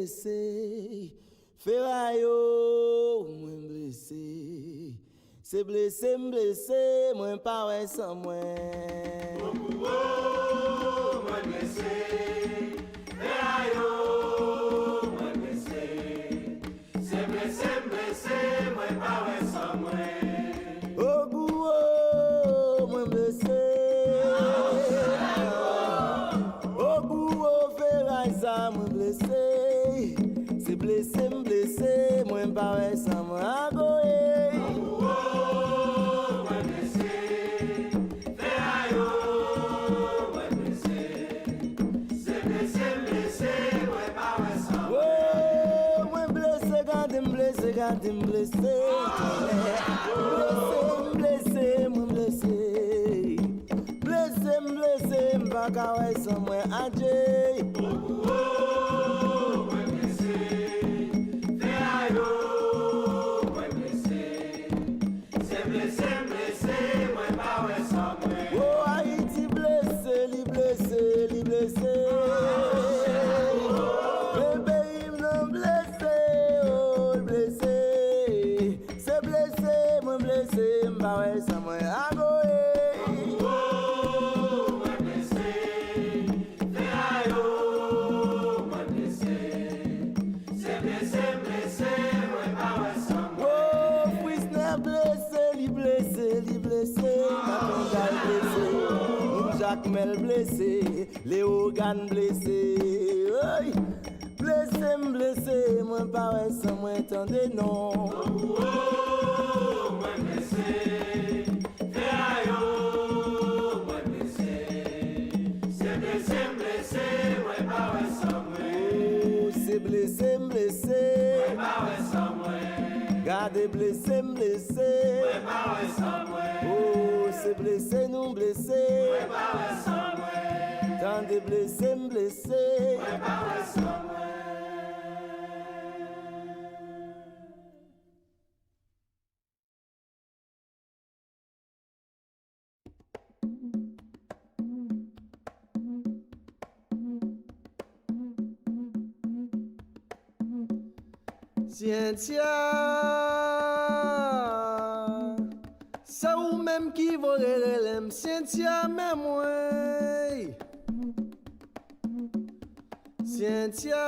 blessé. Ferraille, moi blessé. C'est blessé, blessé, moi pas ouais sans moi. Moi blessé. Ferraille, moi blessé. C'est blessé, blessé, moi pas ouais sans moi. Oh, moi blessé. Oh, ferraille, ça, moi blessé. C'est blessé, blessé, moi pas ouais sans moi. Blessé, blessé, blessé, moi blessé, blessé, blessé, m'baka ouais sans moi adje. Moi blessé, ferraille, moi blessé, c'est blessé, blessé, moi pas ouais sans moi. Oh Haïti blessé, li blessé, li blessé. M'ba ouais sans moi agoé. Moi blessé, ferraille, moi blessé, c'est blessé, blessé, moi pas ouais sans moi. Oh, Frisner blessé, li blessé, li blessé. Matongal blessé, Jacques Mel blessé, Léogan blessé. Blessé, blessé, moi pas ouais sans moi attendez non. Moi blessé, ferraille, moi blessé, c'est blessé, blessé, moi pas ouais sans moi. Oh, c'est blessé, blessé, moi pas ouais sans moi. Gardez blessé, blessé, moi pas ouais sans moi. Oh, c'est blessé, nous blessé, moi pas ouais sans moi. Tant de blessé, blessé, moi pas ouais sans moi. Cynthia, c'est ou même qui volerait l'aime, Cynthia, même moi. Cynthia,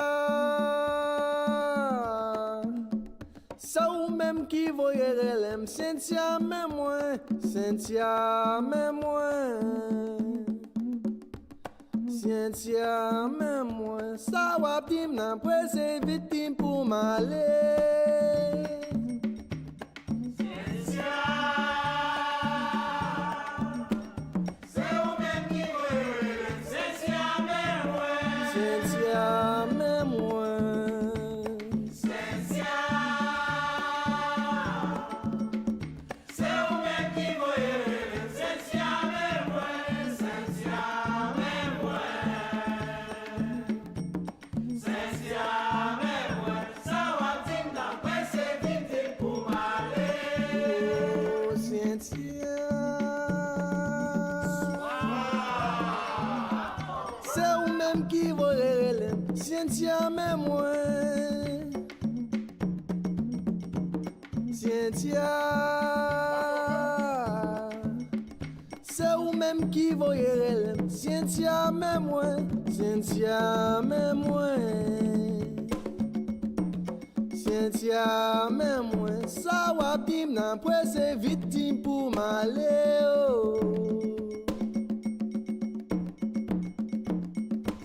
c'est ou même qui volerait l'aime, Cynthia, même moi. Cynthia, même moi. Cynthia, même moi, ça va dim nan presse victime pour m'aller. Cynthia, c'est ou même qui veut, Cynthia, même moi. Cynthia, même moi. Cynthia, c'est ou même qui veut, Cynthia, même moi. Cynthia, même moi. Cynthia, même moi, ça va dim nan presse victime pour m'aller. Oh, Cynthia, c'est ou même qui volerait l'aime, Cynthia, même moi. Cynthia, c'est ou même qui volerait l'aime, Cynthia, même moi. Cynthia, même moi. Cynthia, même moi, ça va dim nan presse victime pour m'aller. Oh.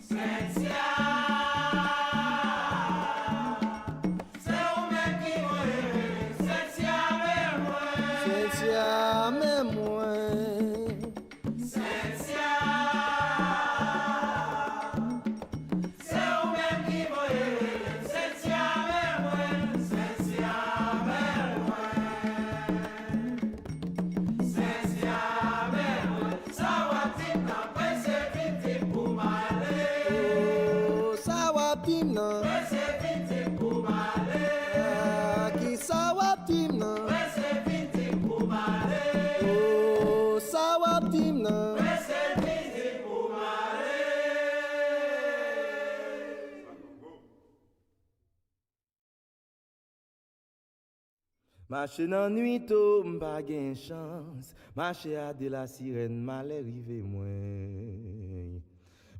Cynthia, c'est ou même qui veut, Cynthia, même moi. Cynthia, même moi. Cynthia, c'est ou même qui veut, Cynthia, même moi. Cynthia, même moi. Cynthia, même moi, ça va dim nan presse victime pour m'aller. Oh, ça va dim nan. Presse victime pour m'aller. Ah, qui ça va dim nan. Presse victime pour m'aller. Oh, ça va dim nan. Presse victime pour m'aller. Marche nan nuit tôt, m'pa gen chance. Marche à de la sirène, mal rive moins.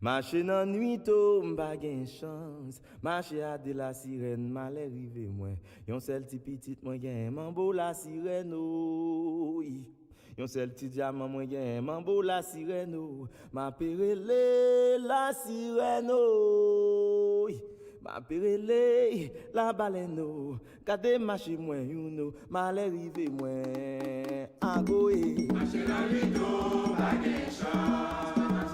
Marche nan nuit tôt, m'pa gen chance. Marche à de la sirène, mal rive moins. Yon sel ti petit moi gen mambo la sirène oh. Yon sel ti diamant moi gen mambo la sirène oh. Ma perele la sirène oh. Ma perele la baleine oh. Kade marche moins youno, mal rive moins. Agoe. Marche la nuit tôt, pas de chance.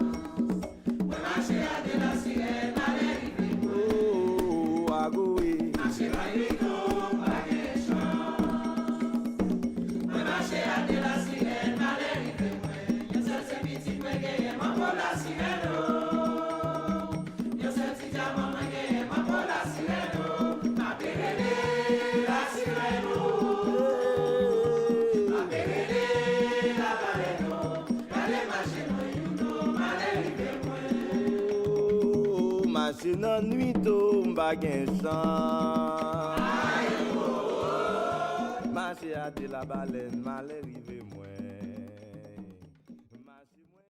Ouais, marche à de la sirène, allez, rive. Oh, agoe. Marche la nuit tôt, pas de chance. Ouais, marche à de la sirène, allez, rive. Yo seul c'est petit, mais gagne, mambo la sirène, oh. Yo seul c'est diamant, mais gagne, mambo la sirène, oh. Ma perele, la sirène, oh. Ma perele, la baleine, oh. Allez, marche, moi, you know, allez, rive, moi. Oh, marche nan nuit tôt, m'pa gen chance. Marche à de la baleine, mal rive moins. Marche moins.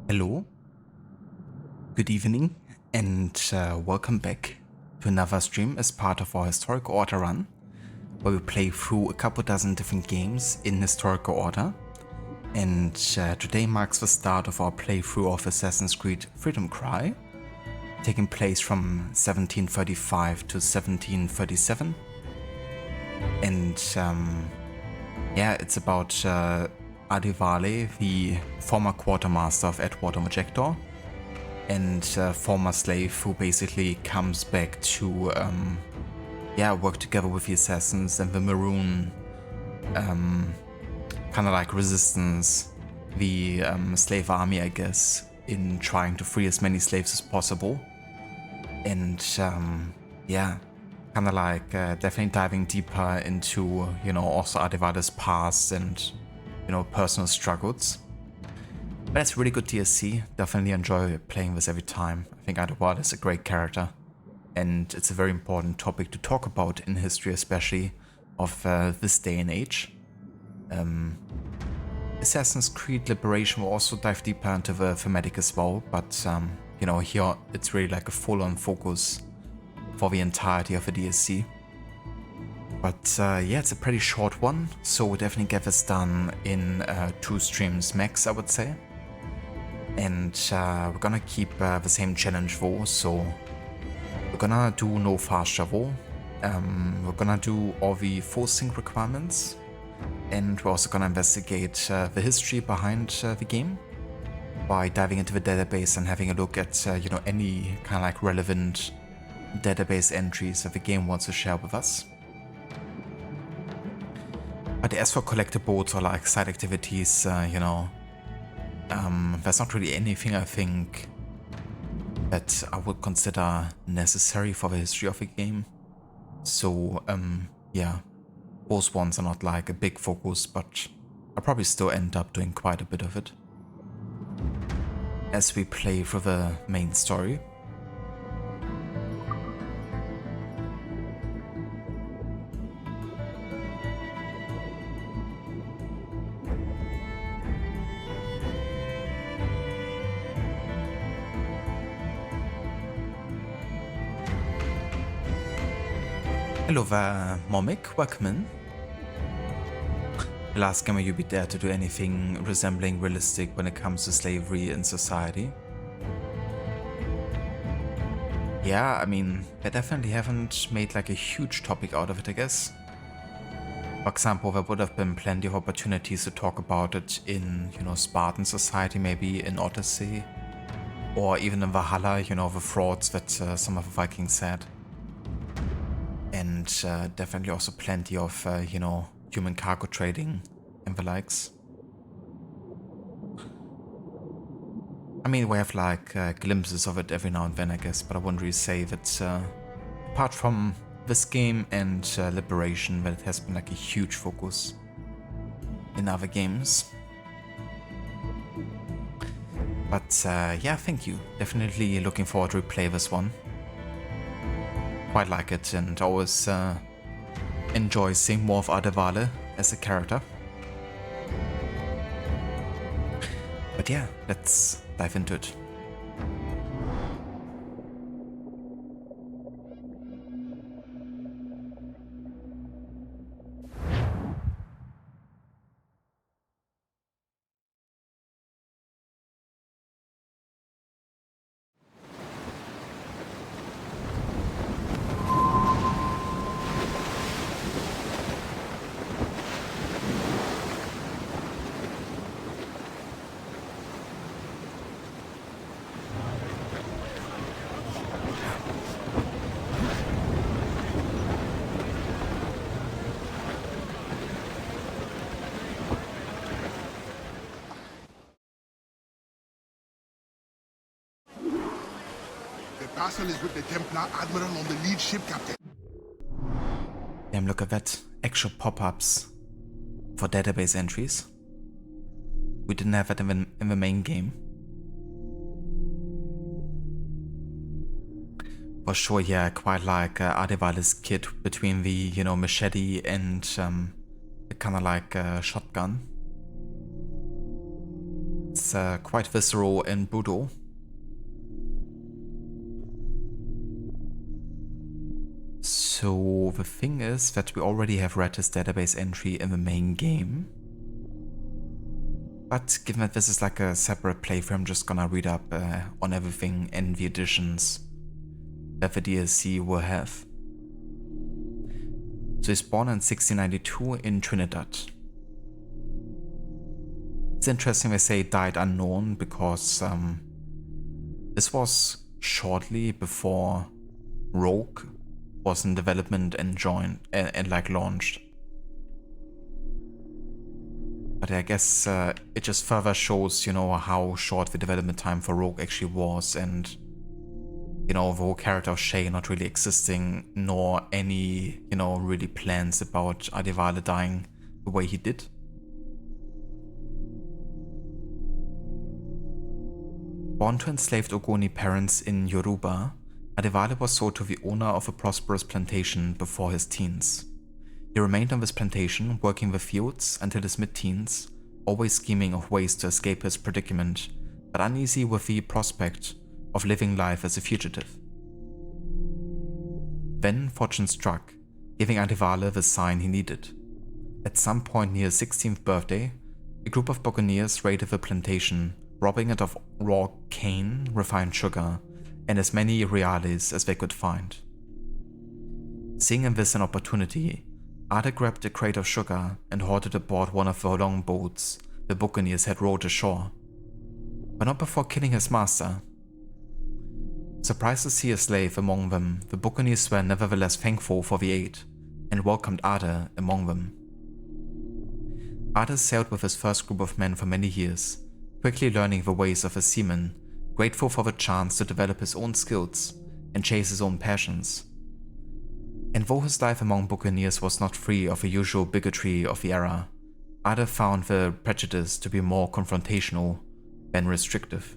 Hello, good evening, and welcome back to another stream as part of our historical order run, where we play through a couple dozen different games in historical order. And today marks the start of our playthrough of Assassin's Creed Freedom Cry, taking place from 1735 to 1737. And yeah, it's about Adivale, the former quartermaster of Edward the Majector, and former slave who basically comes back to work together with the assassins and the Maroon kind of like resistance, the slave army, I guess, in trying to free as many slaves as possible. And yeah, kind of like definitely diving deeper into, you know, also Adivale's past and, you know, personal struggles. But it's really good DLC. Definitely enjoy playing this every time. I think Adivale is a great character, and it's a very important topic to talk about in history, especially of this day and age. Assassin's Creed Liberation will also dive deeper into the thematic as well, but you know, here it's really like a full-on focus for the entirety of the DLC. But yeah, it's a pretty short one, so we'll definitely get this done in 2 streams max, I would say. And we're gonna keep the same challenge though, so we're gonna do no fast travel. We're gonna do all the full sync requirements, and we're also gonna investigate the history behind the game by diving into the database and having a look at you know, any kind of like relevant database entries that the game wants to share with us. But as for collectibles or like side activities, you know, there's not really anything I think that I would consider necessary for the history of the game. So yeah, those ones are not like a big focus, but I'll probably still end up doing quite a bit of it as we play through the main story. Hello there, Momik, welcome in. I'll ask him, will you be there to do anything resembling realistic when it comes to slavery in society? Yeah, I mean, they definitely haven't made like a huge topic out of it, I guess. For example, there would have been plenty of opportunities to talk about it in, you know, Spartan society, maybe in Odyssey, or even in Valhalla, you know, the frauds that some of the Vikings had. And definitely also plenty of, you know, human cargo trading and the likes. I mean, we have like glimpses of it every now and then, I guess, but I wouldn't really say that apart from this game and Liberation, that it has been like a huge focus in other games. But yeah, thank you. Definitely looking forward to replay this one. Quite like it, and always enjoy seeing more of Adewale as a character. But yeah, let's dive into it. The parcel is with the Templar Admiral on the lead ship, Captain. Damn, look at that. Actual pop-ups for database entries. We didn't have it in the main game. For sure, yeah, quite like Adewale's kit between the, you know, machete and the kind of like shotgun. It's quite visceral and brutal. So the thing is that we already have read his database entry in the main game. But given that this is like a separate playthrough, I'm just gonna read up on everything in the additions that the DLC will have. So he's born in 1692 in Trinidad. It's interesting they say died unknown because this was shortly before Rogue was in development and joined and like launched. But I guess it just further shows, you know, how short the development time for Rogue actually was, and you know, the whole character of Shay not really existing, nor any, you know, really plans about Adewale dying the way he did. Born to enslaved Ogoni parents in Yoruba, Adewale was sold to the owner of a prosperous plantation before his teens. He remained on this plantation, working the fields until his mid-teens, always scheming of ways to escape his predicament, but uneasy with the prospect of living life as a fugitive. Then fortune struck, giving Adewale the sign he needed. At some point near his 16th birthday, a group of buccaneers raided the plantation, robbing it of raw cane, refined sugar, and as many reales as they could find. Seeing in this an opportunity, Ade grabbed a crate of sugar and hauled it aboard one of the longboats the buccaneers had rowed ashore, but not before killing his master. Surprised to see a slave among them, the buccaneers were nevertheless thankful for the aid and welcomed Ade among them. Ade sailed with his first group of men for many years, quickly learning the ways of a seaman, grateful for the chance to develop his own skills and chase his own passions. And though his life among buccaneers was not free of the usual bigotry of the era, Ade found the prejudice to be more confrontational than restrictive.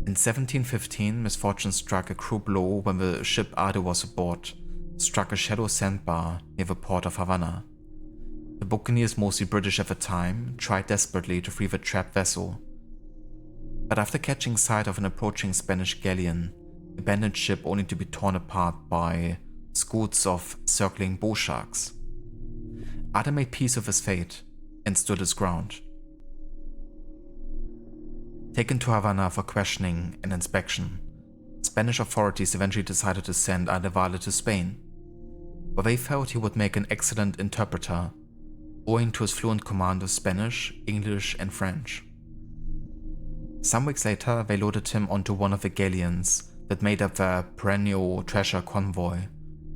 In 1715, misfortune struck a cruel blow when the ship Ade was aboard struck a shallow sandbar near the port of Havana. The buccaneers, mostly British at the time, tried desperately to free the trapped vessel. But after catching sight of an approaching Spanish galleon, abandoned ship only to be torn apart by scouts of circling bull sharks, Ade made peace with his fate and stood his ground. Taken to Havana for questioning and inspection, Spanish authorities eventually decided to send Adewale to Spain, where they felt he would make an excellent interpreter, owing to his fluent command of Spanish, English, and French. Some weeks later, they loaded him onto one of the galleons that made up their perennial treasure convoy,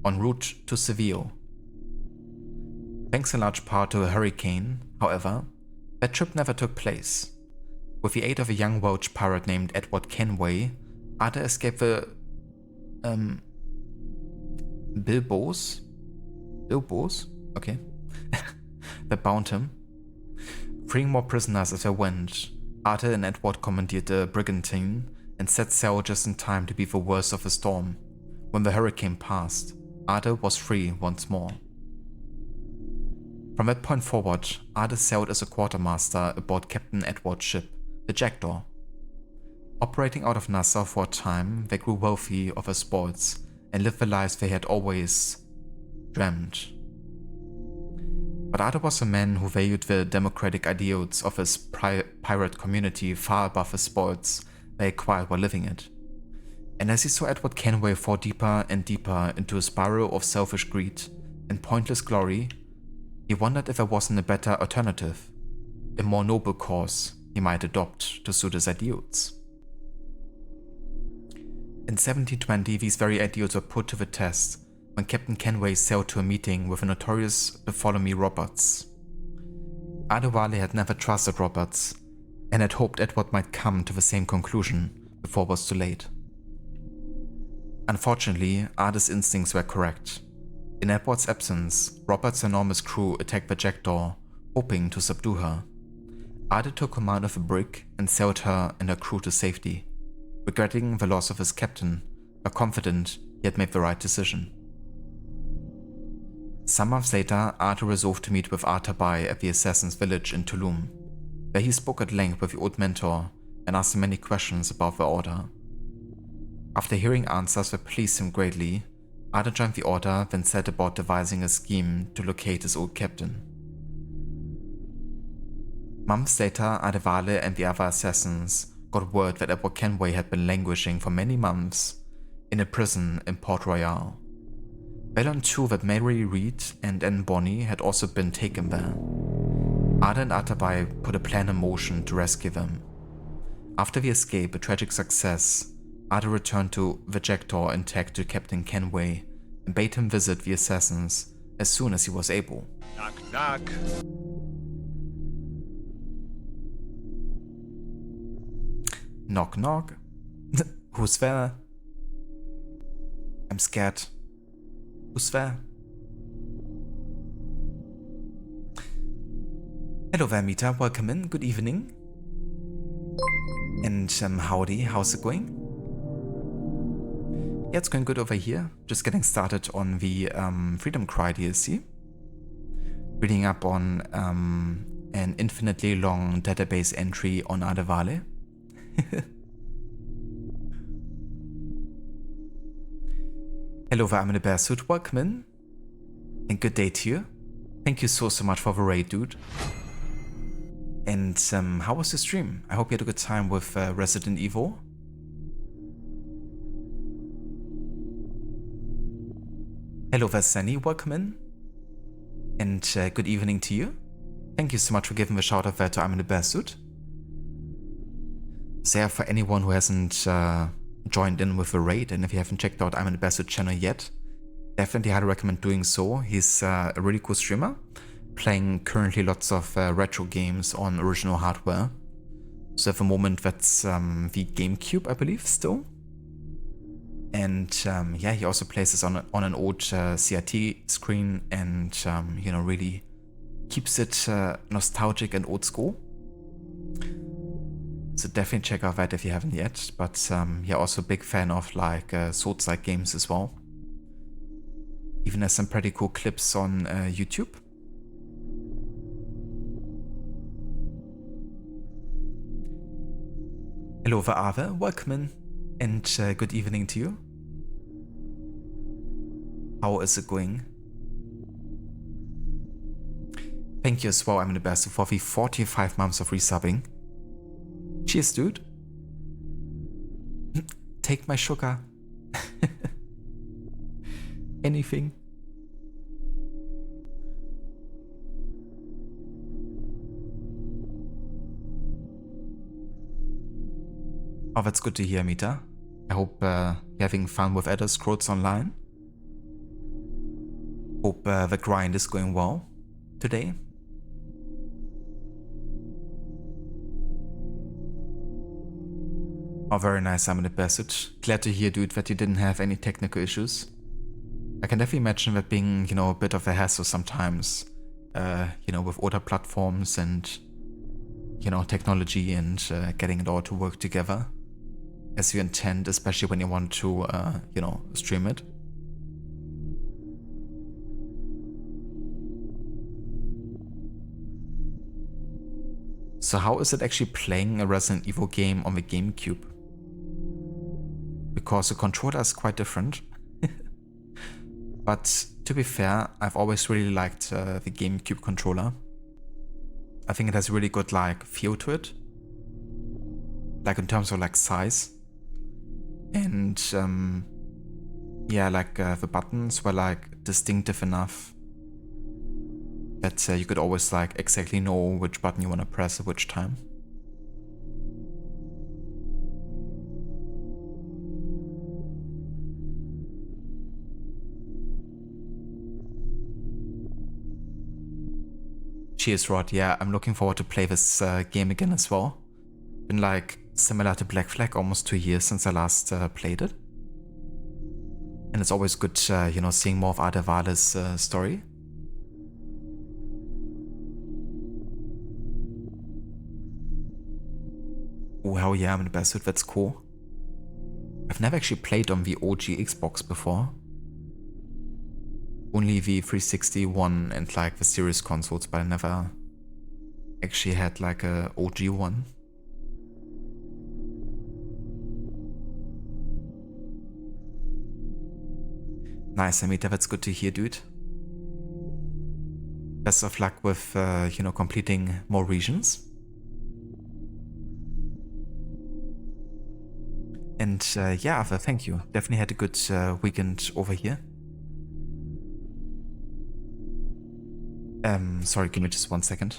en route to Seville. Thanks in large part to a hurricane, however, that trip never took place. With the aid of a young Welsh pirate named Edward Kenway, Arthur escaped the Bilbos? Okay. that bound him. Freeing more prisoners as they went, Arthur and Edward commandeered the brigantine and set sail just in time to be the worst of the storm. When the hurricane passed, Arthur was free once more. From that point forward, Arthur sailed as a quartermaster aboard Captain Edward's ship, the Jackdaw. Operating out of Nassau for a time, they grew wealthy of their sports and lived the lives they had always dreamed. But Arthur was a man who valued the democratic ideals of his pirate community far above the sports they acquired while living it. And as he saw Edward Kenway fall deeper and deeper into a spiral of selfish greed and pointless glory, he wondered if there wasn't a better alternative, a more noble cause he might adopt to suit his ideals. In 1720, these very ideals were put to the test when Captain Kenway sailed to a meeting with the notorious Bartholomew Roberts. Arthur Raleigh had never trusted Roberts and had hoped Edward might come to the same conclusion before it was too late. Unfortunately, Arthur's instincts were correct. In Edward's absence, Roberts' enormous crew attacked the Jackdaw, hoping to subdue her. Arthur took command of the brig and sailed her and her crew to safety, regretting the loss of his captain, but confident he had made the right decision. Some months later, Arthur resolved to meet with Arthur Bye at the assassin's village in Tulum, where he spoke at length with the old mentor and asked him many questions about the order. After hearing answers that pleased him greatly, Arthur joined the order, then set about devising a scheme to locate his old captain. Months later, Arthur Raleigh and the other assassins got word that Edward Kenway had been languishing for many months in a prison in Port Royal. They learned too that Mary Reed and Anne Bonny had also been taken there. Arthur and Arthur Bye put a plan in motion to rescue them. After the escape, a tragic success, Arthur returned to the Jackdaw intact to Captain Kenway and bade him visit the assassins as soon as he was able. Knock, knock. Knock, knock. Who's there? I'm scared. Who's there? Hello there, Mita. Welcome in. Good evening. And howdy. How's it going? Yeah, it's going good over here. Just getting started on the Freedom Cry DLC. Reading up on an infinitely long database entry on Arthur Raleigh. Hello there, I'm in a bear suit. Welcome in. And good day to you. Thank you so much for the raid, dude. And how was your stream? I hope you had a good time with Resident Evil. Hello there, Sunny. Welcome in. And good evening to you. Thank you so much for giving the shout out there to I'm in a bear suit. So yeah, for anyone who hasn't joined in with the raid, and if you haven't checked out I'm in a bear suit channel yet, definitely highly recommend doing so. He's a really cool streamer, playing currently lots of retro games on original hardware. So at the moment that's the GameCube, I believe, still. And yeah, he also plays this on an old CRT screen, and you know, really keeps it nostalgic and old school. So definitely check out that if you haven't yet. But yeah, also a big fan of like Souls-like games as well. Even has some pretty cool clips on YouTube. Hello Vaave, welcome in, and good evening to you. How is it going? Thank you as well, I'm in the best for the 45 months of resubbing. Cheers, dude. Take my sugar. Anything. Oh, that's good to hear, Mita. I hope you're having fun with Elder Scrolls Online. Hope the grind is going well today. Oh, very nice, Amity Bassett. Glad to hear, dude, that you didn't have any technical issues. I can definitely imagine that being, a bit of a hassle sometimes, with older platforms and, technology and getting it all to work together as you intend, especially when you want to, stream it. So how is it actually playing a Resident Evil game on the GameCube? Because the controller is quite different. But to be fair, I've always really liked the GameCube controller. I think it has really good feel to it. Like in terms of size. And the buttons were distinctive enough that you could always exactly know which button you want to press at which time. Cheers, Rod. Yeah, I'm looking forward to play this game again as well. Been similar to Black Flag, almost 2 years since I last played it. And it's always good, seeing more of Adevale's story. Oh, hell yeah, I'm in the best suit, that's cool. I've never actually played on the OG Xbox before. Only the 360 one and the Series consoles, but I never actually had a OG one. Nice, Amita, that's good to hear, dude. Best of luck with, completing more regions. And yeah, Arthur, thank you. Definitely had a good weekend over here. Sorry, give me just 1 second.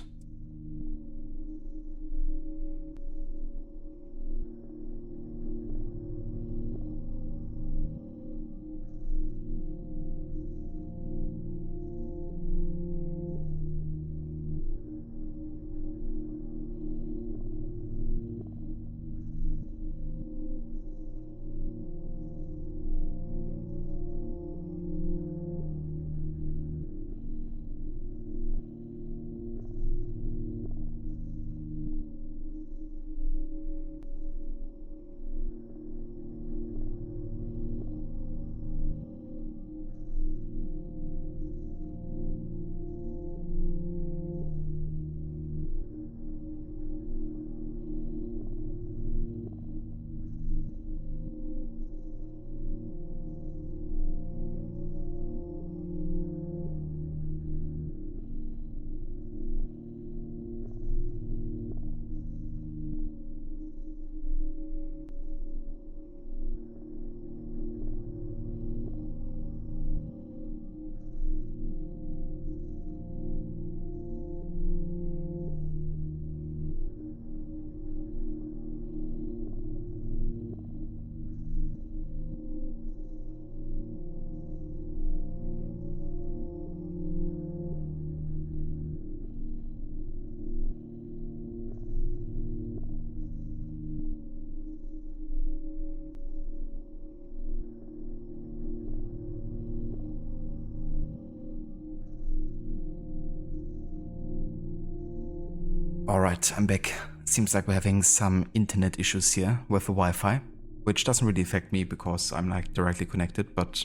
Alright, I'm back. Seems like we're having some internet issues here with the Wi-Fi, which doesn't really affect me because I'm directly connected, but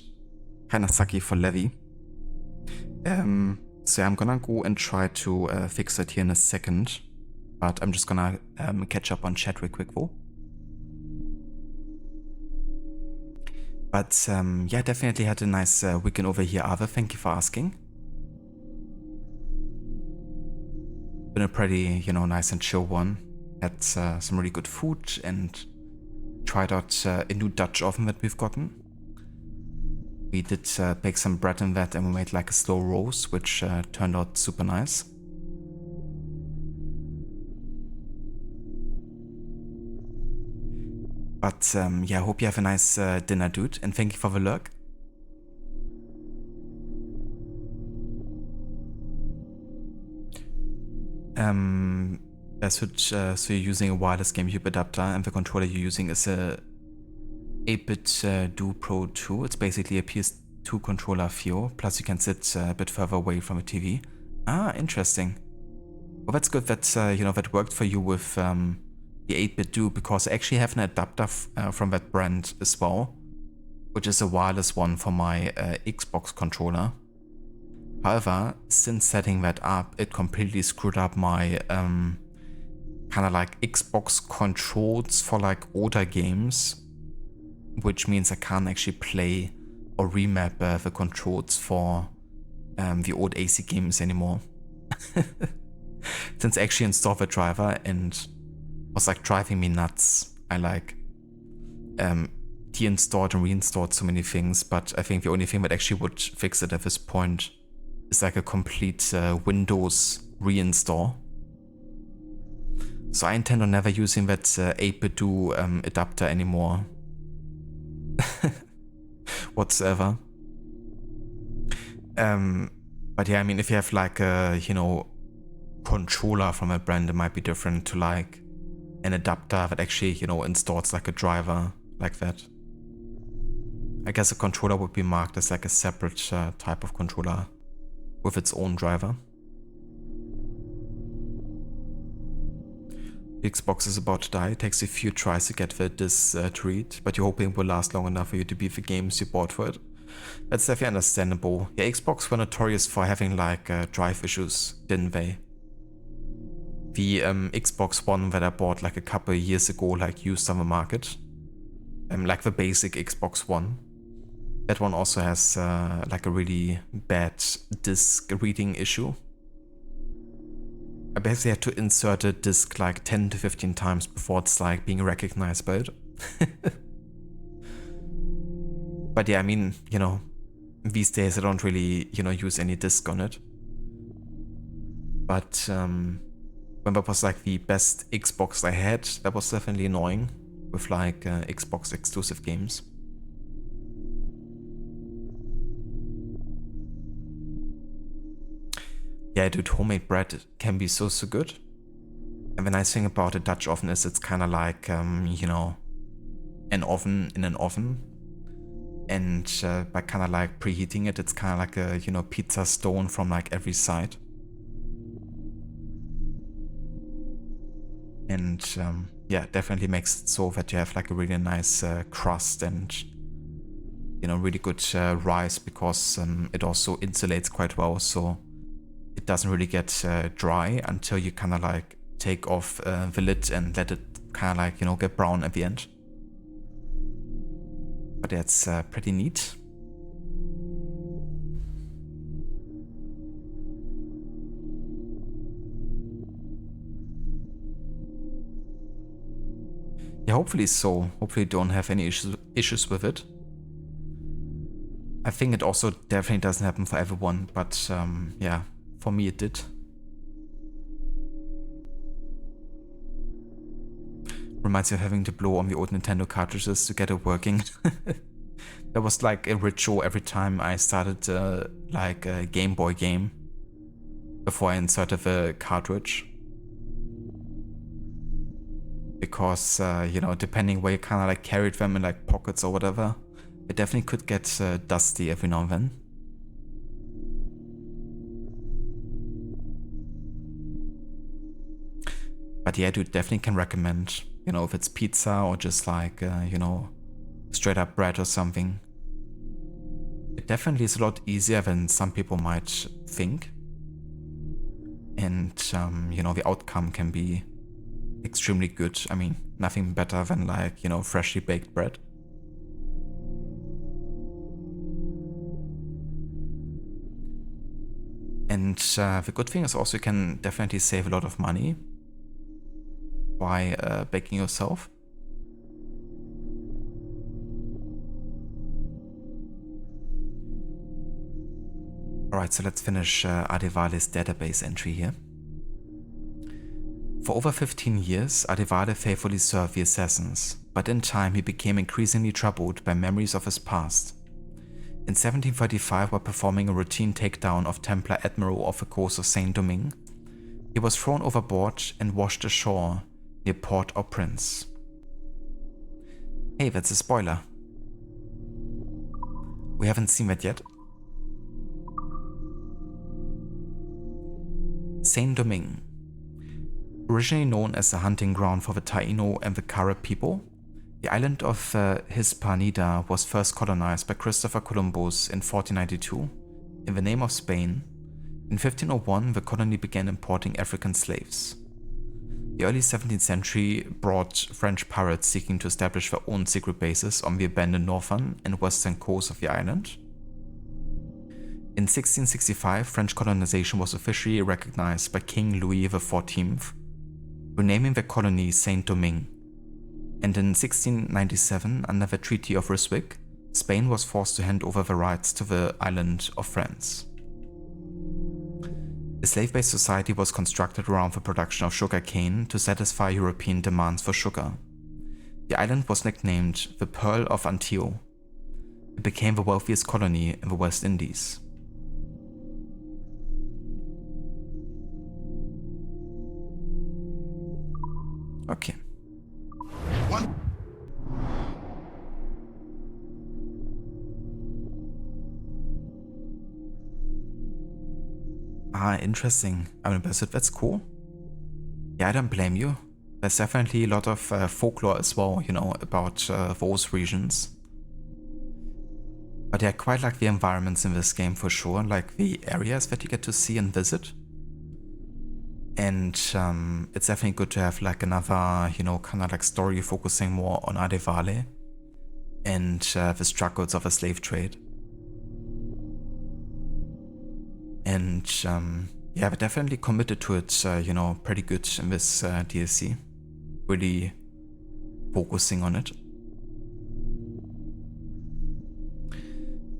kinda sucky for Levi. So I'm gonna go and try to fix it here in a second, but I'm just gonna catch up on chat real quick though. But yeah, definitely had a nice weekend over here, Ava. Thank you for asking. Been a pretty, nice and chill one. Had some really good food and tried out a new Dutch oven that we've gotten. We did bake some bread in that and we made a slow roast, which turned out super nice. But yeah, I hope you have a nice dinner, dude, and thank you for the lurk. So you're using a wireless GameCube adapter, and the controller you're using is a 8-bit Duo Pro 2. It's basically a PS2 controller feel, plus you can sit a bit further away from the TV. Ah, interesting. Well, that's good that that worked for you with the 8-bit Duo, because I actually have an adapter from that brand as well, which is a wireless one for my Xbox controller. However, since setting that up, it completely screwed up my kind of like Xbox controls for like older games, which means I can't actually play or remap the controls for the old AC games anymore. Since I actually installed the driver and was like driving me nuts. I like deinstalled and reinstalled so many things, but I think the only thing that actually would fix it at this point is like a complete Windows reinstall. So I intend on never using that 8-bit Duo adapter anymore. Whatsoever. But yeah, I mean, if you have like a, controller from a brand, it might be different to like an adapter that actually, installs like a driver like that. I guess a controller would be marked as like a separate type of controller with its own driver. The Xbox is about to die. It takes a few tries to get the disc to read, but you're hoping it will last long enough for you to beat the games you bought for it. That's definitely understandable. Yeah, Xbox were notorious for having like drive issues, didn't they? The Xbox One that I bought like a couple of years ago, like used on the market, like the basic Xbox One, that one also has like a really bad disc reading issue. I basically had to insert a disc like 10 to 15 times before it's like being recognized by it. But yeah, I mean, these days I don't really, use any disc on it. But when that was like the best Xbox I had, that was definitely annoying with like Xbox exclusive games. Yeah, dude, homemade bread can be so good. And the nice thing about a Dutch oven is it's kind of like, an oven in an oven. And by kind of like preheating it, it's kind of like a, pizza stone from like every side. And yeah, definitely makes it so that you have like a really nice crust and, really good rice, because it also insulates quite well. So it doesn't really get dry until you kind of like take off the lid and let it kind of like, get brown at the end. But that's pretty neat. Yeah, hopefully so. Hopefully don't have any issues with it. I think it also definitely doesn't happen for everyone, but yeah, for me it did. Reminds me of having to blow on the old Nintendo cartridges to get it working. That was like a ritual every time I started like a Game Boy game before I inserted the cartridge. Because, depending where you kind of like carried them in like pockets or whatever, it definitely could get dusty every now and then. But yeah, dude, definitely can recommend, if it's pizza or just like, straight up bread or something. It definitely is a lot easier than some people might think. And, the outcome can be extremely good. I mean, nothing better than like, freshly baked bread. And the good thing is also you can definitely save a lot of money by baking yourself. Alright, so let's finish Adewale's database entry here. For over 15 years, Adewale faithfully served the assassins, but in time he became increasingly troubled by memories of his past. In 1735, while performing a routine takedown of Templar Admiral off the coast of Saint-Domingue, He was thrown overboard and washed ashore near Port-au-Prince. Hey, that's a spoiler. We haven't seen that yet. Saint-Domingue. Originally known as a hunting ground for the Taino and the Carib people, the island of Hispanida was first colonized by Christopher Columbus in 1492 in the name of Spain. In 1501, the colony began importing African slaves. The early 17th century brought French pirates seeking to establish their own secret bases on the abandoned northern and western coast of the island. In 1665, French colonization was officially recognized by King Louis XIV, renaming the colony Saint-Domingue. And in 1697, under the Treaty of Ryswick, Spain was forced to hand over the rights to the island of France. A slave-based society was constructed around the production of sugar cane to satisfy European demands for sugar. The island was nicknamed the Pearl of Antioch. It became the wealthiest colony in the West Indies. Okay. One. Interesting. That's cool. Yeah, I don't blame you. There's definitely a lot of folklore as well, about those regions. But yeah, I quite like the environments in this game for sure, like the areas that you get to see and visit. And it's definitely good to have like another, kind of like story focusing more on Adevale and the struggles of a slave trade. And yeah, we're definitely committed to it, pretty good in this DLC. Really focusing on it.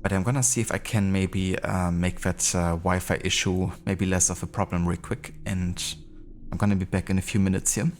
But I'm gonna see if I can maybe make that Wi-Fi issue maybe less of a problem real quick, and I'm gonna be back in a few minutes here.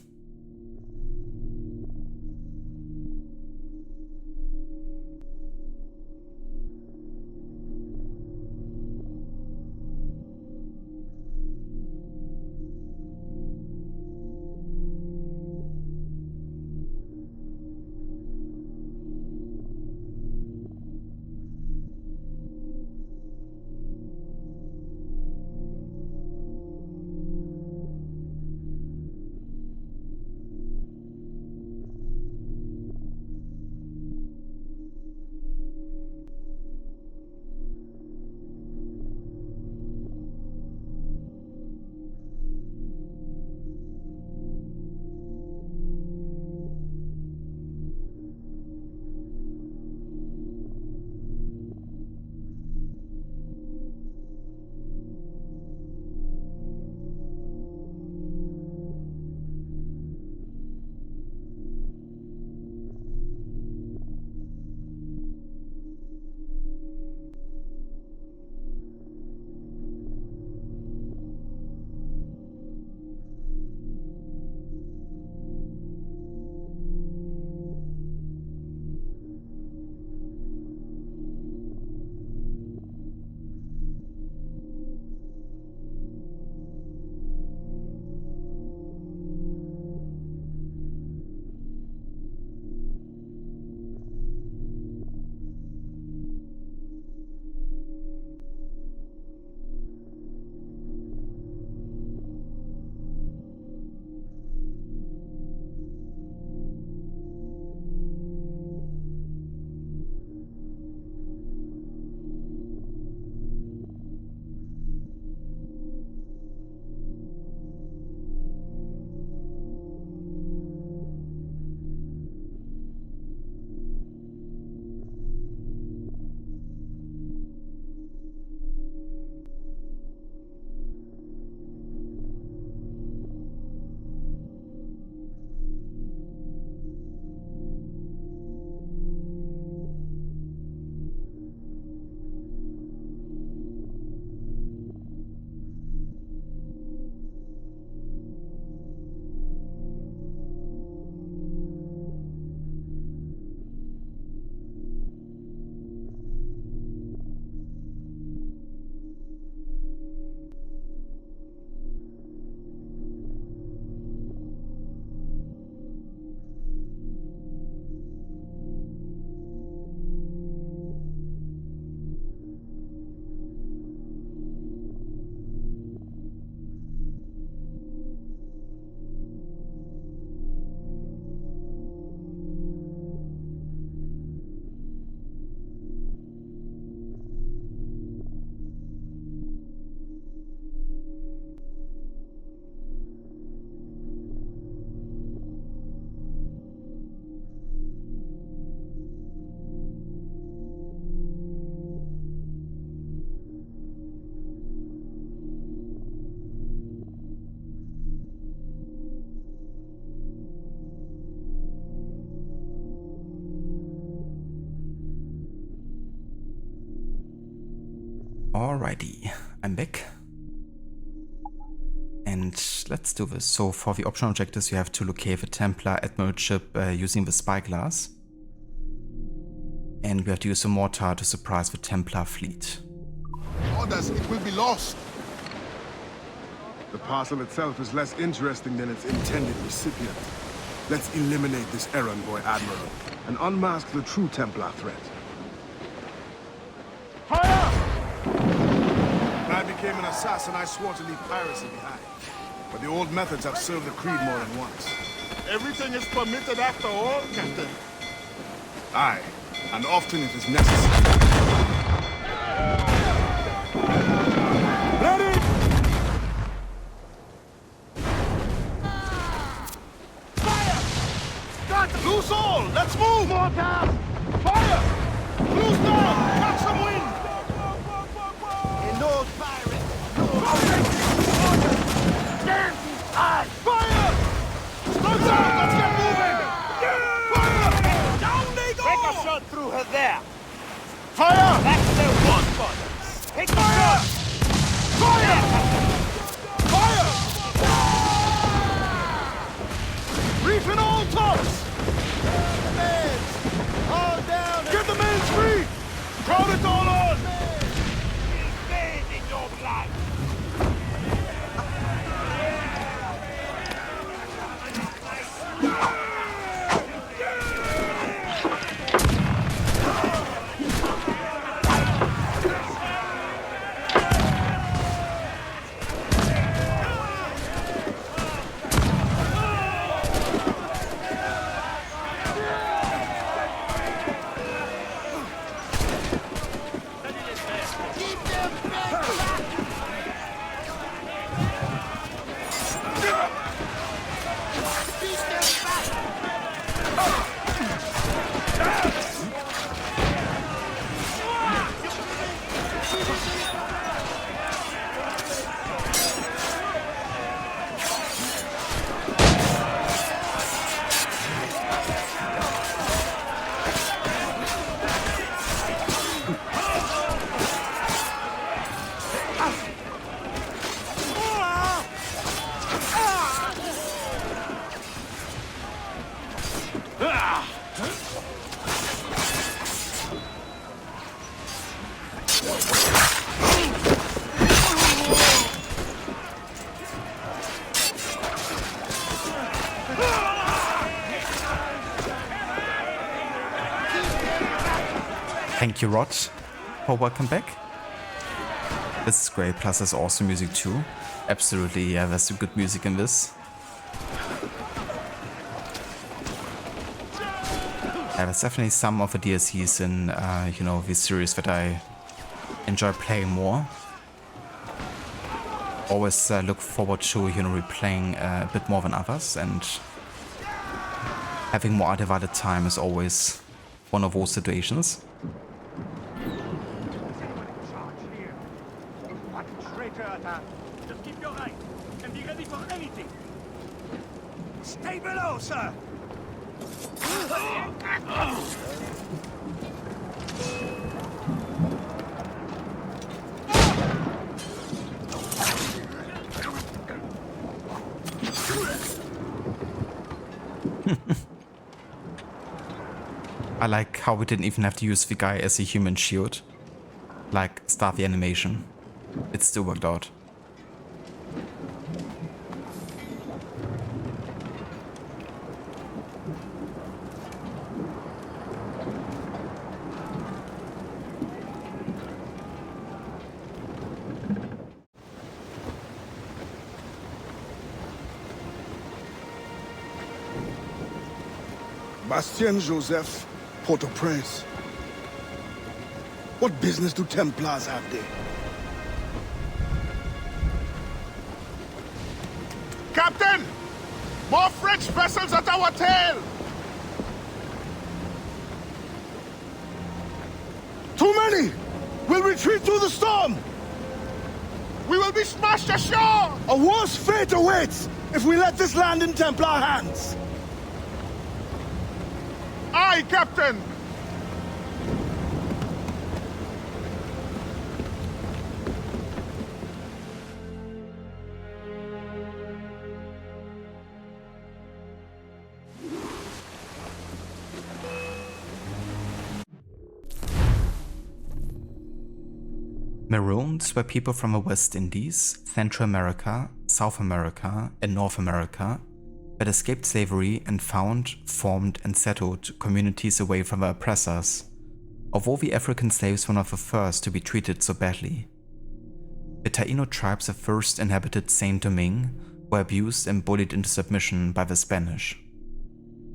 Alrighty, I'm back. And let's do this. So for the optional objectives, you have to locate the Templar Admiral ship using the spyglass. And we have to use a mortar to surprise the Templar fleet. Orders, it will be lost. The parcel itself is less interesting than its intended recipient. Let's eliminate this errand boy admiral and unmask the true Templar threat. Fire! When I became an assassin, I swore to leave piracy behind. But the old methods have served the creed more than once. Everything is permitted after all, Captain. Aye, and often it is necessary. Ready! Fire! Start! Loose all! Let's move! Mortar! Fire! Loose down! Catch some wind! No pirate! Stand! Aye! Fire! Slugs out! Let's get moving! Yeah! Fire! Down they go! Take a shot through her there! Fire! That's their one spot! Take fire! Fire! Fire! Reefing all tops! The mains! All down! Get the mains free! Crowd it all on! In your blood! Thank you, Rod, for welcome back. This is great, plus there's awesome music too. Absolutely, yeah, there's some good music in this. Yeah, there's definitely some of the DLCs in, you know, this series that I enjoy playing more. Always look forward to, you know, replaying a bit more than others, and having more undivided time is always one of those situations. Just keep your eye and be ready for anything. Stay below, sir. I like how we didn't even have to use the guy as a human shield. Like, start the animation. It still worked out. Bastien Joseph, Port-au-Prince. What business do Templars have there? Captain! More French vessels at our tail! Too many! We'll retreat through the storm! We will be smashed ashore! A worse fate awaits if we let this land in Templar hands! Aye, Captain! Maroons were people from the West Indies, Central America, South America, and North America that escaped slavery and found, formed, and settled communities away from their oppressors, although the African slaves were not the first to be treated so badly. The Taino tribes that first inhabited Saint-Domingue were abused and bullied into submission by the Spanish.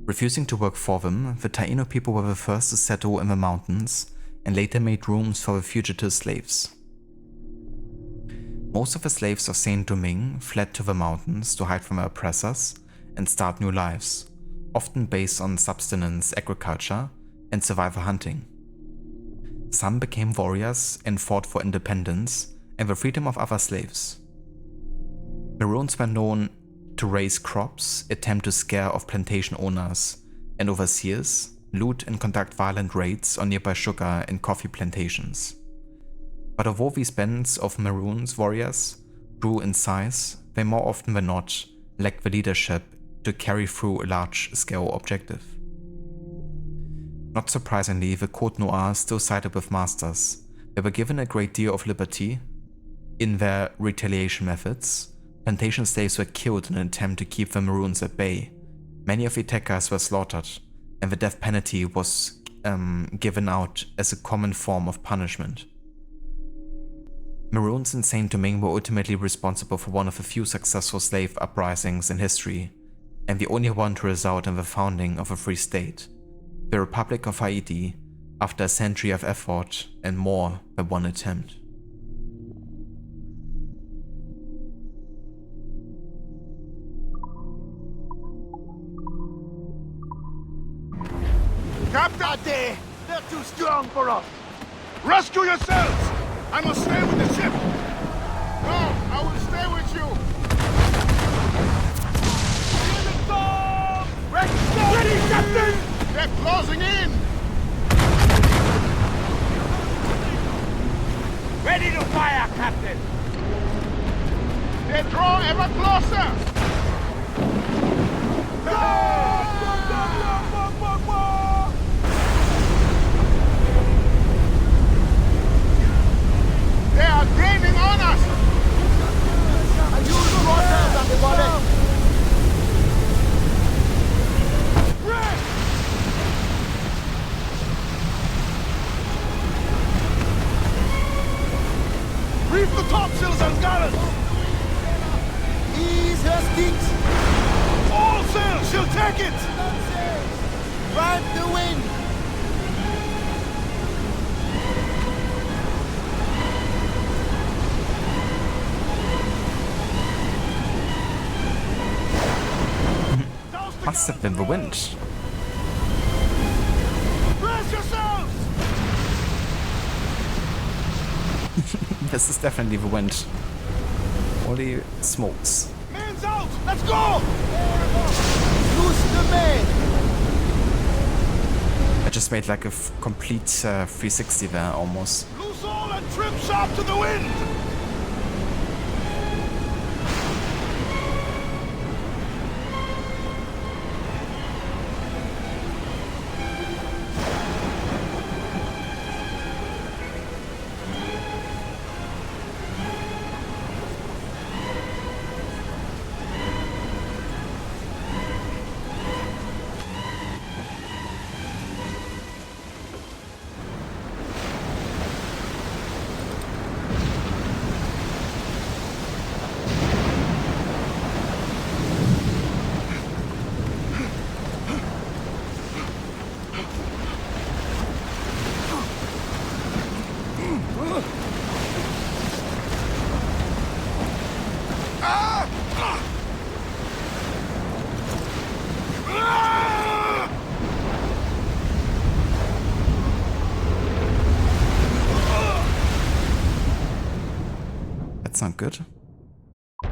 Refusing to work for them, the Taino people were the first to settle in the mountains and later made rooms for the fugitive slaves. Most of the slaves of Saint-Domingue fled to the mountains to hide from their oppressors and start new lives, often based on subsistence agriculture and survival hunting. Some became warriors and fought for independence and the freedom of other slaves. Maroons were known to raise crops, attempt to scare off plantation owners and overseers, loot and conduct violent raids on nearby sugar and coffee plantations. But although these bands of Maroons warriors grew in size, they more often than not lacked the leadership to carry through a large-scale objective. Not surprisingly, the Côte Noire still sided with masters. They were given a great deal of liberty. In their retaliation methods, plantation slaves were killed in an attempt to keep the Maroons at bay. Many of the attackers were slaughtered, and the death penalty was given out as a common form of punishment. Maroons in Saint-Domingue were ultimately responsible for one of the few successful slave uprisings in history, and the only one to result in the founding of a free state, the Republic of Haiti, after a century of effort and more than one attempt. Captain! They're too strong for us! Rescue yourselves! I must stay with the ship! No, I will stay with you! Ready, Captain! They're closing in! Ready to fire, Captain! They draw ever closer! They are gaining on us! Use water, everybody! Reef the topsails and gallants! Ease her sticks! All sails, she'll take it! Drive the wind! Must have been the wind. Brace yourselves! This is definitely the wind. Holy smokes. Man's out! Let's go! Loose the man! I just made like a complete 360 there almost. Loose all and trim sharp to the wind! That's not good. It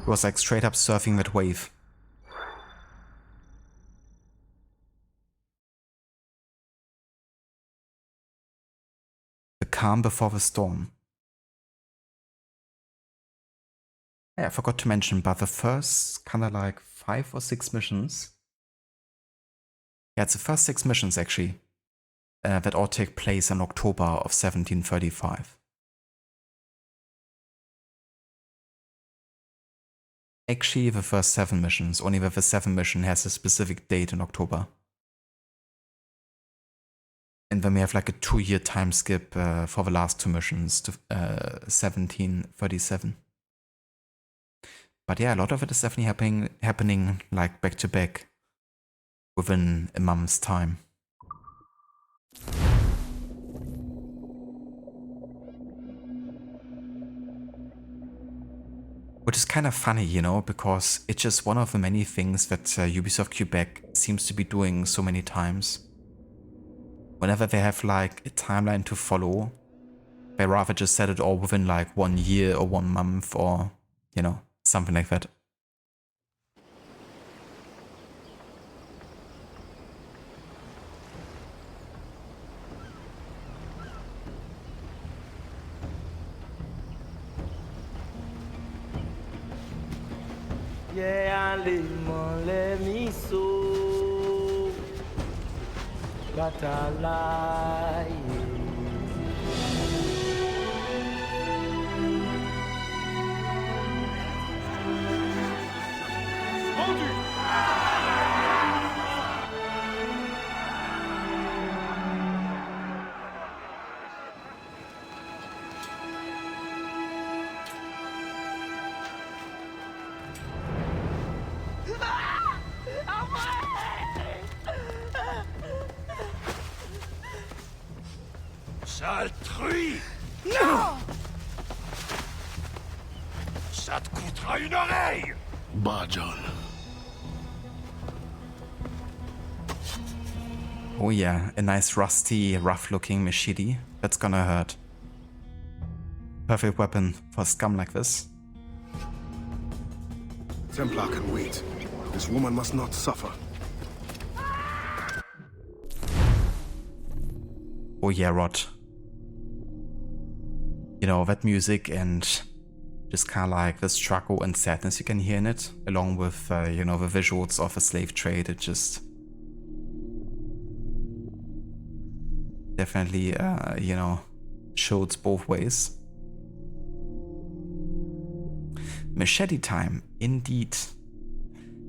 was like straight up surfing that wave. The calm before the storm. Yeah, I forgot to mention, but the first kind of like 5 or 6 missions. Yeah, it's the first 6 missions actually. that all take place in October of 1735. Actually, the first 7 missions, only that the 7th mission has a specific date in October. And then we have like a 2-year time skip for the last 2 missions to 1737. But yeah, a lot of it is definitely happening like back to back within a month's time. Which is kind of funny, you know, because it's just one of the many things that Ubisoft Quebec seems to be doing so many times. Whenever they have like a timeline to follow, they rather just set it all within like 1 year or 1 month or, you know, something like that. Yeah, les mains, les miso, batalai. Sale truie! Non! Ça te coûtera une oreille! Bah, John. Oh yeah, a nice rusty, rough-looking machete. That's gonna hurt. Perfect weapon for scum like this. Templar can wait. This woman must not suffer. Oh yeah, Rod. You know, that music and just kind of like the struggle and sadness you can hear in it, along with, you know, the visuals of a slave trade, it just definitely, you know, shows both ways. Machete time, indeed.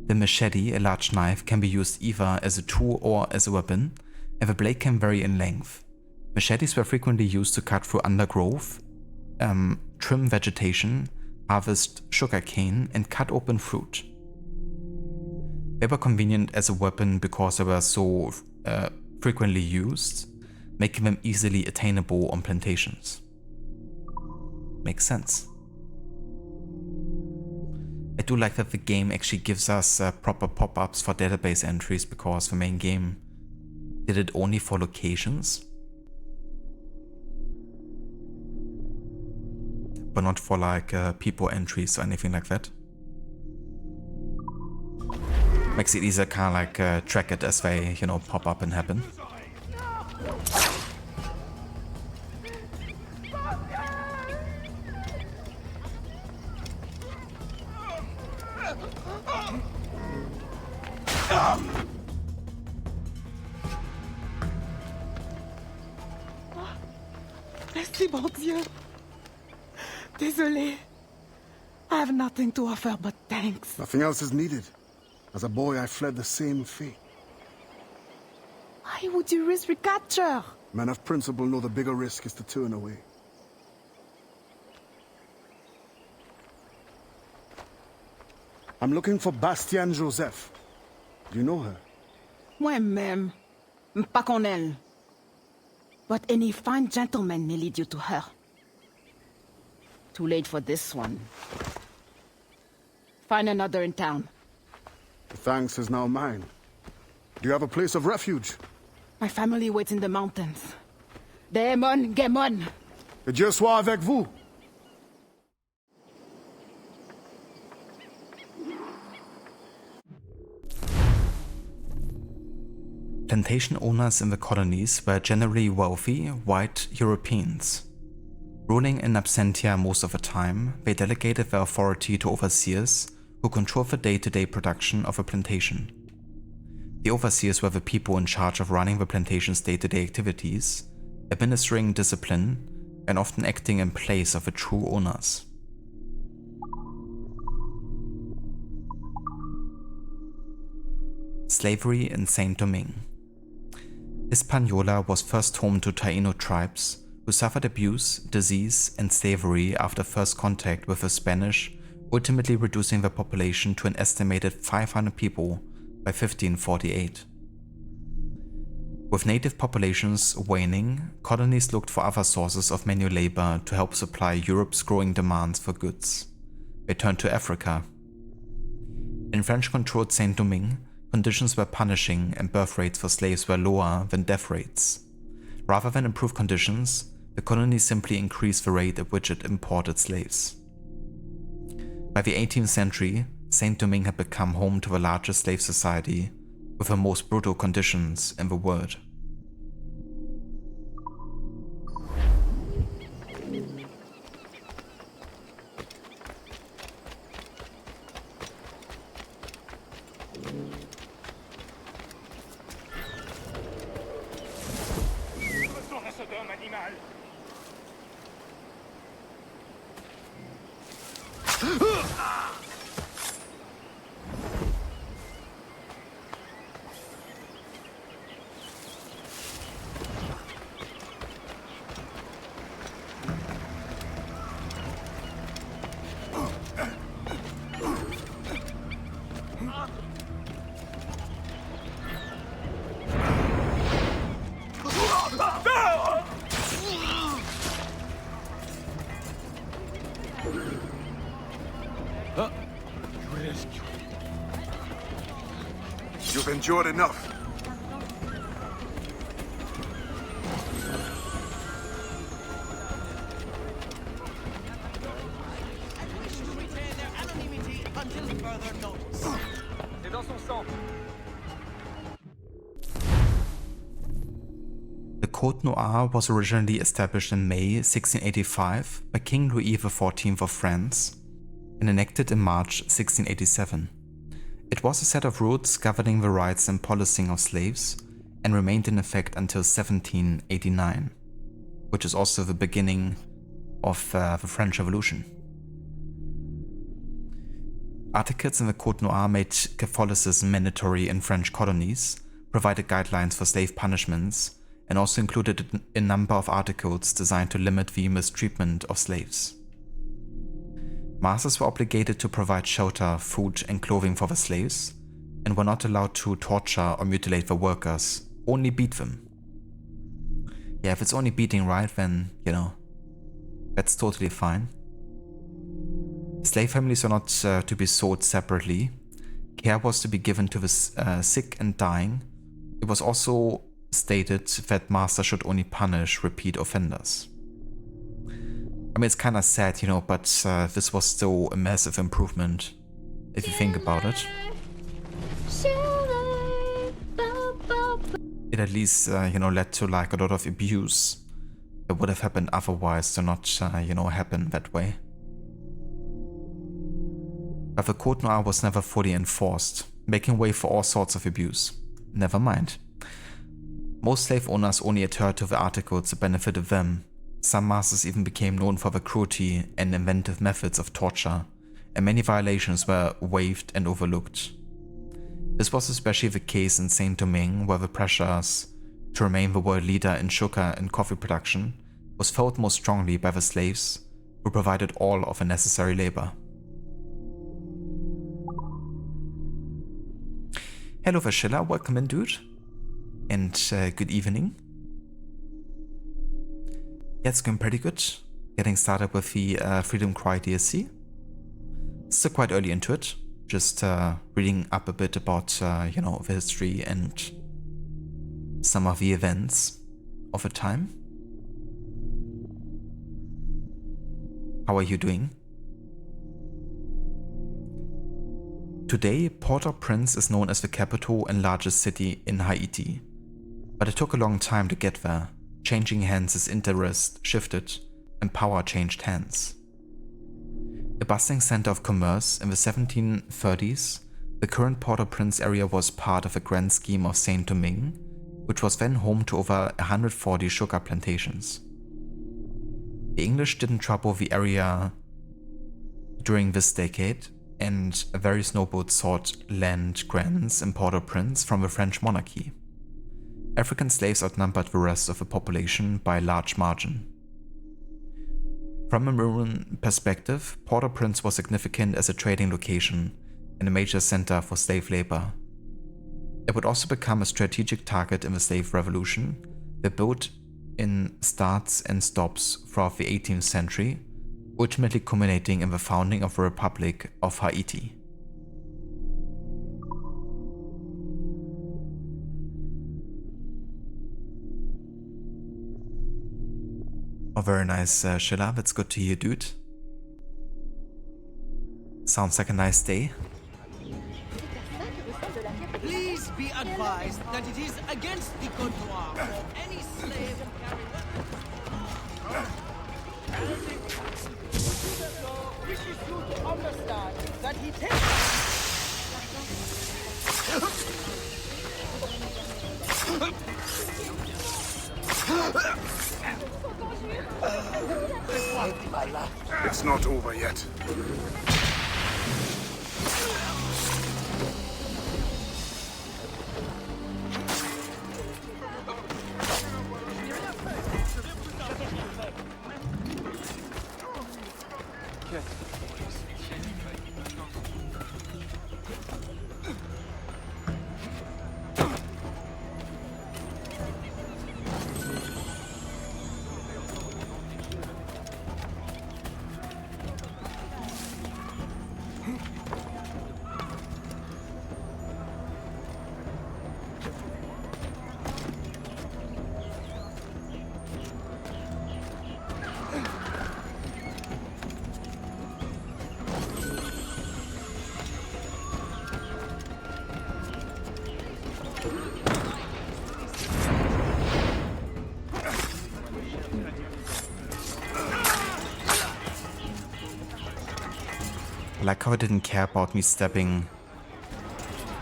The machete, a large knife, can be used either as a tool or as a weapon, and the blade can vary in length. Machetes were frequently used to cut through undergrowth, trim vegetation, harvest sugarcane, and cut open fruit. They were convenient as a weapon because they were so frequently used, making them easily attainable on plantations. Makes sense. I do like that the game actually gives us proper pop-ups for database entries, because the main game did it only for locations, but not for like people entries or anything like that. Makes it easier kind of like track it as they, you know, pop up and happen. Merci, bon Dieu. Désolé. I have nothing to offer but thanks. Nothing else is needed. As a boy, I fled the same fate. Why would you risk recapture? Men of principle know the bigger risk is to turn away. I'm looking for Bastian Joseph. Do you know her? Moi-même, pas qu'on elle. But any fine gentleman may lead you to her. Too late for this one. Find another in town. The thanks is now mine. Do you have a place of refuge? My family waits in the mountains. Démon, Gemon. Que Dieu soit avec vous. Plantation owners in the colonies were generally wealthy, white Europeans. Ruling in absentia most of the time, they delegated their authority to overseers who controlled the day-to-day production of a plantation. The overseers were the people in charge of running the plantation's day-to-day activities, administering discipline, and often acting in place of the true owners. Slavery in Saint-Domingue. Hispaniola was first home to Taino tribes who suffered abuse, disease, and slavery after first contact with the Spanish, ultimately reducing their population to an estimated 500 people by 1548. With native populations waning, colonies looked for other sources of manual labor to help supply Europe's growing demands for goods. They turned to Africa. In French-controlled Saint-Domingue, conditions were punishing and birth rates for slaves were lower than death rates. Rather than improve conditions, the colony simply increased the rate at which it imported slaves. By the 18th century, Saint-Domingue had become home to the largest slave society, with the most brutal conditions in the world. Retourne à Sodome, animal! You've endured enough. C'est dans son sang! The Côte Noire was originally established in May 1685 by King Louis XIV of France and enacted in March 1687. It was a set of rules governing the rights and policing of slaves and remained in effect until 1789, which is also the beginning of the French Revolution. Articles in the Côte Noire made Catholicism mandatory in French colonies, provided guidelines for slave punishments, and also included a number of articles designed to limit the mistreatment of slaves. Masters were obligated to provide shelter, food, and clothing for the slaves, and were not allowed to torture or mutilate the workers, only beat them. Yeah, if it's only beating, right, then, you know, that's totally fine. Slave families were not to be sold separately. Care was to be given to the sick and dying. It was also stated that masters should only punish repeat offenders. I mean, it's kind of sad, you know, but this was still a massive improvement, if you think about it. It at least, you know, led to like a lot of abuse that would have happened otherwise to not, you know, happen that way. But the Côte Noire was never fully enforced, making way for all sorts of abuse. Never mind. Most slave owners only adhered to the articles that benefited them. Some masters even became known for their cruelty and inventive methods of torture, and many violations were waived and overlooked. This was especially the case in Saint-Domingue, where the pressures to remain the world leader in sugar and coffee production was felt most strongly by the slaves, who provided all of the necessary labor. Hello Vashilla, welcome in, dude, and good evening. Yeah, it's going pretty good. Getting started with the Freedom Cry DLC. Still quite early into it. Just reading up a bit about, you know, the history and some of the events of the time. How are you doing? Today, Port-au-Prince is known as the capital and largest city in Haiti, but it took a long time to get there, changing hands as interest shifted and power changed hands. A bustling center of commerce in the 1730s, The current Port-au-Prince area was part of a grand scheme of Saint-Domingue, which was then home to over 140 sugar plantations. The English didn't trouble the area during this decade, and various nobles sought land grants in Port-au-Prince from the French monarchy. African slaves outnumbered the rest of the population by a large margin. From a Maroon perspective, Port-au-Prince was significant as a trading location and a major center for slave labor. It would also become a strategic target in the slave revolution that built in starts and stops throughout the 18th century, ultimately culminating in the founding of the Republic of Haiti. Oh, very nice, Sheila. That's good to hear, dude. Sounds like a nice day. Please be advised that it is against the code noir for any slave to carry weapons. Wishes you to understand that he takes. It's not over yet. I like how I didn't care about me stabbing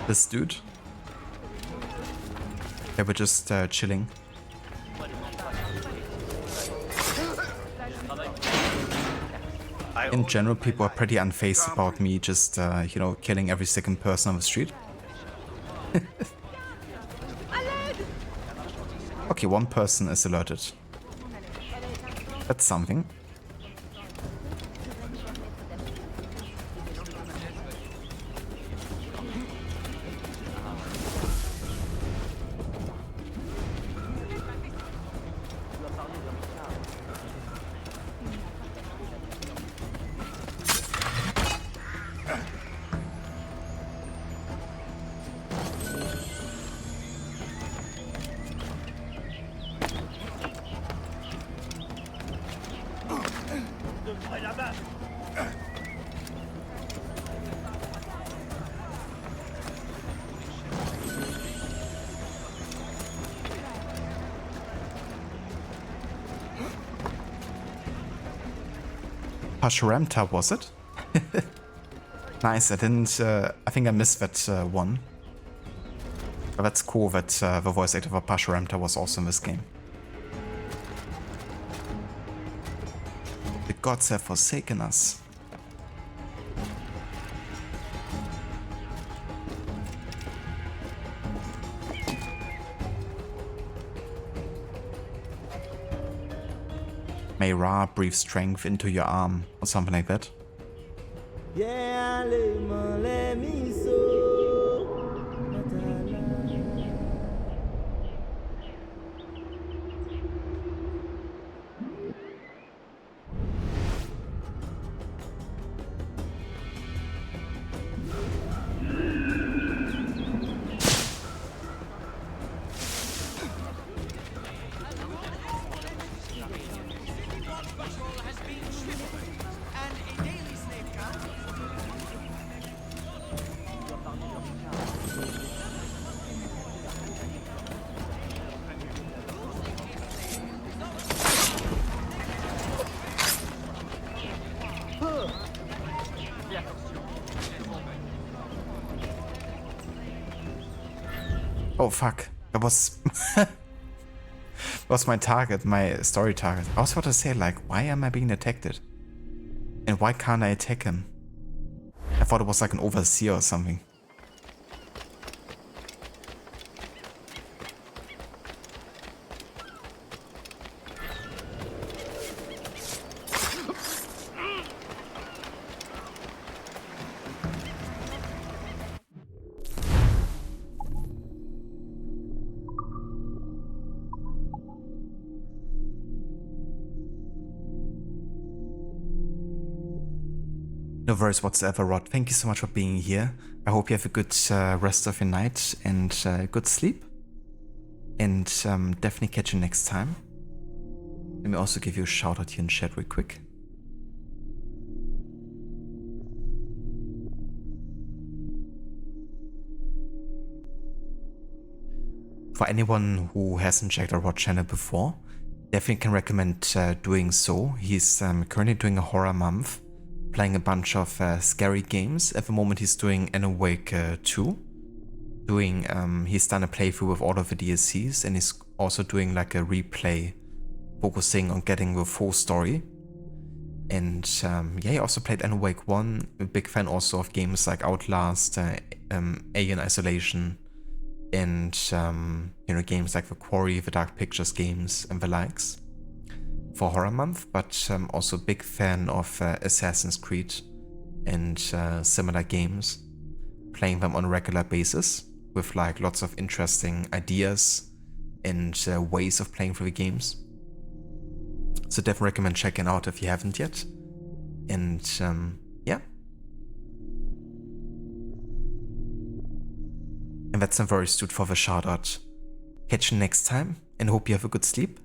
this dude. They were just chilling. In general, people are pretty unfazed about me just, you know, killing every second person on the street. Okay, one person is alerted. That's something. Pasharamta, was it? Nice, I didn't, I think I missed that one. But that's cool that the voice actor for Pasharamta was also in this game. The gods have forsaken us. May Ra breathe strength into your arm, or something like that. Yeah, let me so. Oh fuck. That was was my target, my story target. I was about to say, like, why am I being attacked? And why can't I attack him? I thought it was like an overseer or something. No worries whatsoever, Rod. Thank you so much for being here. I hope you have a good rest of your night and good sleep. And definitely catch you next time. Let me also give you a shout out here in chat real quick. For anyone who hasn't checked out Rod channel before, definitely can recommend doing so. He's currently doing a horror month, playing a bunch of scary games. At the moment he's doing Alan Wake 2. He's done a playthrough with all of the DLCs, and he's also doing like a replay focusing on getting the full story. And yeah, he also played Alan Wake 1, a big fan also of games like Outlast, Alien Isolation, and you know, games like The Quarry, the Dark Pictures games and the likes for Horror Month, but also a big fan of Assassin's Creed and similar games, playing them on a regular basis with like lots of interesting ideas and ways of playing through the games. So definitely recommend checking out if you haven't yet. And yeah. And that's a very stood for the shout out. Catch you next time and hope you have a good sleep.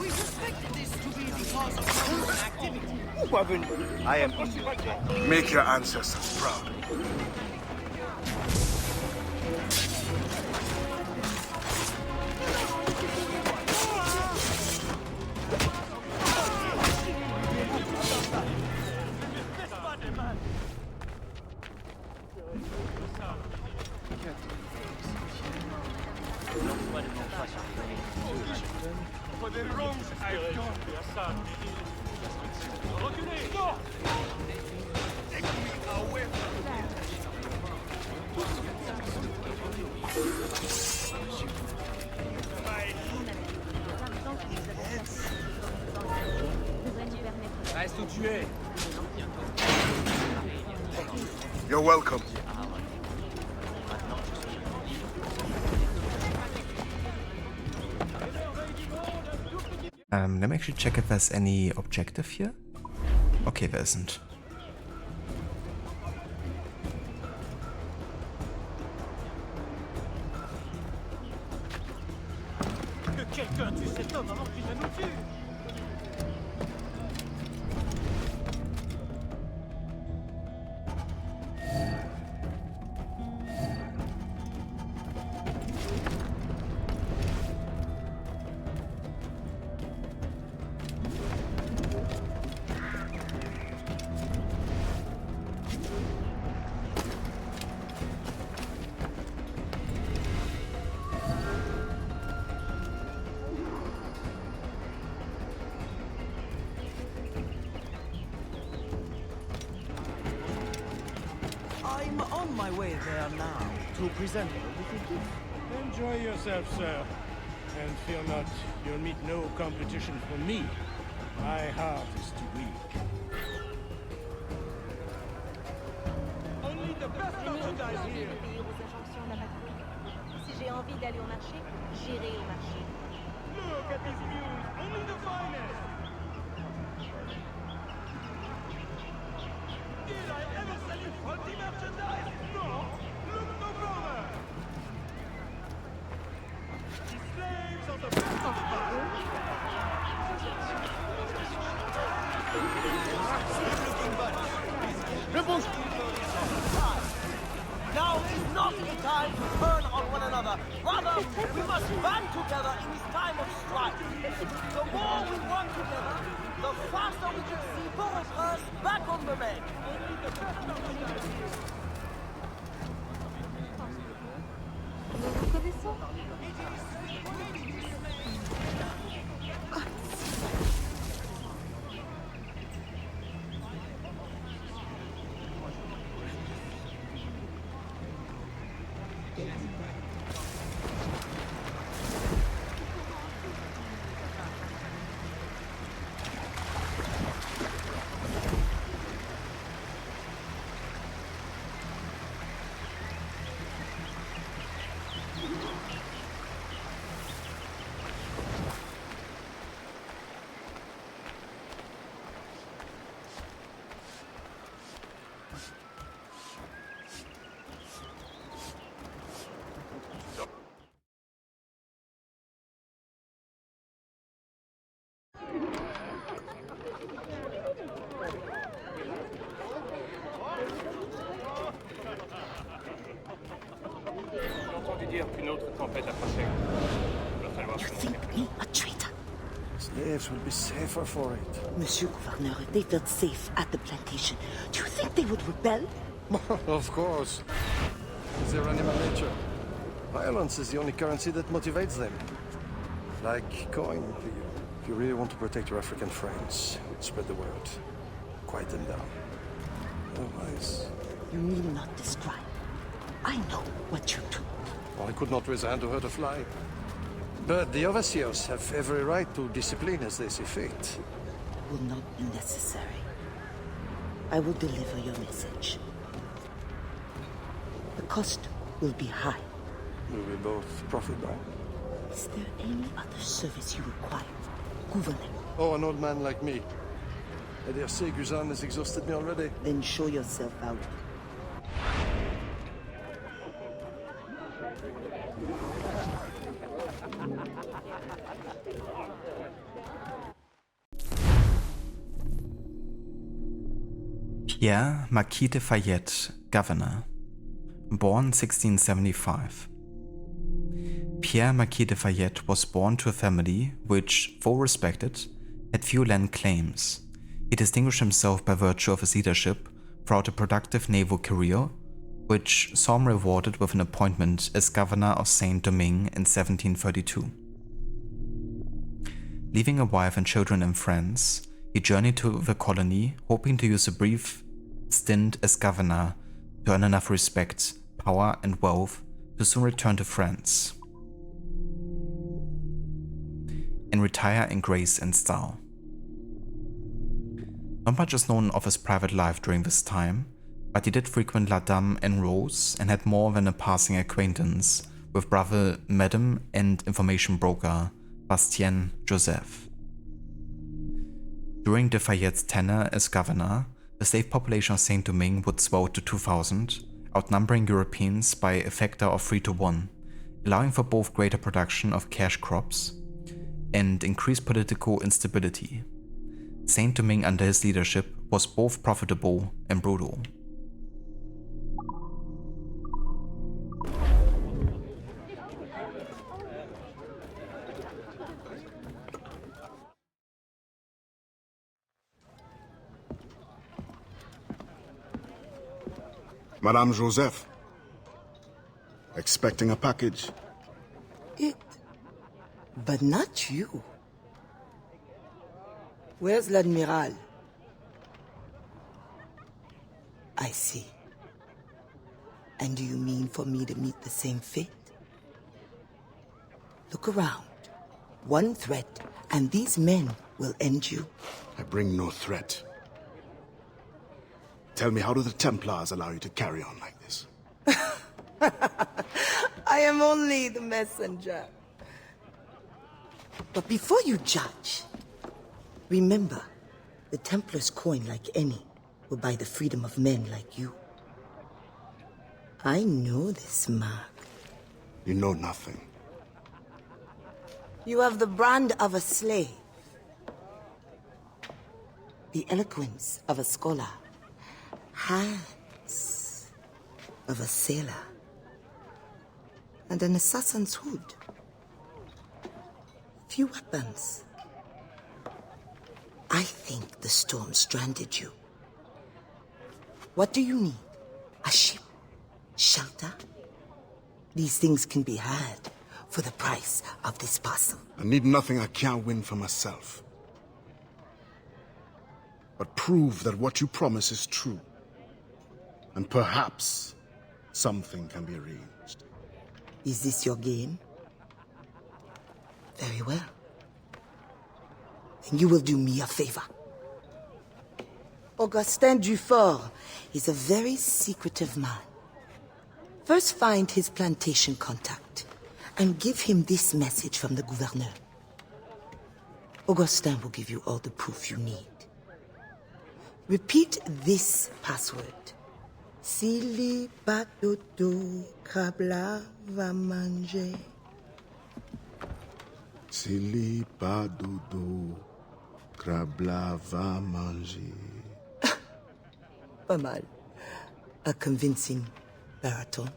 We suspected this to be because of human activity. I am. Make your ancestors proud. You're welcome. Let me actually check if there's any objective here. Okay, there isn't. Que quelqu'un tue cet homme avant qu'il ne nous tue. I'm on my way there now to present a little gift. Enjoy yourself, sir. And fear not, you'll meet no competition from me. My heart is too weak. Only the best merchandise here. Si j'ai envie d'aller au marché, j'irai au marché. Look at these mules, only the finest. Did I ever sell you faulty merchandise? No. Look no further. The slaves are the best of Réponse. Now is not a time to turn on one another. Rather, we must band together in this time of strife. The more we work together, the faster we can see both of us back on the mend. Nous vous connaissons? J'ai entendu dire qu'une autre tempête approchait. Il va falloir You se think montrer. me a traitor? Slaves will be safer for it. Monsieur Gouverneur, if they felt safe at the plantation, do you think they would rebel? Of course. It's their animal nature. Violence is the only currency that motivates them. Like coin to you. If you really want to protect your African friends, spread the word. Quiet them down. Otherwise, You need not describe. I know what you do. I could not resign to hurt a fly. But the overseers have every right to discipline as they see fit. Will not be necessary. I will deliver your message. The cost will be high. We will both profit by. Is there any other service you require, Gouverneur? Oh, an old man like me. I dare say Guzan has exhausted me already. Then show yourself out. Pierre Marquis de Fayette, governor. Born 1675. Pierre Marquis de Fayette was born to a family which, though respected, had few land claims. He distinguished himself by virtue of his leadership throughout a productive naval career, which saw him rewarded with an appointment as governor of Saint-Domingue in 1732. Leaving a wife and children in France, he journeyed to the colony, hoping to use a brief stint as governor to earn enough respect, power, and wealth to soon return to France and retire in grace and style. Not much is known of his private life during this time, but he did frequent La Dame en Rose and had more than a passing acquaintance with brother Madame and information broker Bastien Joseph. During de Fayette's tenure as governor, the slave population of Saint-Domingue would swell to 2,000, outnumbering Europeans by a factor of 3 to 1, allowing for both greater production of cash crops and increased political instability. Saint-Domingue under his leadership was both profitable and brutal. Madame Joseph. Expecting a package. It. But not you. Where's l'Admiral? I see. And do you mean for me to meet the same fate? Look around. One threat, and these men will end you. I bring no threat. Tell me, how do the Templars allow you to carry on like this? I am only the messenger. But before you judge, remember, the Templars' coin, like any, will buy the freedom of men like you. I know this mark. You know nothing. You have the brand of a slave, the eloquence of a scholar, hands of a sailor and an assassin's hood. Few weapons. I think the storm stranded you. What do you need? A ship? Shelter? These things can be had for the price of this parcel. I need nothing I can't win for myself. But prove that what you promise is true. And perhaps something can be arranged. Is this your game? Very well. Then you will do me a favor. Augustin Dufort is a very secretive man. First find his plantation contact and give him this message from the gouverneur. Augustin will give you all the proof you need. Repeat this password. Sili batoto krabla va manger. Sili pas dodo, krabla va manger. Pas mal. A convincing baritone.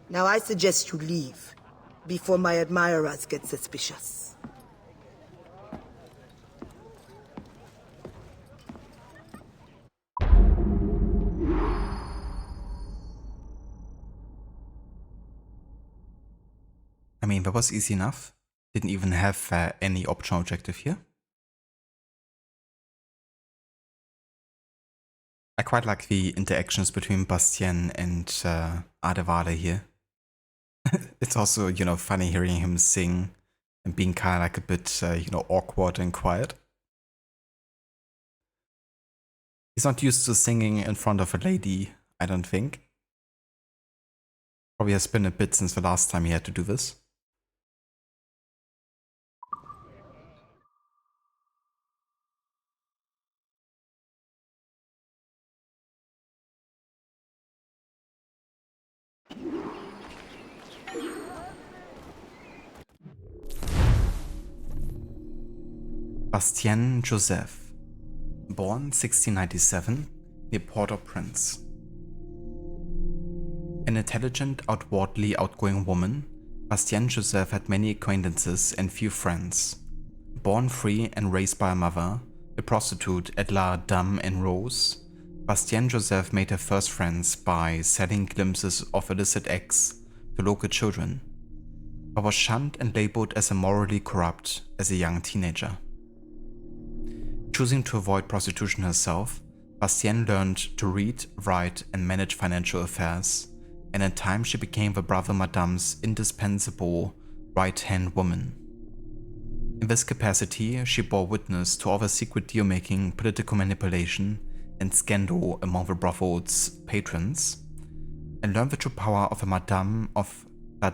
Now I suggest you leave before my admirers get suspicious. I mean, that was easy enough. Didn't even have any optional objective here. I quite like the interactions between Bastien and Adevale here. It's also, you know, funny hearing him sing and being kind of like a bit, you know, awkward and quiet. He's not used to singing in front of a lady, I don't think. Probably has been a bit since the last time he had to do this. Bastien Joseph, born 1697 near Port-au-Prince. An intelligent, outwardly outgoing woman, Bastien Joseph had many acquaintances and few friends. Born free and raised by a mother, a prostitute at La Dame en Rose, Bastien Joseph made her first friends by selling glimpses of illicit acts to local children, but was shunned and labeled as immorally corrupt as a young teenager. Choosing to avoid prostitution herself, Bastien learned to read, write, and manage financial affairs, and in time she became the brother Madame's indispensable right-hand woman. In this capacity, she bore witness to all the secret deal-making, political manipulation, and scandal among the brothel's patrons, and learned the true power of a Madame of La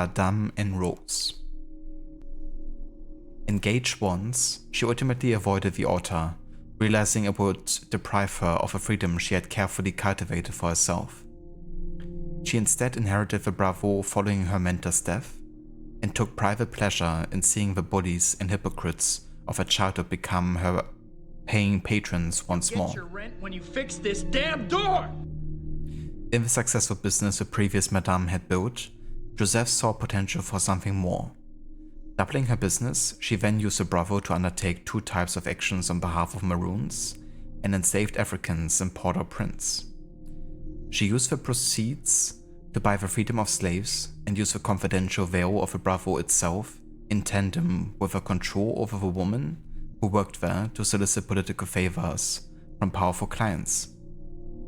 Dame en Rose. Engaged once, she ultimately avoided the altar, realizing it would deprive her of a freedom she had carefully cultivated for herself. She instead inherited the bravo following her mentor's death, and took private pleasure in seeing the bullies and hypocrites of her childhood become her paying patrons once more. Get your rent when you fix this damn door! In the successful business the previous Madame had built, Joseph saw potential for something more. Doubling her business, she then used the bravo to undertake two types of actions on behalf of Maroons and enslaved Africans in Port-au-Prince. She used the proceeds to buy the freedom of slaves and used the confidential veil of the bravo itself in tandem with her control over the woman who worked there to solicit political favors from powerful clients,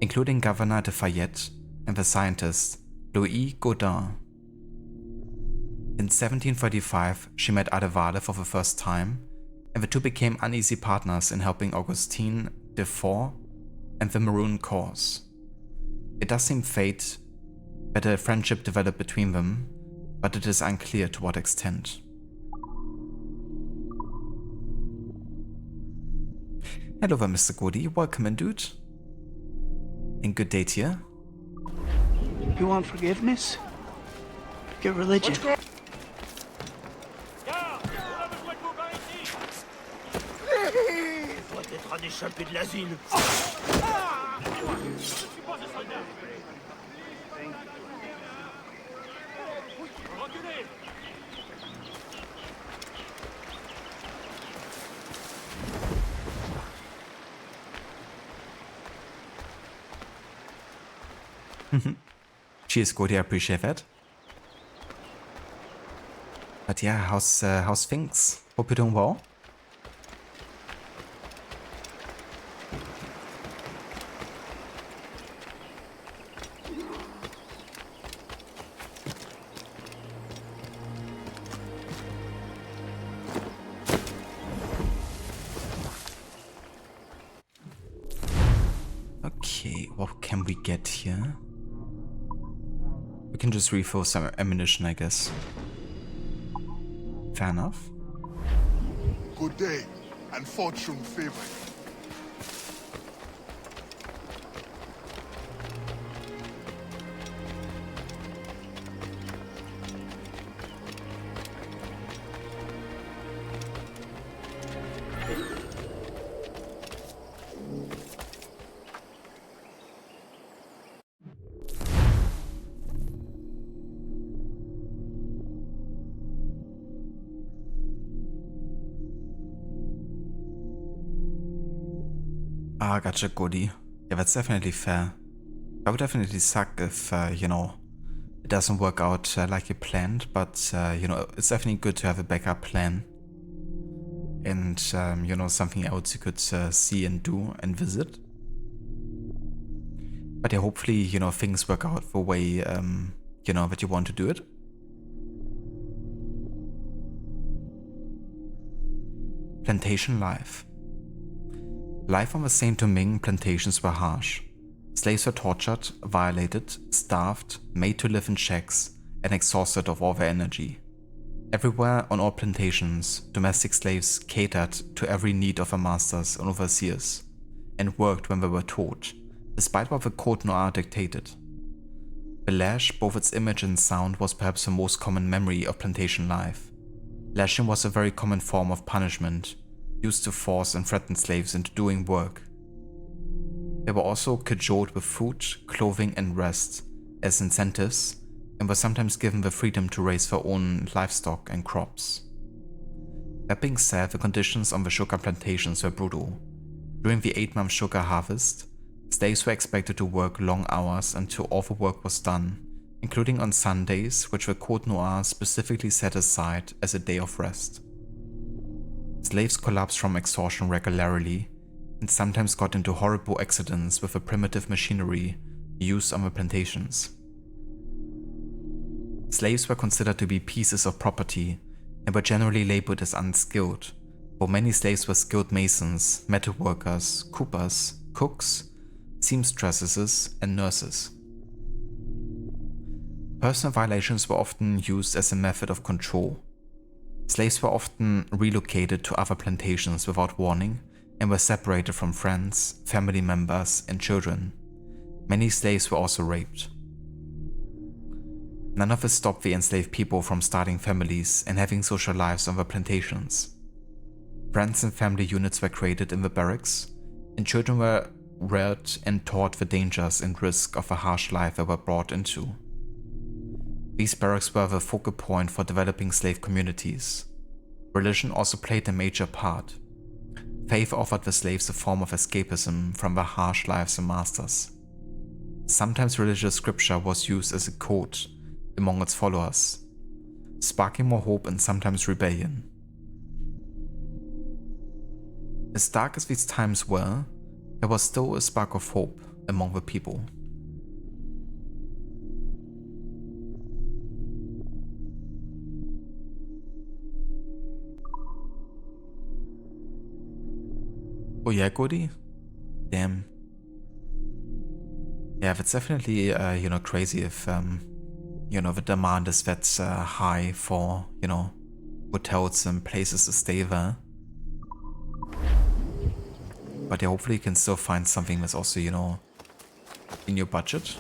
including Governor de Fayette and the scientist Louis Gaudin. In 1735, she met Adevale for the first time, and the two became uneasy partners in helping Augustin de Fort and the Maroon cause. It does seem fate that a friendship developed between them, but it is unclear to what extent. Hello there, Mr. Goody. Welcome in, dude. And good day to you. You want forgiveness? Get religion. Il doit être un échappé de l'asile. Cheers, Cody. I appreciate that. But yeah, how's things? Hope you're doing well. Okay, what can we get here? We can just refill some ammunition, I guess. Fair enough. Good day, and fortune favor you. Ah, gotcha, Goody. Yeah, that's definitely fair. That would definitely suck if, you know, it doesn't work out like you planned, but, you know, it's definitely good to have a backup plan. And, you know, something else you could see and do and visit. But yeah, hopefully, you know, things work out the way, you know, that you want to do it. Plantation life. Life on the Saint-Domingue plantations were harsh. Slaves were tortured, violated, starved, made to live in shacks, and exhausted of all their energy. Everywhere on all plantations, domestic slaves catered to every need of their masters and overseers, and worked when they were taught, despite what the Code Noir dictated. The lash, both its image and sound, was perhaps the most common memory of plantation life. Lashing was a very common form of punishment, used to force and threaten slaves into doing work. They were also cajoled with food, clothing, and rest as incentives, and were sometimes given the freedom to raise their own livestock and crops. That being said, the conditions on the sugar plantations were brutal. During the 8-month sugar harvest, slaves were expected to work long hours until all the work was done, including on Sundays, which the Code Noir specifically set aside as a day of rest. Slaves collapsed from exhaustion regularly, and sometimes got into horrible accidents with the primitive machinery used on the plantations. Slaves were considered to be pieces of property and were generally labeled as unskilled, though many slaves were skilled masons, metal workers, coopers, cooks, seamstresses, and nurses. Personal violations were often used as a method of control. Slaves were often relocated to other plantations without warning and were separated from friends, family members, and children. Many slaves were also raped. None of this stopped the enslaved people from starting families and having social lives on the plantations. Friends and family units were created in the barracks, and children were reared and taught the dangers and risk of a harsh life they were brought into. These barracks were the focal point for developing slave communities. Religion also played a major part. Faith offered the slaves a form of escapism from their harsh lives and masters. Sometimes religious scripture was used as a code among its followers, sparking more hope and sometimes rebellion. As dark as these times were, there was still a spark of hope among the people. Oh yeah, Cody? Damn. Yeah, that's definitely, you know, crazy if, you know, the demand is that high for, you know, hotels and places to stay there. But yeah, hopefully you can still find something that's also, you know, in your budget.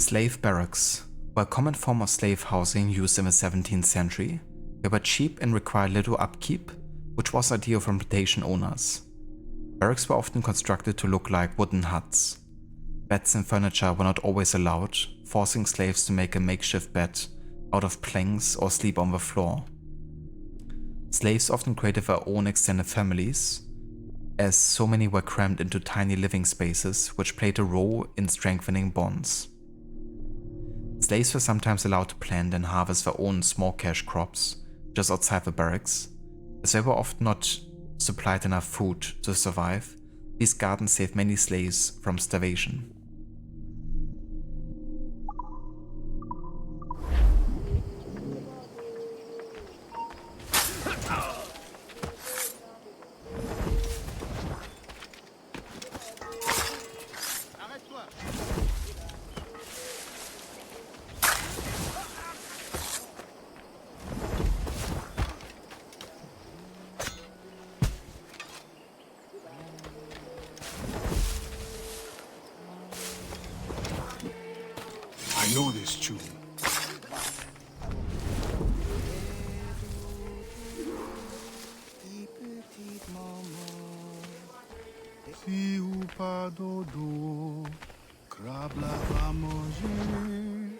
Slave barracks were a common form of slave housing used in the 17th century. They were cheap and required little upkeep, which was ideal for plantation owners. Barracks were often constructed to look like wooden huts. Beds and furniture were not always allowed, forcing slaves to make a makeshift bed out of planks or sleep on the floor. Slaves often created their own extended families, as so many were crammed into tiny living spaces, which played a role in strengthening bonds. Slaves were sometimes allowed to plant and harvest their own small cash crops just outside the barracks. As they were often not supplied enough food to survive, these gardens saved many slaves from starvation. I know this tune. Si ou pas dodo, crabe la va manger.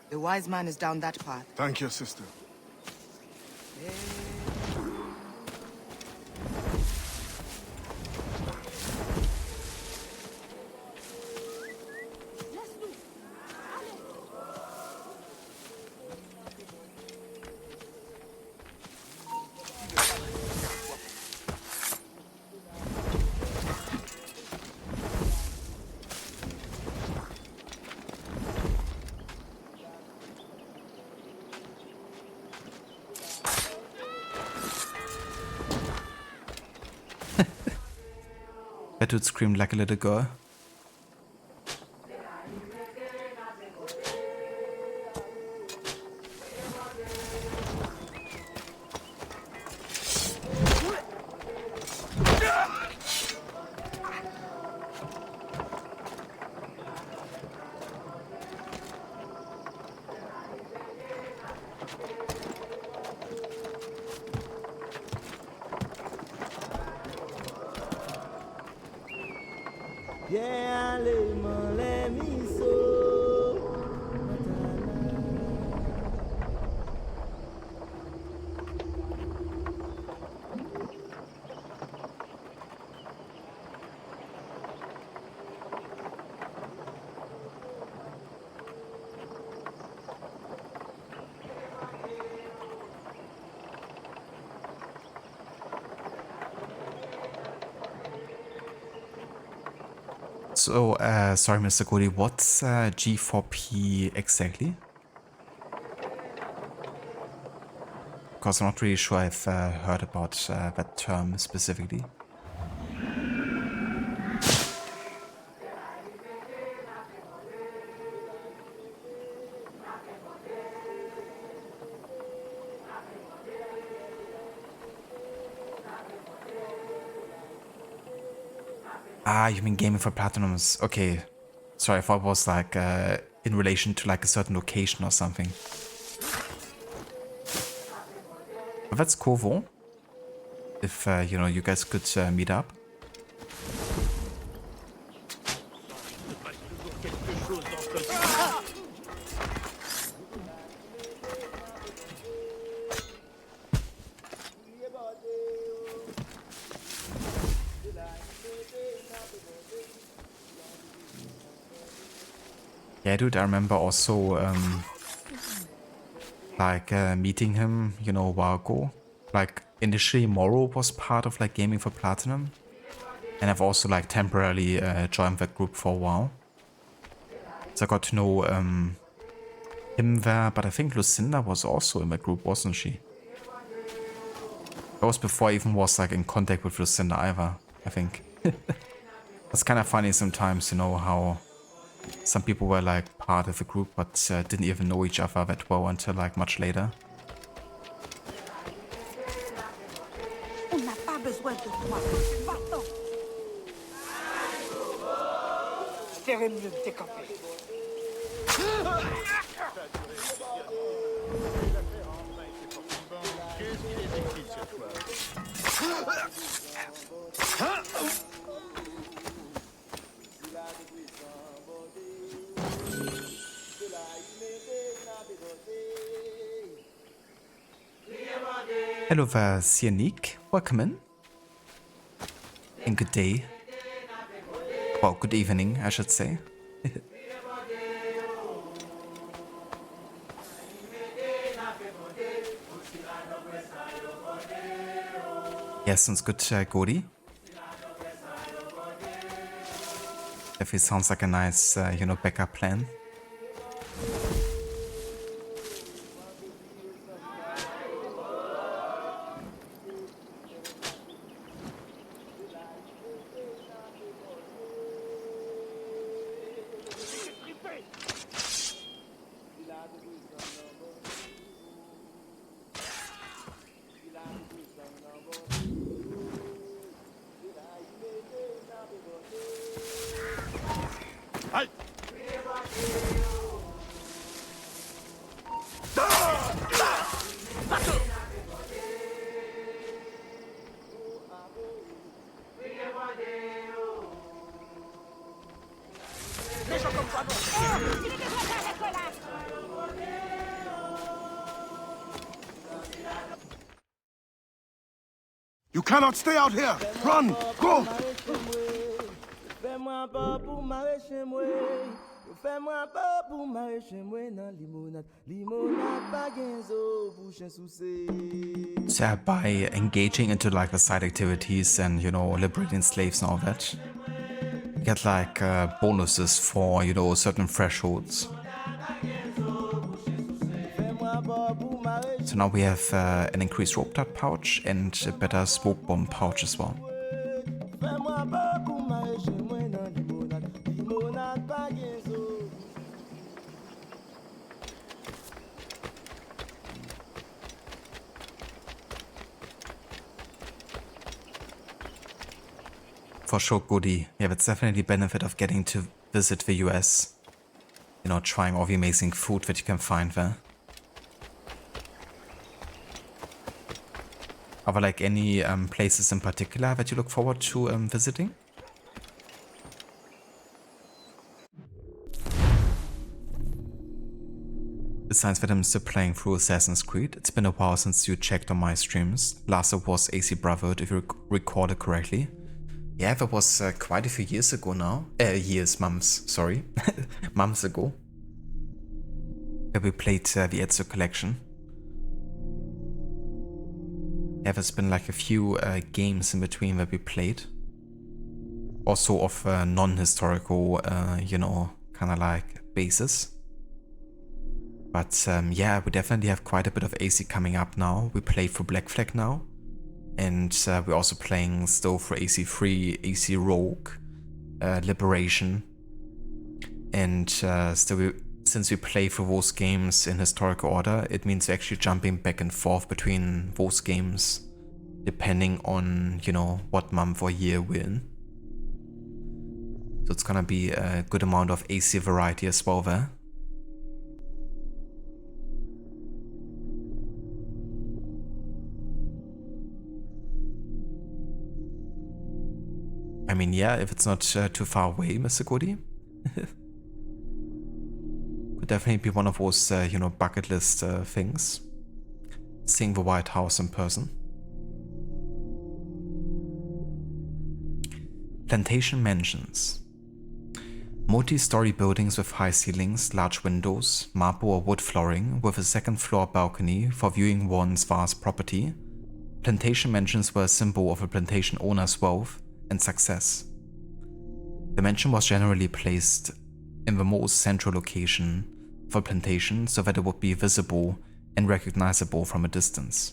The wise man is down that path. Thank you, sister. That dude screamed like a little girl. Bien les mains, les miso. So, sorry, Mr. Cody, what's G4P exactly? Because I'm not really sure I've heard about that term specifically. Ah, you mean gaming for platinums? Okay. Sorry, I thought it was like in relation to like a certain location or something. But that's cool though. If, you know, you guys could meet up. Yeah, dude, I remember also, like, meeting him, you know, a while ago. Like, initially Moro was part of, like, Gaming for Platinum. And I've also, like, temporarily joined that group for a while. So I got to know him there, but I think Lucinda was also in that group, wasn't she? That was before I even was, like, in contact with Lucinda either, I think. It's kind of funny sometimes, you know, how some people were like part of the group but didn't even know each other that well until like much later. On n'a pas besoin de toi. Va-t'en. Serrez mieux tes cafés. Hello there, Sianique. Welcome in. And good day. Well, good evening, I should say. Yeah, sounds good, Gori. Definitely sounds like a nice, backup plan. You cannot stay out here! Run! Go! So by engaging into like the side activities and, liberating slaves and all that, you get like bonuses for, certain thresholds. So now we have an increased rope dart pouch and a better smoke bomb pouch as well. For sure, Goody. Yeah, that's definitely the benefit of getting to visit the US. Trying all the amazing food that you can find there. Are there like any places in particular that you look forward to visiting? Besides that, I'm still playing through Assassin's Creed. It's been a while since you checked on my streams. Last it was AC Brotherhood, if you recall it correctly. Yeah, that was quite a few years ago now. Months, sorry. Months ago. Yeah, we played the Ezio collection. Yeah, there's been like a few games in between that we played. Also of non-historical, kind of like basis. But yeah, we definitely have quite a bit of AC coming up now. We play for Black Flag now. And we're also playing still for AC3, AC Rogue, Liberation. And since we play for those games in historical order, it means we're actually jumping back and forth between those games, depending on, what month or year we're in. So it's gonna be a good amount of AC variety as well there. I mean, yeah, if it's not too far away, Mr. Cody. Could definitely be one of those, bucket list things. Seeing the White House in person. Plantation Mansions. Multi-story buildings with high ceilings, large windows, marble or wood flooring, with a second floor balcony for viewing one's vast property. Plantation mansions were a symbol of a plantation owner's wealth and success. The mansion was generally placed in the most central location for a plantation so that it would be visible and recognizable from a distance.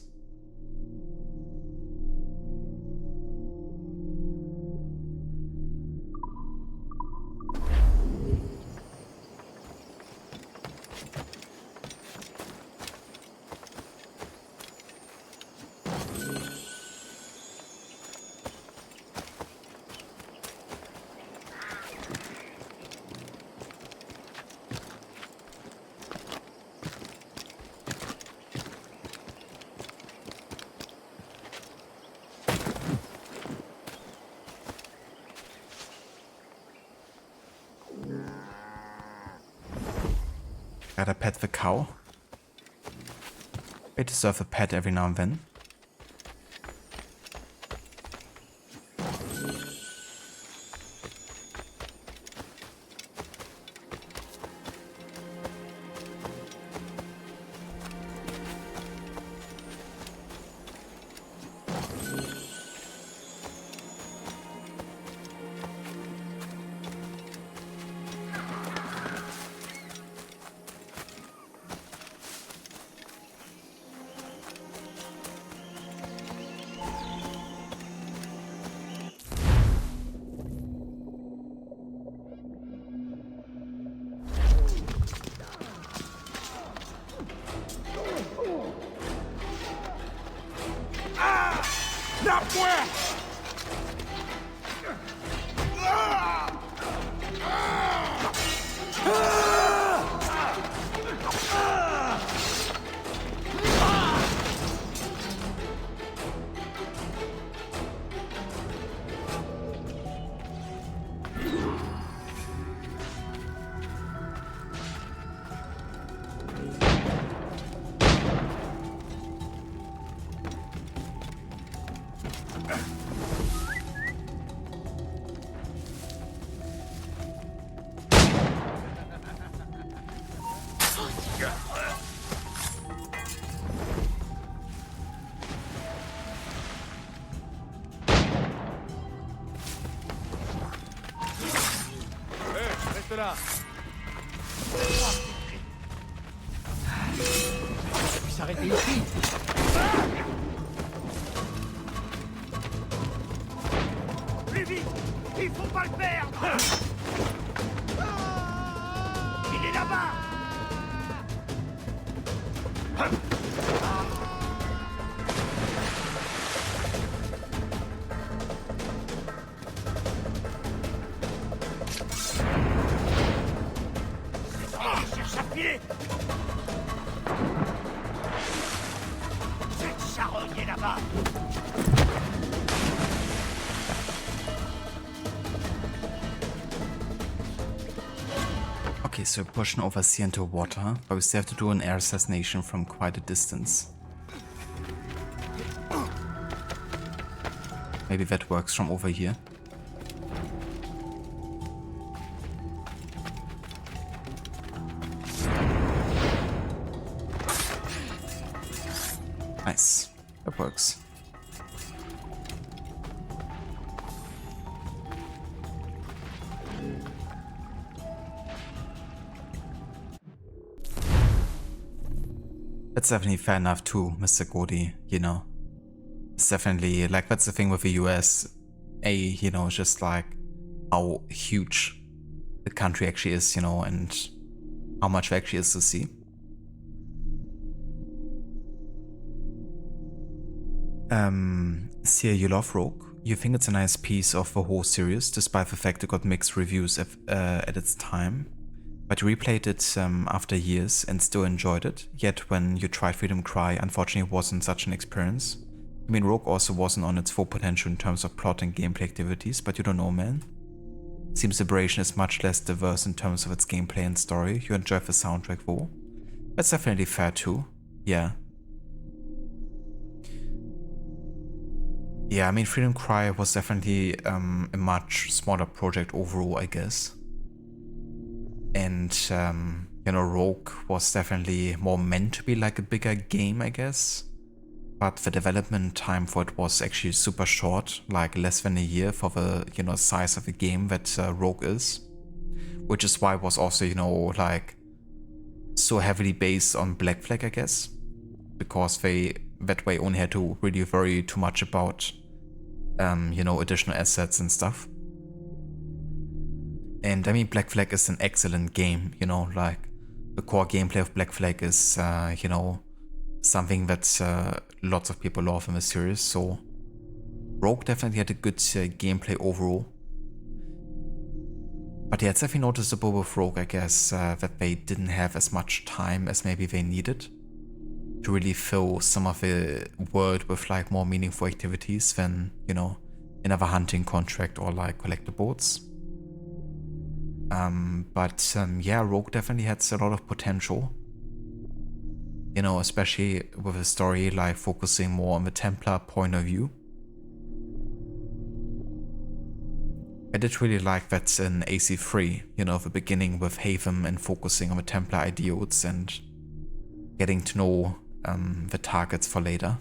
Gotta pet the cow. They deserve a pet every now and then. Not where! Reste là. Il s'arrêter ici. Plus vite! Il faut pas le perdre! Il est là-bas! Il cherche à filer! Cette charogne est là-bas! Okay, so we're pushing over sea into water, but we still have to do an air assassination from quite a distance. Maybe that works from over here. Nice, that works. That's definitely fair enough too, Mr. Gordy, you know. It's definitely, like, that's the thing with the US. You know, just like how huge the country actually is, you know, and how much there actually is to see. Sia, you love Rogue. You think it's a nice piece of the whole series, despite the fact it got mixed reviews at its time. But you replayed it after years and still enjoyed it, yet when you tried Freedom Cry, unfortunately it wasn't such an experience. I mean, Rogue also wasn't on its full potential in terms of plot and gameplay activities, but you don't know, man. Seems Liberation is much less diverse in terms of its gameplay and story. You enjoyed the soundtrack though. That's definitely fair too, yeah. Yeah, I mean, Freedom Cry was definitely a much smaller project overall, I guess. And, you know, Rogue was definitely more meant to be like a bigger game, I guess. But the development time for it was actually super short, like less than a year for the, you know, size of the game that Rogue is. Which is why it was also, you know, like so heavily based on Black Flag, I guess. Because they, that way, only had to really worry too much about, you know, additional assets and stuff. And I mean, Black Flag is an excellent game, you know, like the core gameplay of Black Flag is, you know, something that lots of people love in the series. So Rogue definitely had a good gameplay overall. But yeah, it's definitely noticeable with Rogue, I guess, that they didn't have as much time as maybe they needed to really fill some of the world with like more meaningful activities than, you know, another hunting contract or like collectibles. Yeah, Rogue definitely has a lot of potential. You know, especially with a story like focusing more on the Templar point of view. I did really like that in AC3, you know, the beginning with Haven and focusing on the Templar ideals and getting to know the targets for later.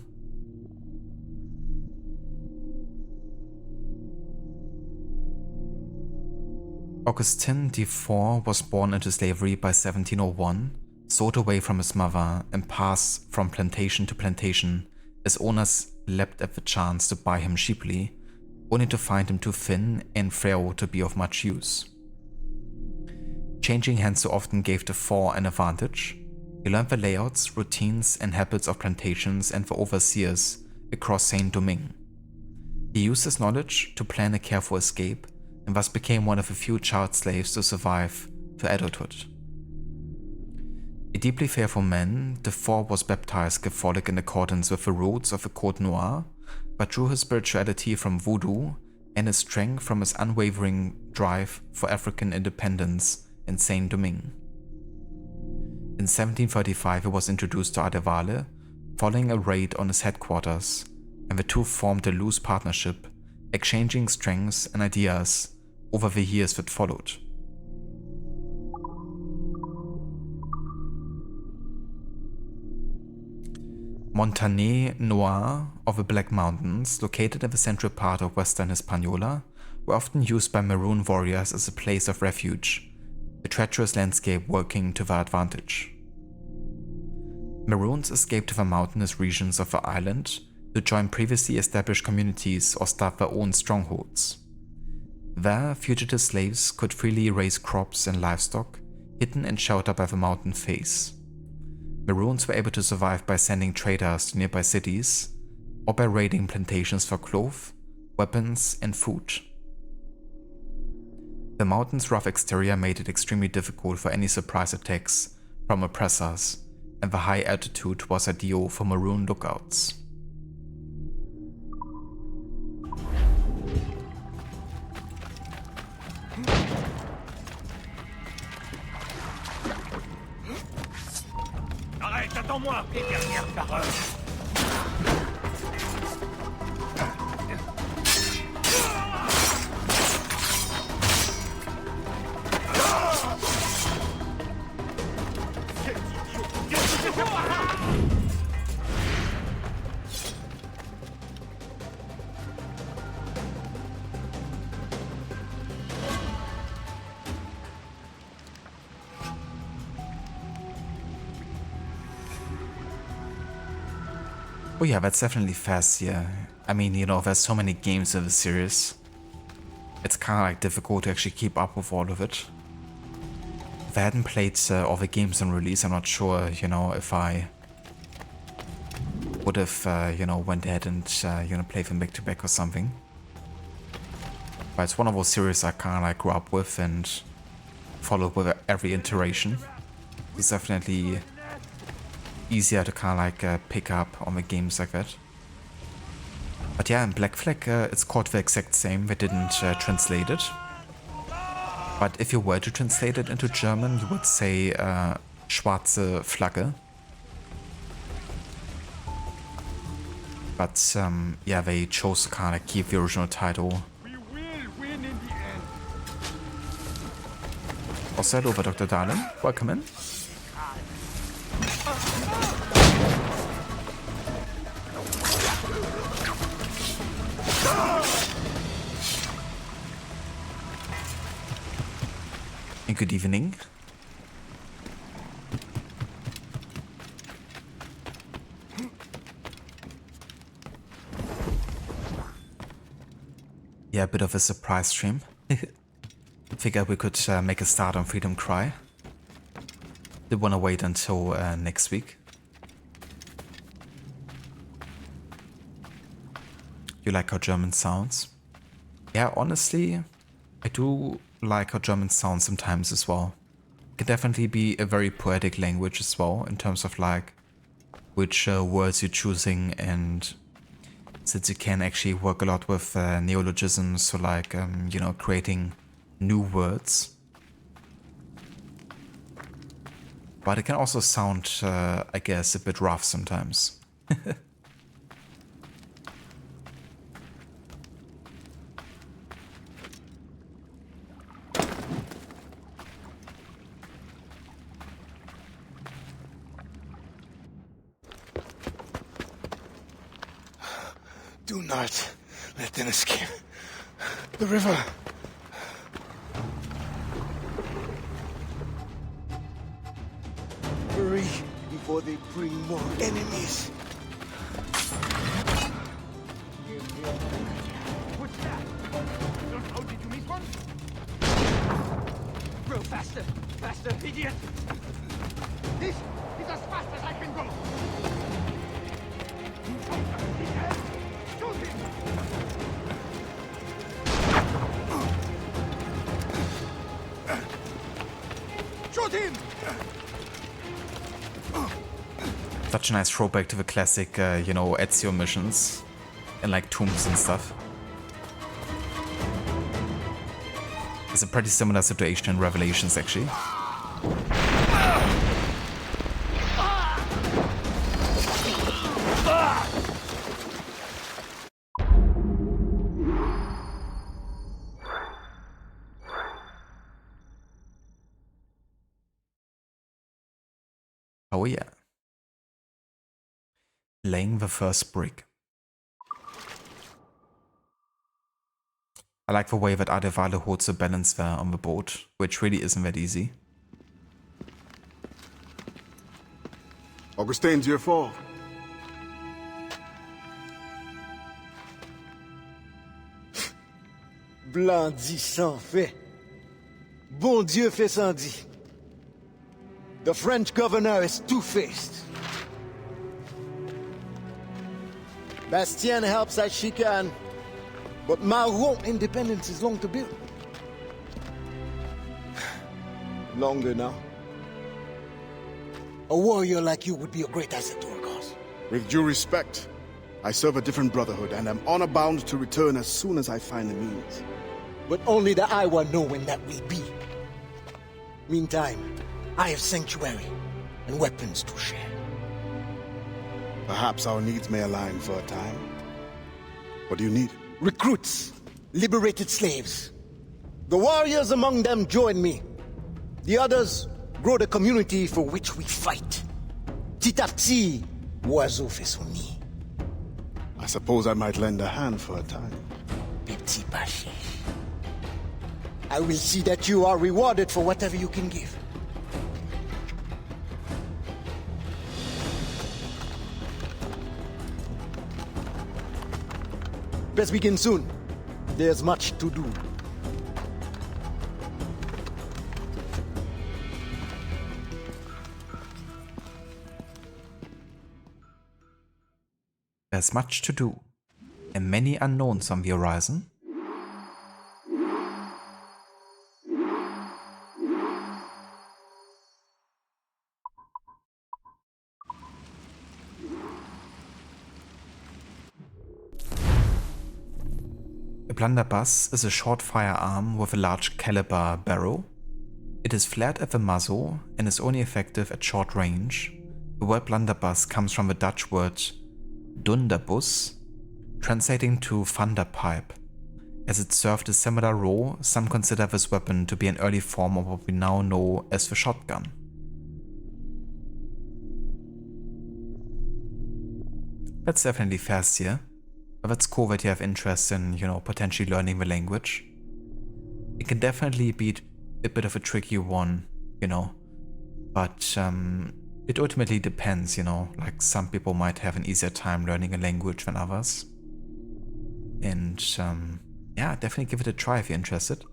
Augustin de Four was born into slavery by 1701, sold away from his mother, and passed from plantation to plantation as owners leapt at the chance to buy him cheaply, only to find him too thin and frail to be of much use. Changing hands so often gave the Four an advantage. He learned the layouts, routines, and habits of plantations and the overseers across Saint-Domingue. He used his knowledge to plan a careful escape, and thus became one of the few child slaves to survive to adulthood. A deeply fearful man, de Four was baptized Catholic in accordance with the roots of the Code Noir, but drew his spirituality from voodoo and his strength from his unwavering drive for African independence in Saint-Domingue. In 1735 he was introduced to Adevale, following a raid on his headquarters, and the two formed a loose partnership, exchanging strengths and ideas over the years that followed. Montagne Noir of the Black Mountains, located in the central part of western Hispaniola, were often used by Maroon warriors as a place of refuge, the treacherous landscape working to their advantage. Maroons escaped to the mountainous regions of the island to join previously established communities or start their own strongholds. There, fugitive slaves could freely raise crops and livestock, hidden and sheltered by the mountain face. Maroons were able to survive by sending traders to nearby cities, or by raiding plantations for cloth, weapons, and food. The mountain's rough exterior made it extremely difficult for any surprise attacks from oppressors, and the high altitude was ideal for Maroon lookouts. Arrête, attends-moi! Les dernières paroles! Oh yeah, that's definitely fast here. I mean, you know, there's so many games in the series. It's kind of like difficult to actually keep up with all of it. If I hadn't played all the games on release, I'm not sure, you know, if I would have, you know, went ahead and, you know, played them back to back or something. But it's one of those series I kind of like grew up with and followed with every iteration. It's definitely easier to kind of like pick up on the games like that. But yeah, in Black Flag it's called the exact same, they didn't translate it. But if you were to translate it into German, you would say Schwarze Flagge. But yeah, they chose to kind of keep the original title. Also, hello, Dr. Darlin. Welcome in. And good evening. Yeah, a bit of a surprise stream. Figured we could make a start on Freedom Cry. Did want to wait until next week. You like how German sounds? Yeah, honestly, I do like how German sounds sometimes as well. It can definitely be a very poetic language as well, in terms of like which words you're choosing, and since you can actually work a lot with neologisms, so like, you know, creating new words. But it can also sound, I guess, a bit rough sometimes. Do not let them escape. The river. Hurry before they bring more enemies. What's that? Oh, did you miss one? Row faster! Faster, idiot! This is as fast as I can go! Shoot him! Shoot him! Such a nice throwback to the classic, you know, Ezio missions and like tombs and stuff. It's a pretty similar situation in Revelations, actually. Oh yeah. Laying the first brick. I like the way that Adevale holds the balance there on the boat, which really isn't that easy. Augustine's your fault. Blanc dit sans fait. Bon Dieu fait sans dit. The French governor is two-faced. Bastien helps as she can, but Maroon independence is long to build. Longer now. A warrior like you would be a great asset to our cause. With due respect, I serve a different brotherhood and am honor-bound to return as soon as I find the means. But only the Iowa know when that will be. Meantime, I have sanctuary and weapons to share. Perhaps our needs may align for a time. What do you need? Recruits, liberated slaves. The warriors among them join me. The others grow the community for which we fight. Petit à petit, oiseau fait son nid. I suppose I might lend a hand for a time. Petit Paché. I will see that you are rewarded for whatever you can give. Best begin soon. There's much to do. There's much to do, and many unknowns on the horizon. A blunderbuss is a short firearm with a large caliber barrel. It is flat at the muzzle and is only effective at short range. The word blunderbuss comes from the Dutch word dunderbus, translating to thunder pipe. As it served a similar role, some consider this weapon to be an early form of what we now know as the shotgun. That's definitely fast here, but that's cool that you have interest in, you know, potentially learning the language. It can definitely be a bit of a tricky one, you know, but it ultimately depends, you know, like some people might have an easier time learning a language than others. And yeah, definitely give it a try if you're interested.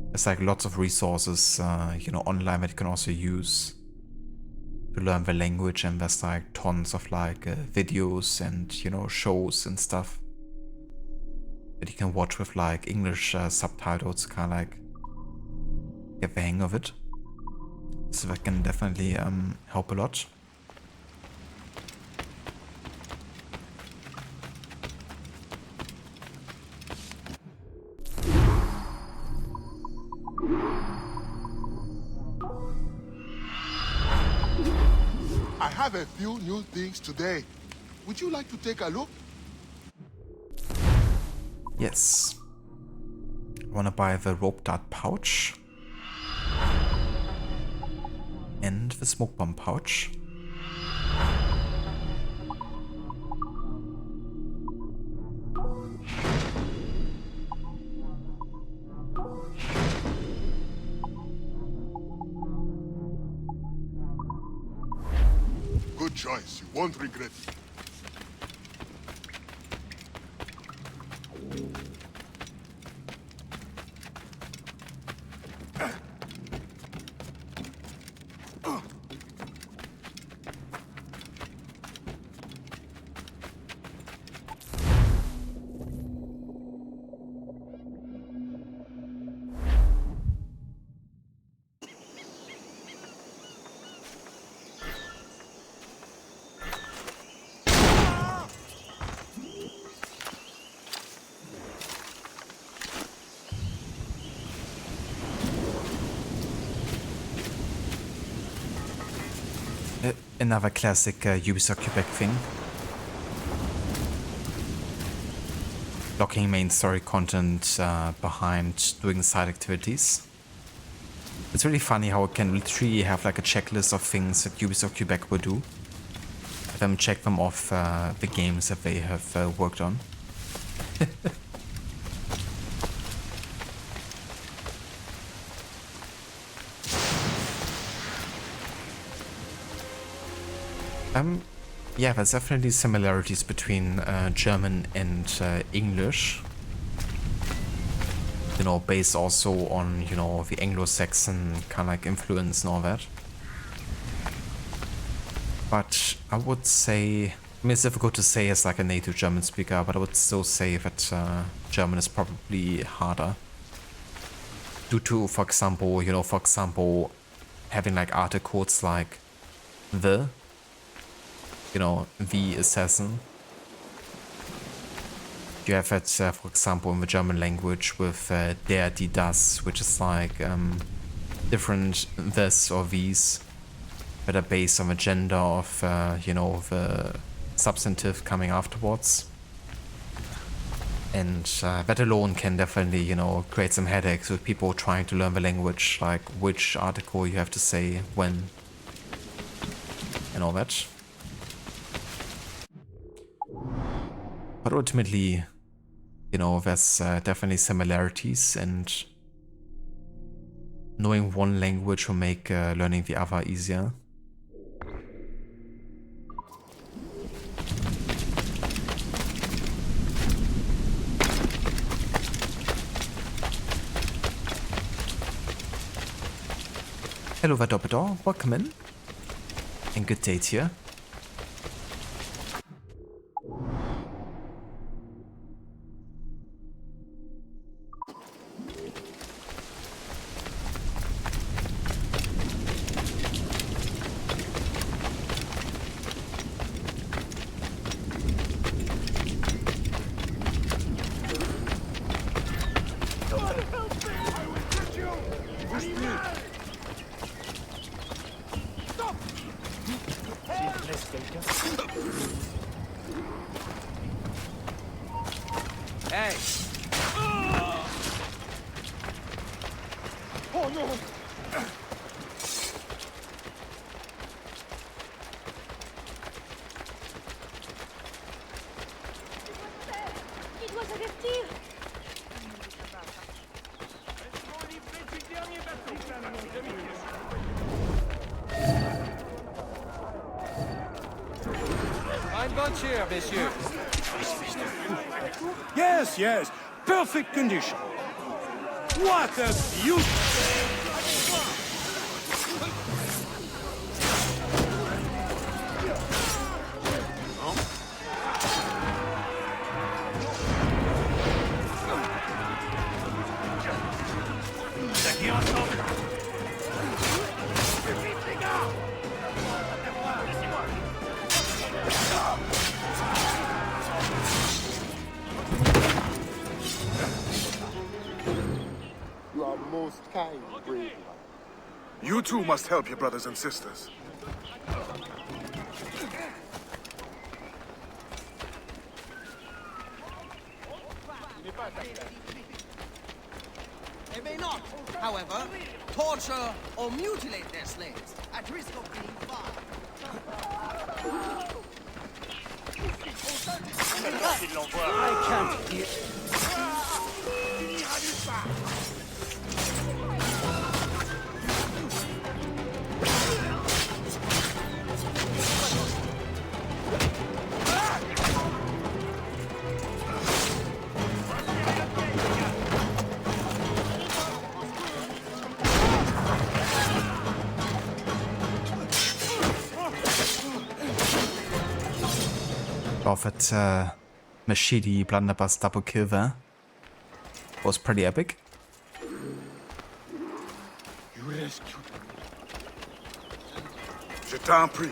There's like lots of resources, you know, online that you can also use to learn the language, and there's like tons of like videos and, you know, shows and stuff that you can watch with like English subtitles, kind of like get the hang of it. So that can definitely help a lot. have a few new things today. Would you like to take a look? Yes. I want to buy the rope dart pouch. And the smoke bomb pouch. Good choice. You won't regret it. Another classic Ubisoft Quebec thing. Blocking main story content behind doing side activities. It's really funny how it can literally have like a checklist of things that Ubisoft Quebec would do. Them check them off the games that they have worked on. Yeah, there's definitely similarities between German and English. You know, based also on, you know, the Anglo-Saxon kind of like influence and all that. But I would say, I mean, it's difficult to say as like a native German speaker, but I would still say that German is probably harder. Due to, for example, having like articles like the, you know, the assassin. You have that, for example, in the German language with der, die, das, which is like different this or these that are based on the gender of, you know, the substantive coming afterwards. And that alone can definitely, you know, create some headaches with people trying to learn the language, like which article you have to say when and all that. But ultimately, you know, there's definitely similarities, and knowing one language will make learning the other easier. Hello there, Doppeldoor. Welcome in. And good day to you. Hey! Oh no! Il doit s'avertir. Fine bunch here, messieurs. Yes, yes. Perfect condition. What a beauty! You are most kind, brave one. You too must help your brothers and sisters. They may not, however, torture or mutilate their slaves at risk of being fined. I can't hear. Buffett machete blunderbuss double kill there was pretty epic. You rescued me. Je t'en prie.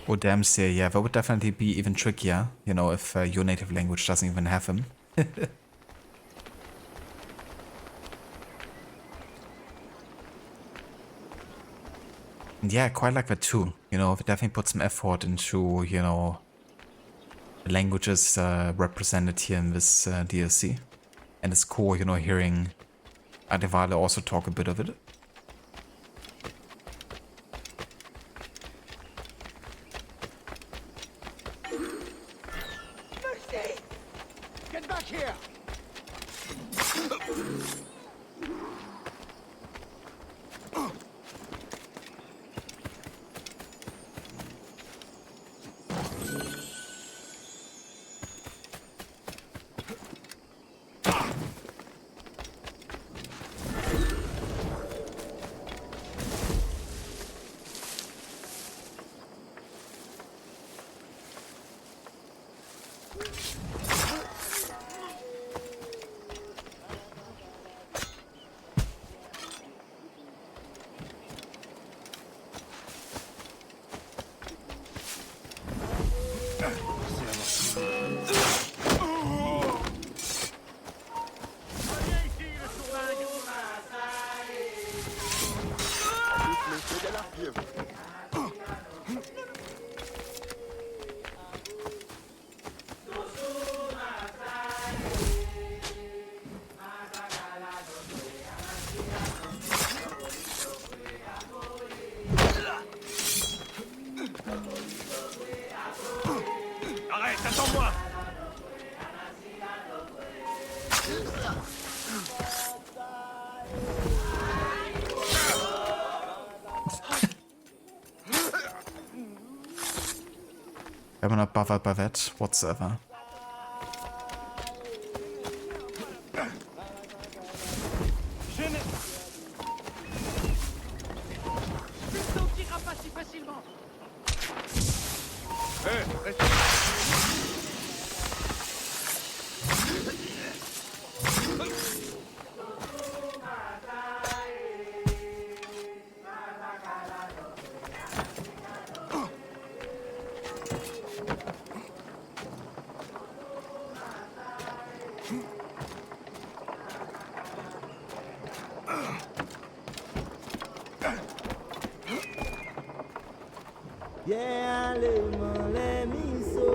Oh damn, Sir, yeah, that would definitely be even trickier, you know, if your native language doesn't even have him. And yeah, I quite like that too. You know, it definitely put some effort into, you know, the languages represented here in this DLC. And it's cool, you know, hearing Adewale also talk a bit of it. Mercy! Get back here! Arrête, attends-moi! I'm not bothered by that whatsoever. Yeah, let me so.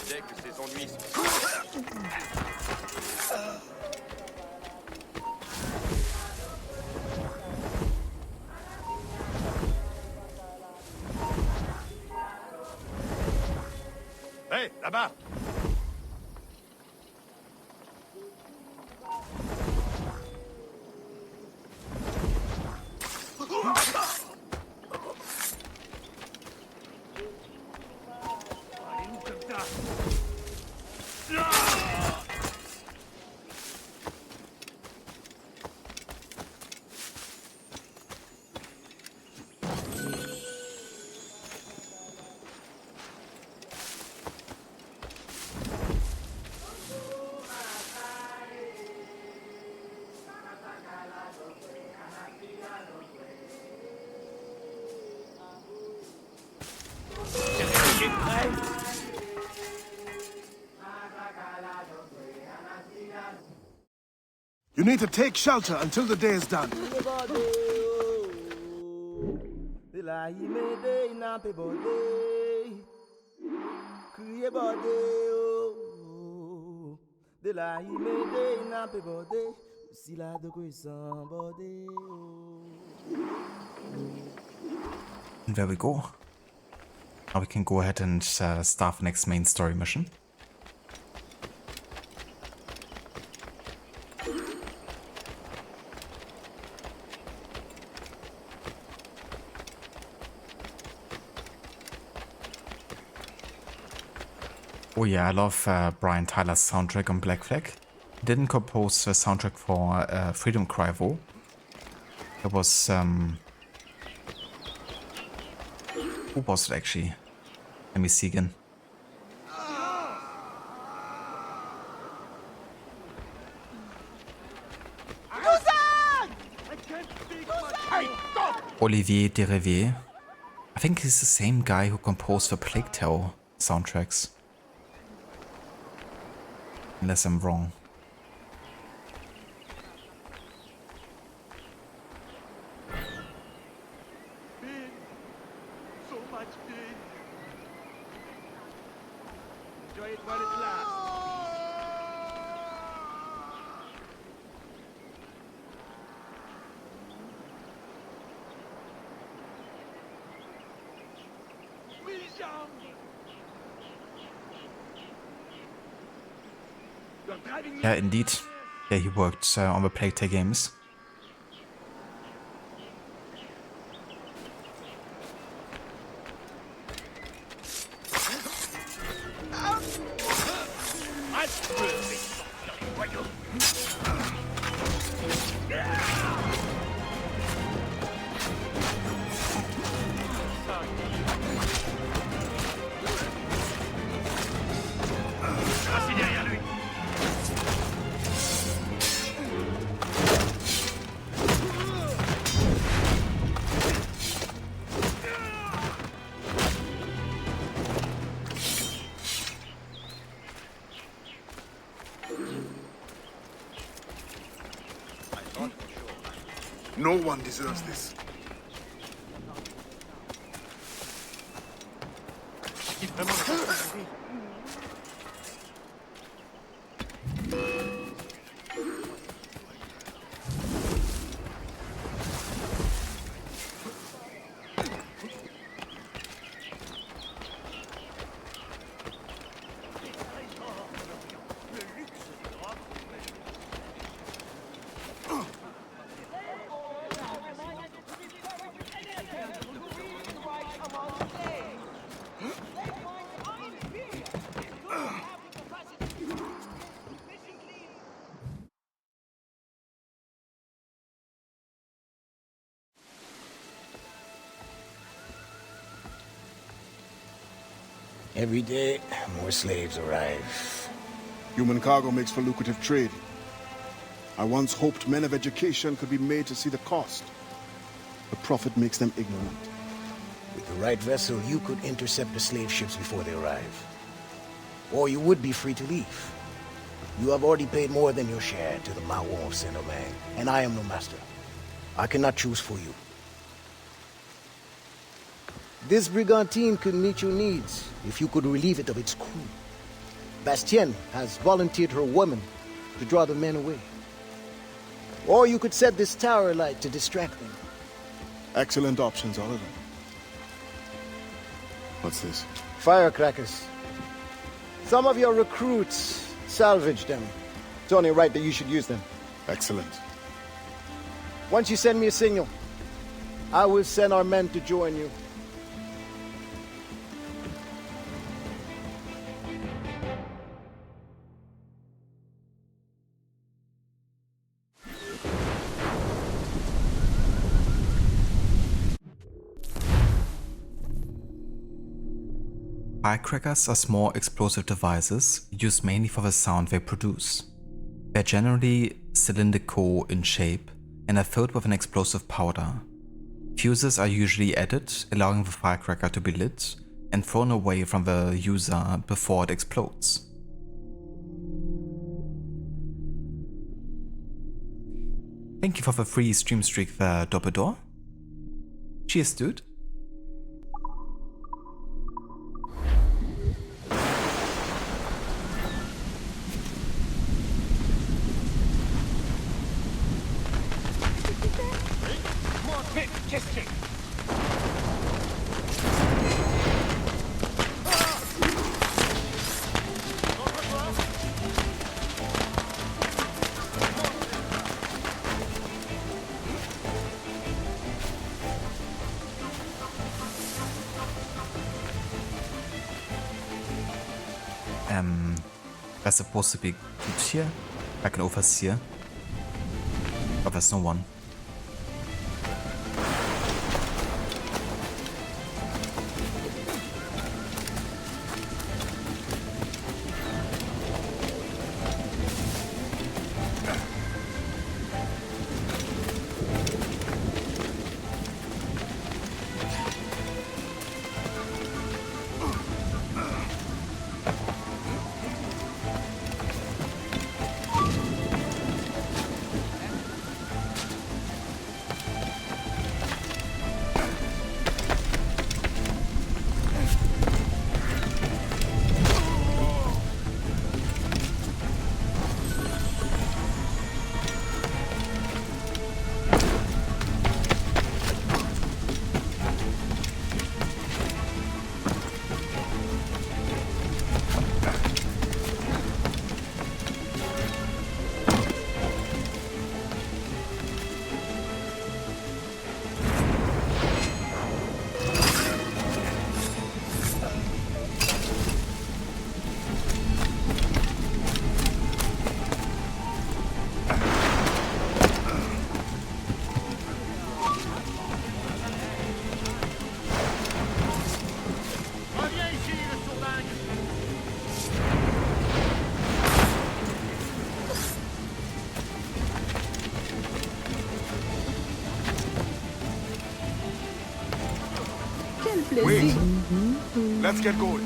Dès que ces ennuis sont... Hé, là-bas! You need to take shelter until the day is done. And there we go. Now we can go ahead and start the next main story mission. Oh yeah, I love Brian Tyler's soundtrack on Black Flag. He didn't compose the soundtrack for Freedom Cry though. It was who was it actually? Let me see again. Olivier Derivier. I think he's the same guy who composed the Plague Tale soundtracks. Unless I'm wrong. So much pain. Enjoy it while it lasts. Yeah, indeed. Yeah, he worked on the Plague Tale games. No one deserves this. Every day, more slaves arrive. Human cargo makes for lucrative trade. I once hoped men of education could be made to see the cost. The profit makes them ignorant. With the right vessel, you could intercept the slave ships before they arrive. Or you would be free to leave. You have already paid more than your share to the Mawon of Saint-Domingue, and I am no master. I cannot choose for you. This brigantine could meet your needs if you could relieve it of its crew. Bastien has volunteered her women to draw the men away. Or you could set this tower light to distract them. Excellent options, all of them. What's this? Firecrackers. Some of your recruits salvaged them. It's only right that you should use them. Excellent. Once you send me a signal, I will send our men to join you. Firecrackers are small explosive devices used mainly for the sound they produce. They're generally cylindrical in shape and are filled with an explosive powder. Fuses are usually added, allowing the firecracker to be lit and thrown away from the user before it explodes. Thank you for the free stream streak there, Doppedor. Cheers, dude. There's supposed to be troops here, like an overseer, but there's no one. Wait. Let's get going.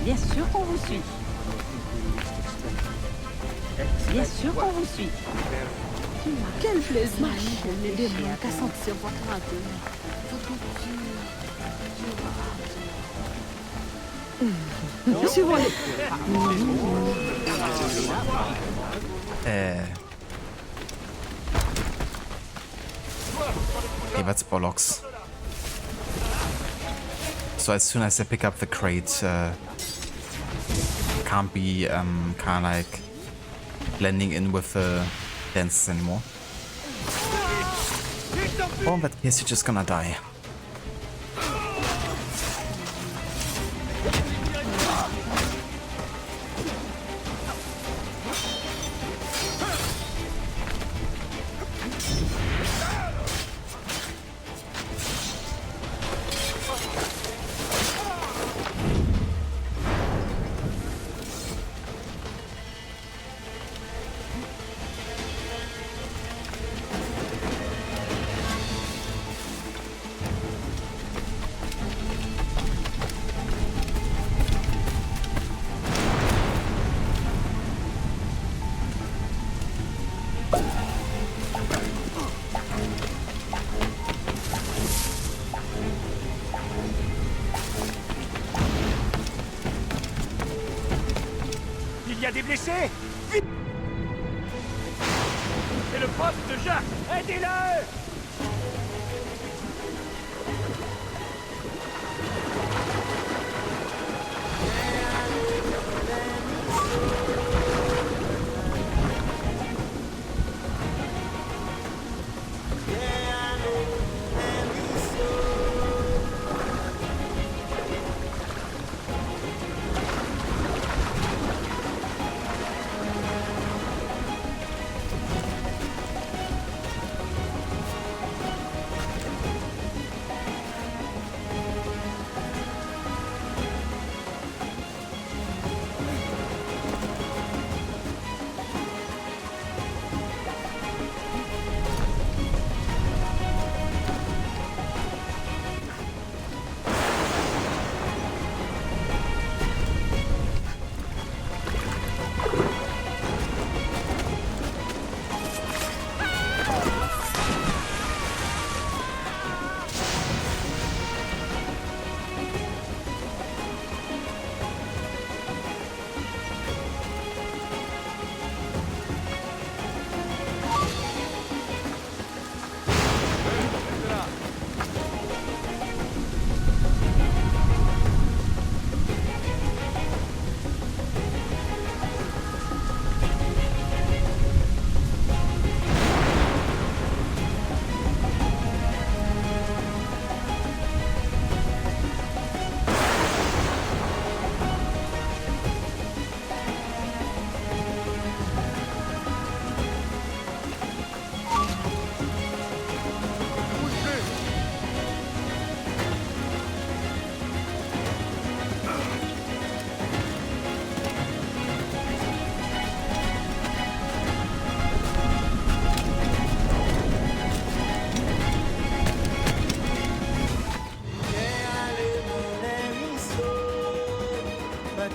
Bien sûr qu'on vous suit. Bien sûr qu'on vous suit. Quel plaisir. On est des bons qu'à sentir votre ardeur. Suivons-les. Okay, that's bollocks. So as soon as I pick up the crate, can't be kind of like blending in with the dances anymore. Or in that case, you're just gonna die. Il y a des blessés. Vite. C'est le poste de Jacques. Aidez-le.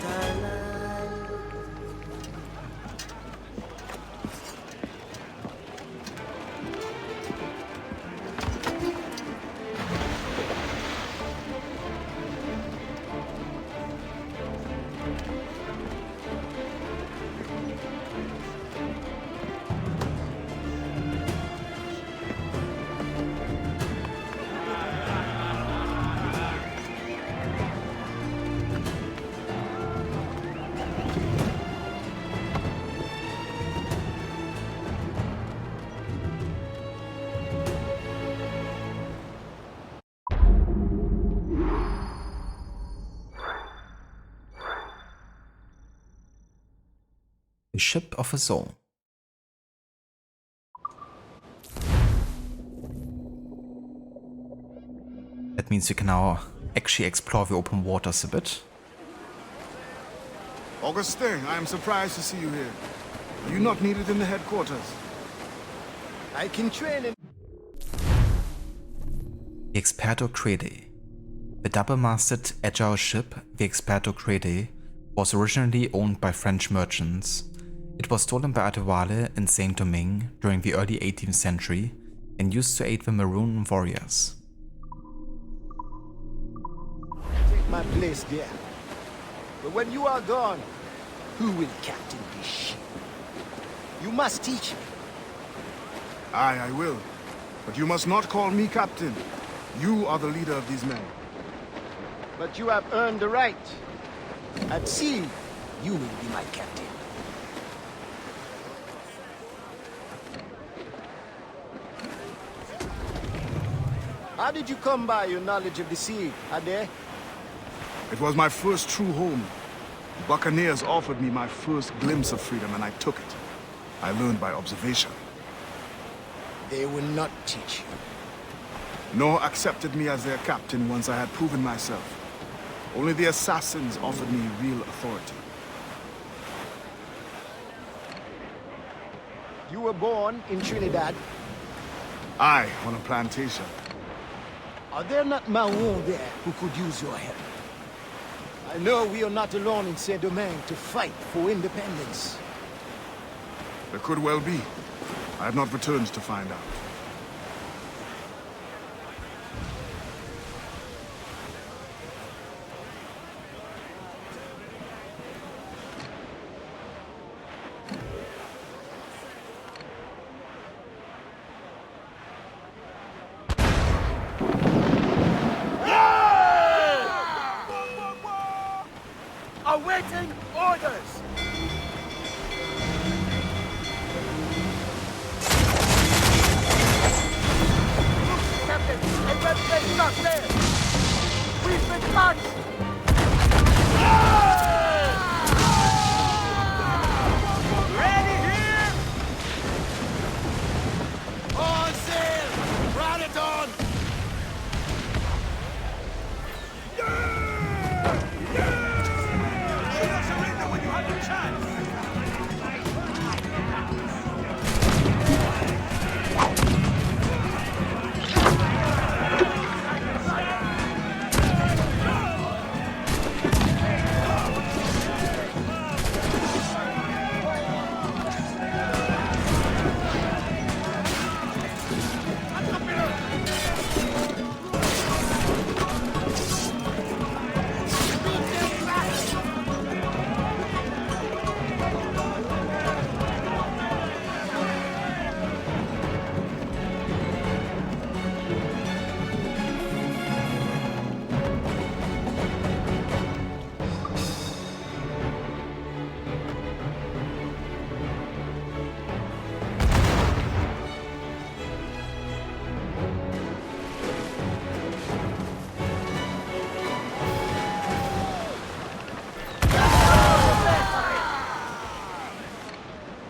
that I The Ship of a Soul. That means we can now actually explore the open waters a bit. Augustin, I am surprised to see you here. Are you not needed in the headquarters? I can train him. The Experto Crede. The double-masted agile ship, the Experto Crede, was originally owned by French merchants. It was stolen by Adewale in Saint-Domingue during the early 18th century and used to aid the Maroon warriors. Take my place there. But when you are gone, who will captain this ship? You must teach me. Aye, I will. But you must not call me captain. You are the leader of these men. But you have earned the right. At sea, you will be my captain. How did you come by your knowledge of the sea, Ade? It was my first true home. The Buccaneers offered me my first glimpse of freedom and I took it. I learned by observation. They will not teach you. Nor accepted me as their captain once I had proven myself. Only the assassins offered me real authority. You were born in Trinidad? Aye, on a plantation. Are there not Maroons there who could use your help? I know we are not alone in Saint-Domingue to fight for independence. There could well be. I have not returned to find out. Awaiting orders! Captain, a red plate not there! We've been punched! Ready here! On sail! Run it on!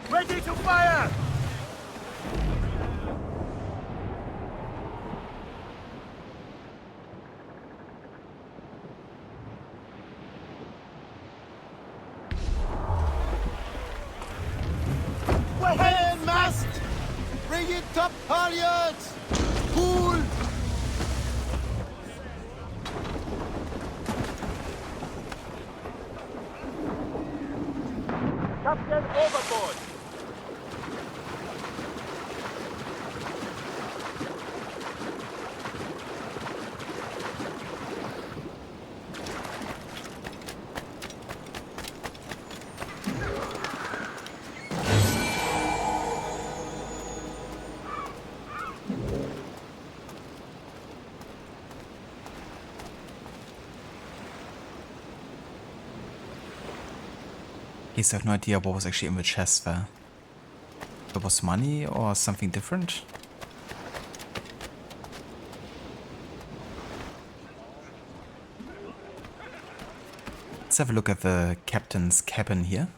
Ready to fire! Well, mast! Bring it up, halyards! Pull! Captain overboard! Yes, I have no idea what was actually in the chest there. There was money or something different? Let's have a look at the captain's cabin here.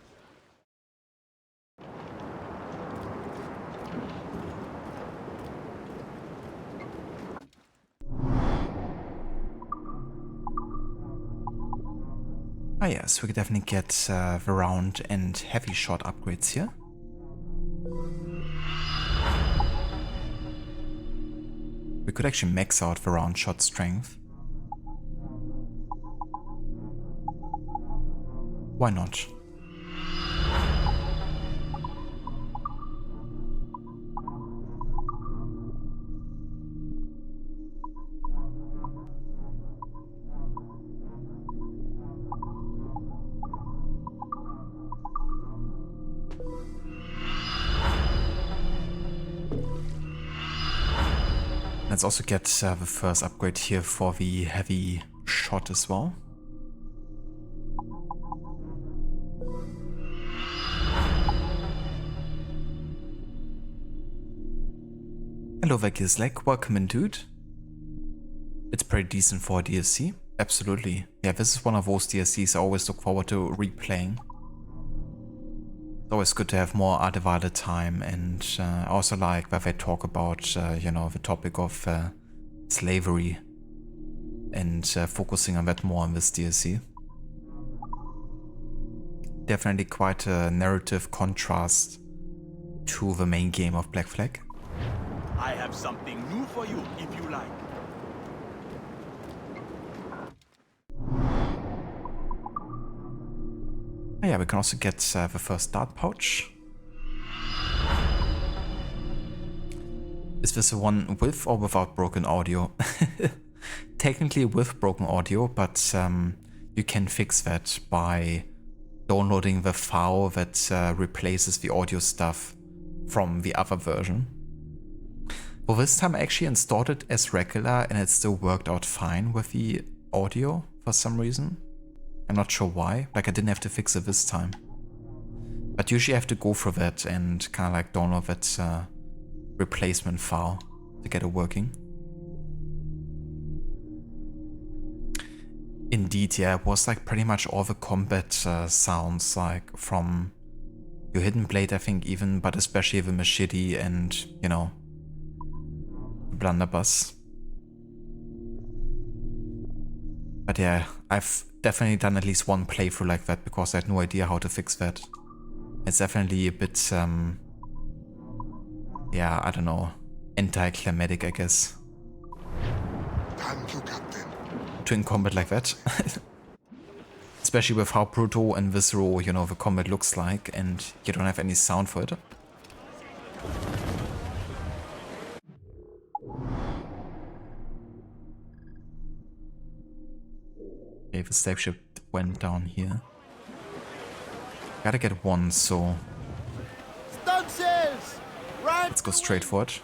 Ah yes, we could definitely get the round and heavy shot upgrades here. We could actually max out the round shot strength. Why not? Let's also get the first upgrade here for the heavy shot as well. Hello there, Gizlek. Welcome in, dude. It's pretty decent for a DLC. Absolutely. Yeah, this is one of those DLCs I always look forward to replaying. It's always good to have more undivided time, and I also like that they talk about, you know, the topic of slavery and focusing on that more in this DLC. Definitely quite a narrative contrast to the main game of Black Flag. I have something new for you, if you like. Oh yeah, we can also get the first dart pouch. Is this the one with or without broken audio? Technically with broken audio, but you can fix that by downloading the file that replaces the audio stuff from the other version. Well, this time I actually installed it as regular and it still worked out fine with the audio for some reason. I'm not sure why, like I didn't have to fix it this time. But usually I have to go through that and kind of like download that replacement file to get it working. Indeed, yeah, it was like pretty much all the combat sounds, like from your hidden blade, I think even, but especially the machete and, you know, the blunderbuss. But yeah, I've definitely done at least one playthrough like that because I had no idea how to fix that. It's definitely a bit, yeah, I don't know, anticlimactic, I guess. Thank you, Captain. To in combat like that. Especially with how brutal and visceral, you know, the combat looks like, and you don't have any sound for it. Okay, the slave ship went down here. Gotta get one, so Stun sails! Right! let's go straight for it.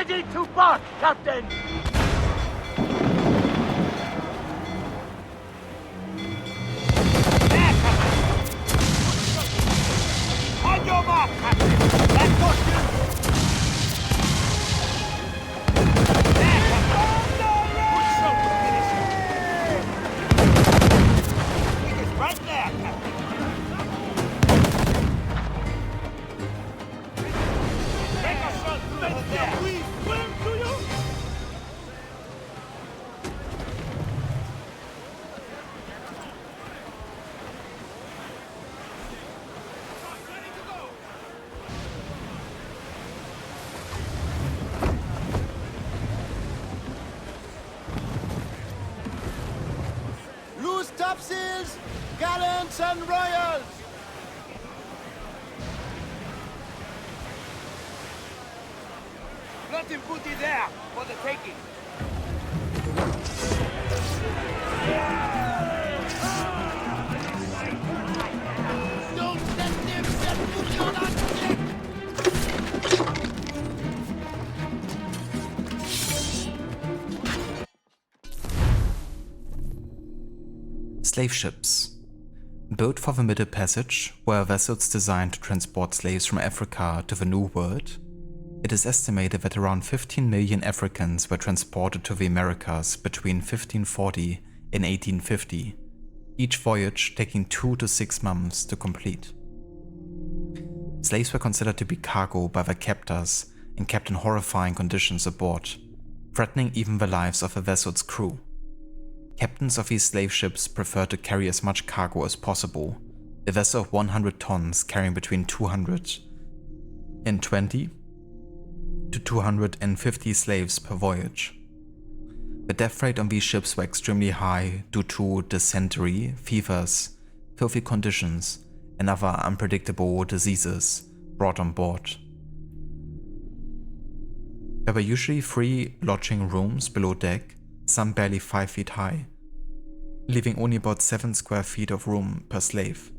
Ready to bark, Captain! On your mark, Captain! That got you! There, Captain! Good shot to finish him! It is right there, Captain! Make a shot through her there! We swim to you! Loose topsails, gallants and royals! Plenty of booty there for the taking. Don't let them set foot on our deck! Slave ships. Built for the Middle Passage, were vessels designed to transport slaves from Africa to the New World. It is estimated that around 15 million Africans were transported to the Americas between 1540 and 1850, each voyage taking 2 to 6 months to complete. Slaves were considered to be cargo by their captors and kept in horrifying conditions aboard, threatening even the lives of the vessel's crew. Captains of these slave ships preferred to carry as much cargo as possible, a vessel of 100 tons carrying between 220 to 250 slaves per voyage. The death rate on these ships were extremely high due to dysentery, fevers, filthy conditions, and other unpredictable diseases brought on board. There were usually 3 lodging rooms below deck, some barely 5 feet high, leaving only about 7 square feet of room per slave.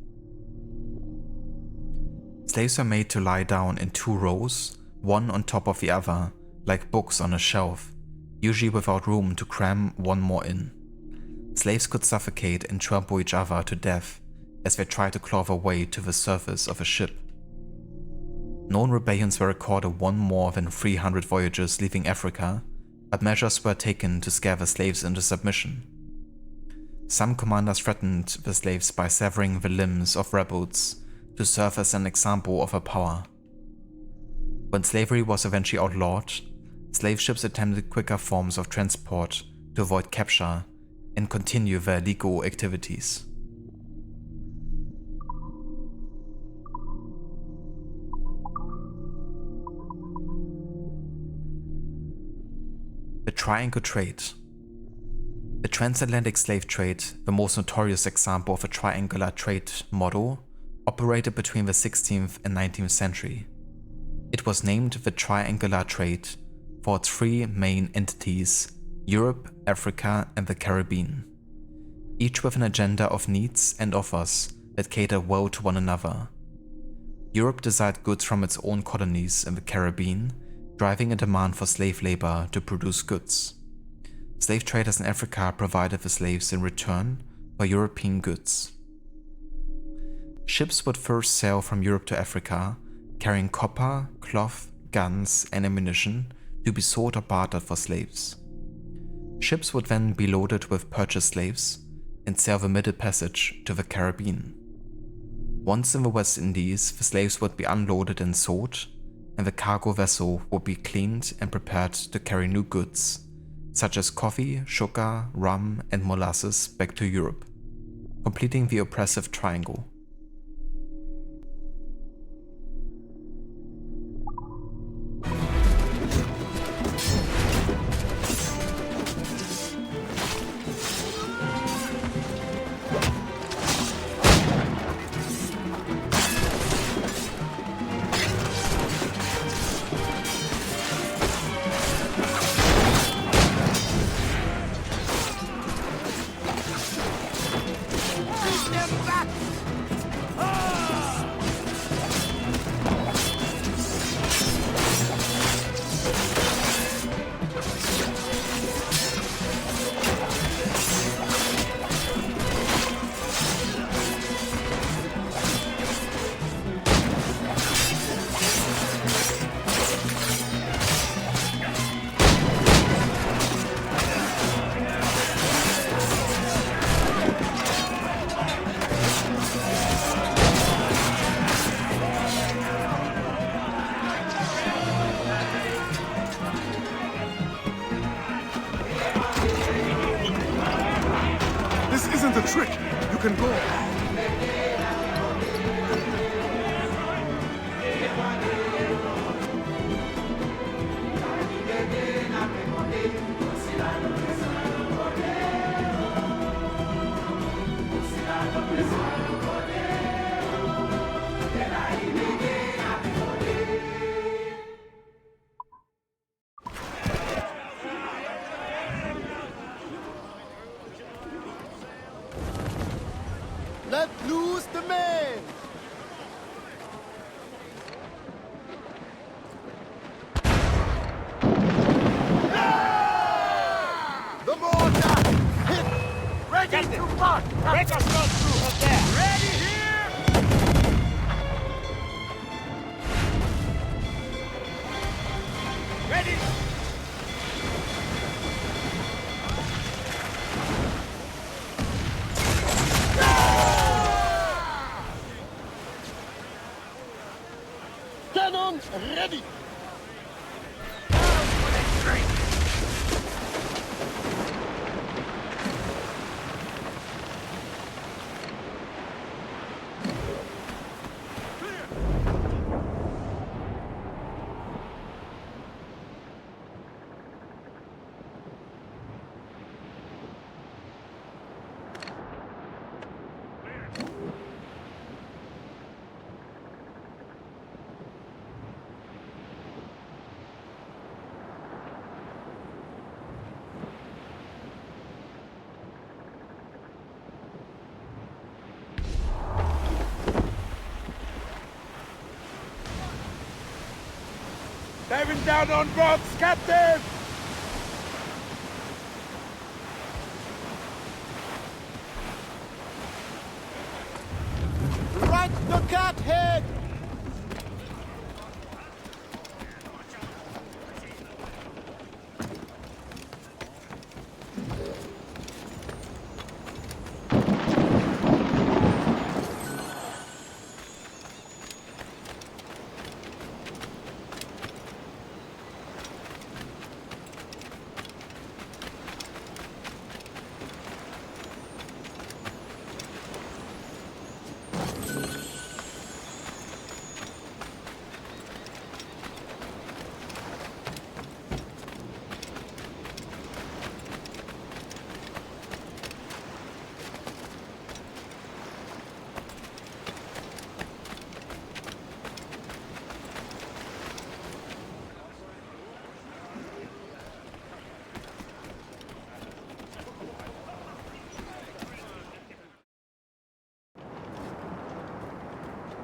Slaves were made to lie down in 2 rows, one on top of the other, like books on a shelf, usually without room to cram one more in. Slaves could suffocate and trample each other to death as they tried to claw their way to the surface of a ship. Known rebellions were recorded on more than 300 voyages leaving Africa, but measures were taken to scare the slaves into submission. Some commanders threatened the slaves by severing the limbs of rebels to serve as an example of their power. When slavery was eventually outlawed, slave ships attempted quicker forms of transport to avoid capture and continue their legal activities. The Triangle Trade. The transatlantic slave trade, the most notorious example of a triangular trade model, operated between the 16th and 19th century. It was named the Triangular Trade for its 3 main entities: Europe, Africa, and the Caribbean, each with an agenda of needs and offers that catered well to one another. Europe desired goods from its own colonies in the Caribbean, driving a demand for slave labor to produce goods. Slave traders in Africa provided the slaves in return for European goods. Ships would first sail from Europe to Africa, carrying copper, cloth, guns, and ammunition to be sold or bartered for slaves. Ships would then be loaded with purchased slaves and sail the Middle Passage to the Caribbean. Once in the West Indies, the slaves would be unloaded and sold, and the cargo vessel would be cleaned and prepared to carry new goods, such as coffee, sugar, rum, and molasses back to Europe, completing the oppressive triangle. isn't a trick. You can go. Let loose the man! The mortar! Hit! Ready to march! Break us not through her there! Ready here! Ready! Cannon ready! Diving down on rocks, Captain! Right the cat head!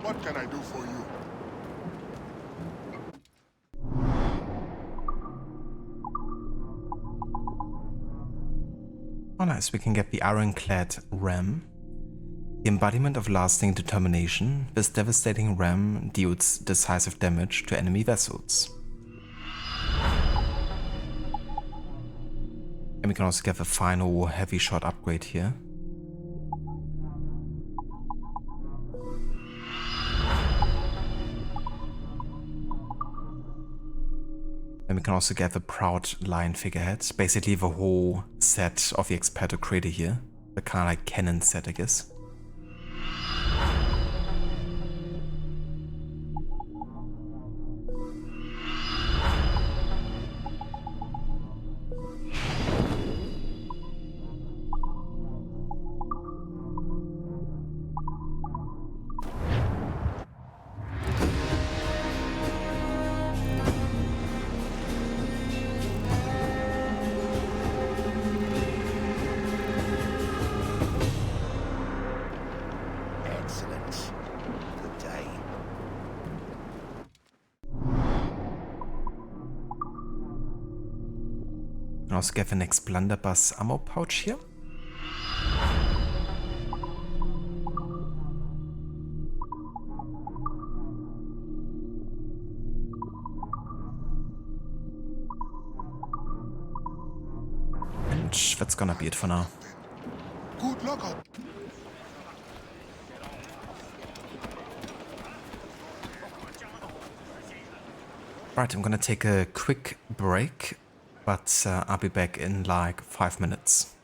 What can I do for you? Oh nice, we can get the ironclad ram. The embodiment of lasting determination, this devastating ram deals decisive damage to enemy vessels. And we can also get the final heavy shot upgrade here. And we can also get the proud lion figurehead, basically the whole set of the Experto Crater here. The kind of like cannon set, I guess. We can also get the next blunderbuss ammo pouch here. And that's gonna be it for now. Good luck out. Right, I'm gonna take a quick break, but I'll be back in like 5 minutes.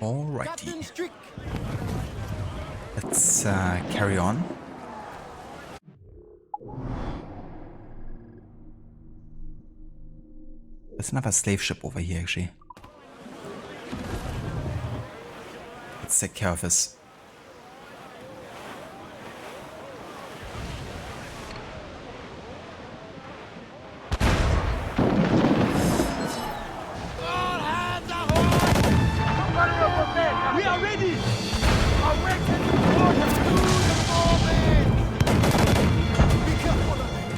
Alrighty. Let's carry on. There's another slave ship over here, actually. Let's take care of this. We are ready! Awaken order to the moment! Be careful of it!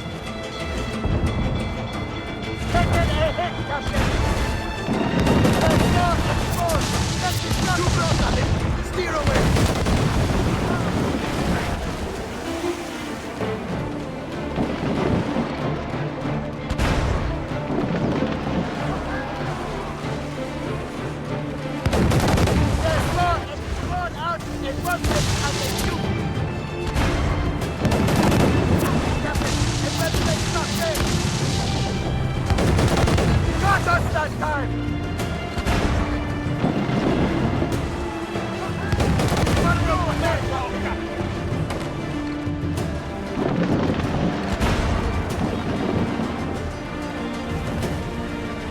Taken a hit, Captain! Let's go, explode! Let's get too close on it! Steer away!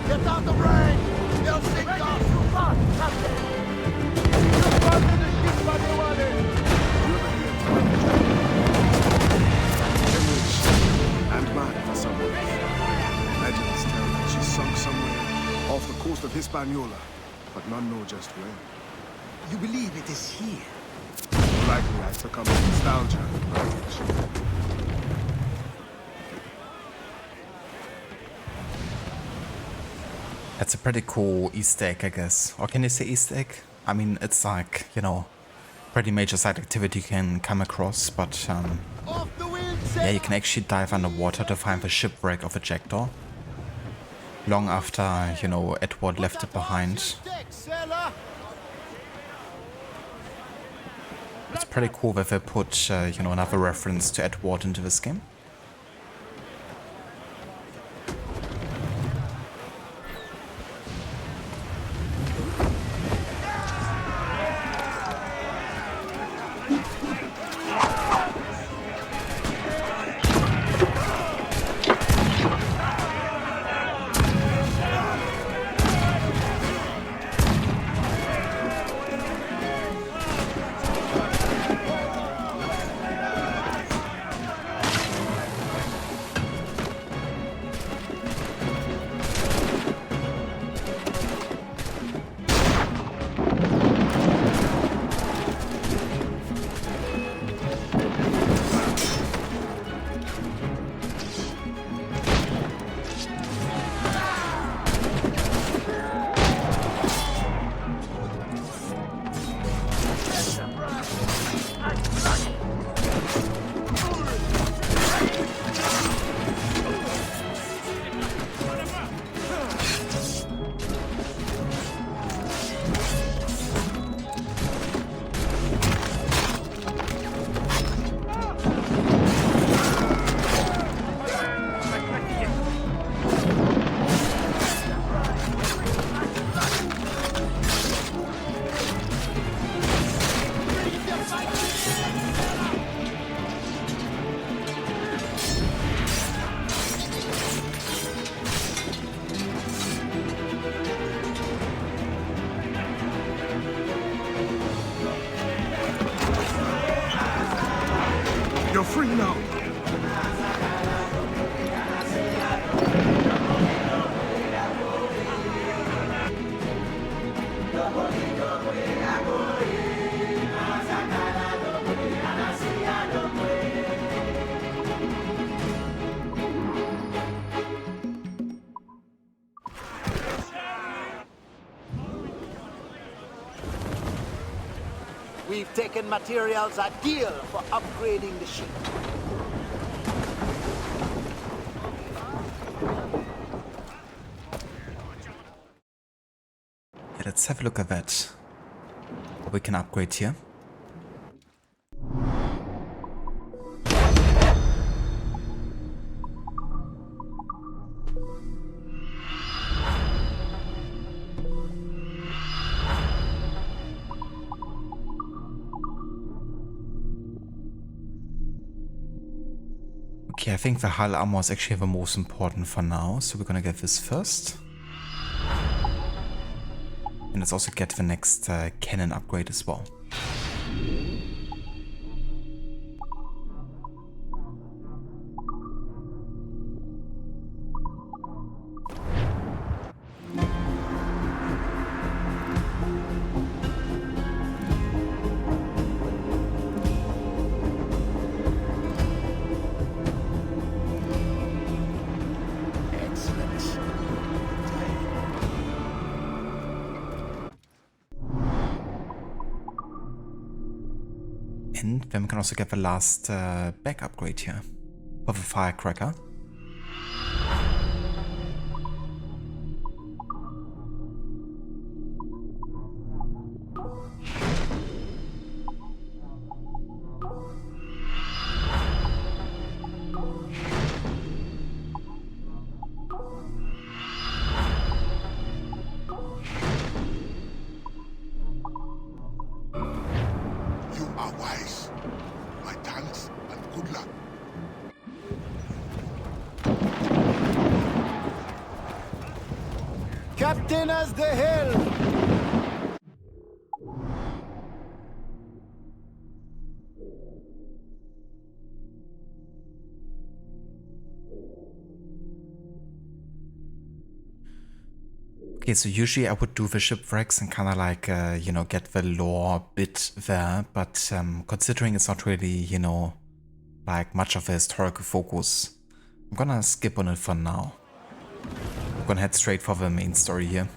Get out the rain! They'll sink us too fast, Captain! Just run to the ship by the water! And mad for someone. Legends tell that she sunk somewhere off the coast of Hispaniola, but none know just where. You believe it is here? Likely I succumb to nostalgia and knowledge. That's a pretty cool Easter egg, I guess. Or can you say Easter egg? I mean, it's like, you know, pretty major side activity you can come across, but yeah, you can actually dive underwater to find the shipwreck of a jackdaw. Long after, you know, Edward left it behind. It's pretty cool that they put, you know, another reference to Edward into this game. You're free now. We've taken materials a deal for upgrading the ship. Yeah, let's have a look at that. What we can upgrade here. Okay, I think the hull armor is actually the most important for now, so we're gonna get this first. And let's also get the next cannon upgrade as well. And then we can also get the last back upgrade here for the firecracker. You are wise. My thanks and good luck. Captain as the helm! Okay, so usually I would do the shipwrecks and kind of like, you know, get the lore bit there, but considering it's not really, you know, like much of a historical focus, I'm gonna skip on it for now. I'm gonna head straight for the main story here.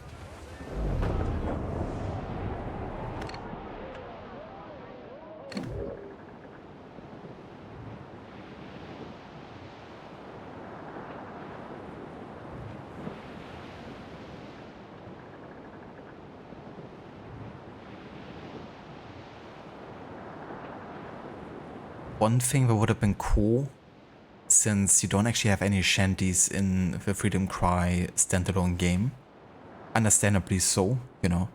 One thing that would have been cool, since you don't actually have any shanties in the Freedom Cry standalone game, understandably so, you know,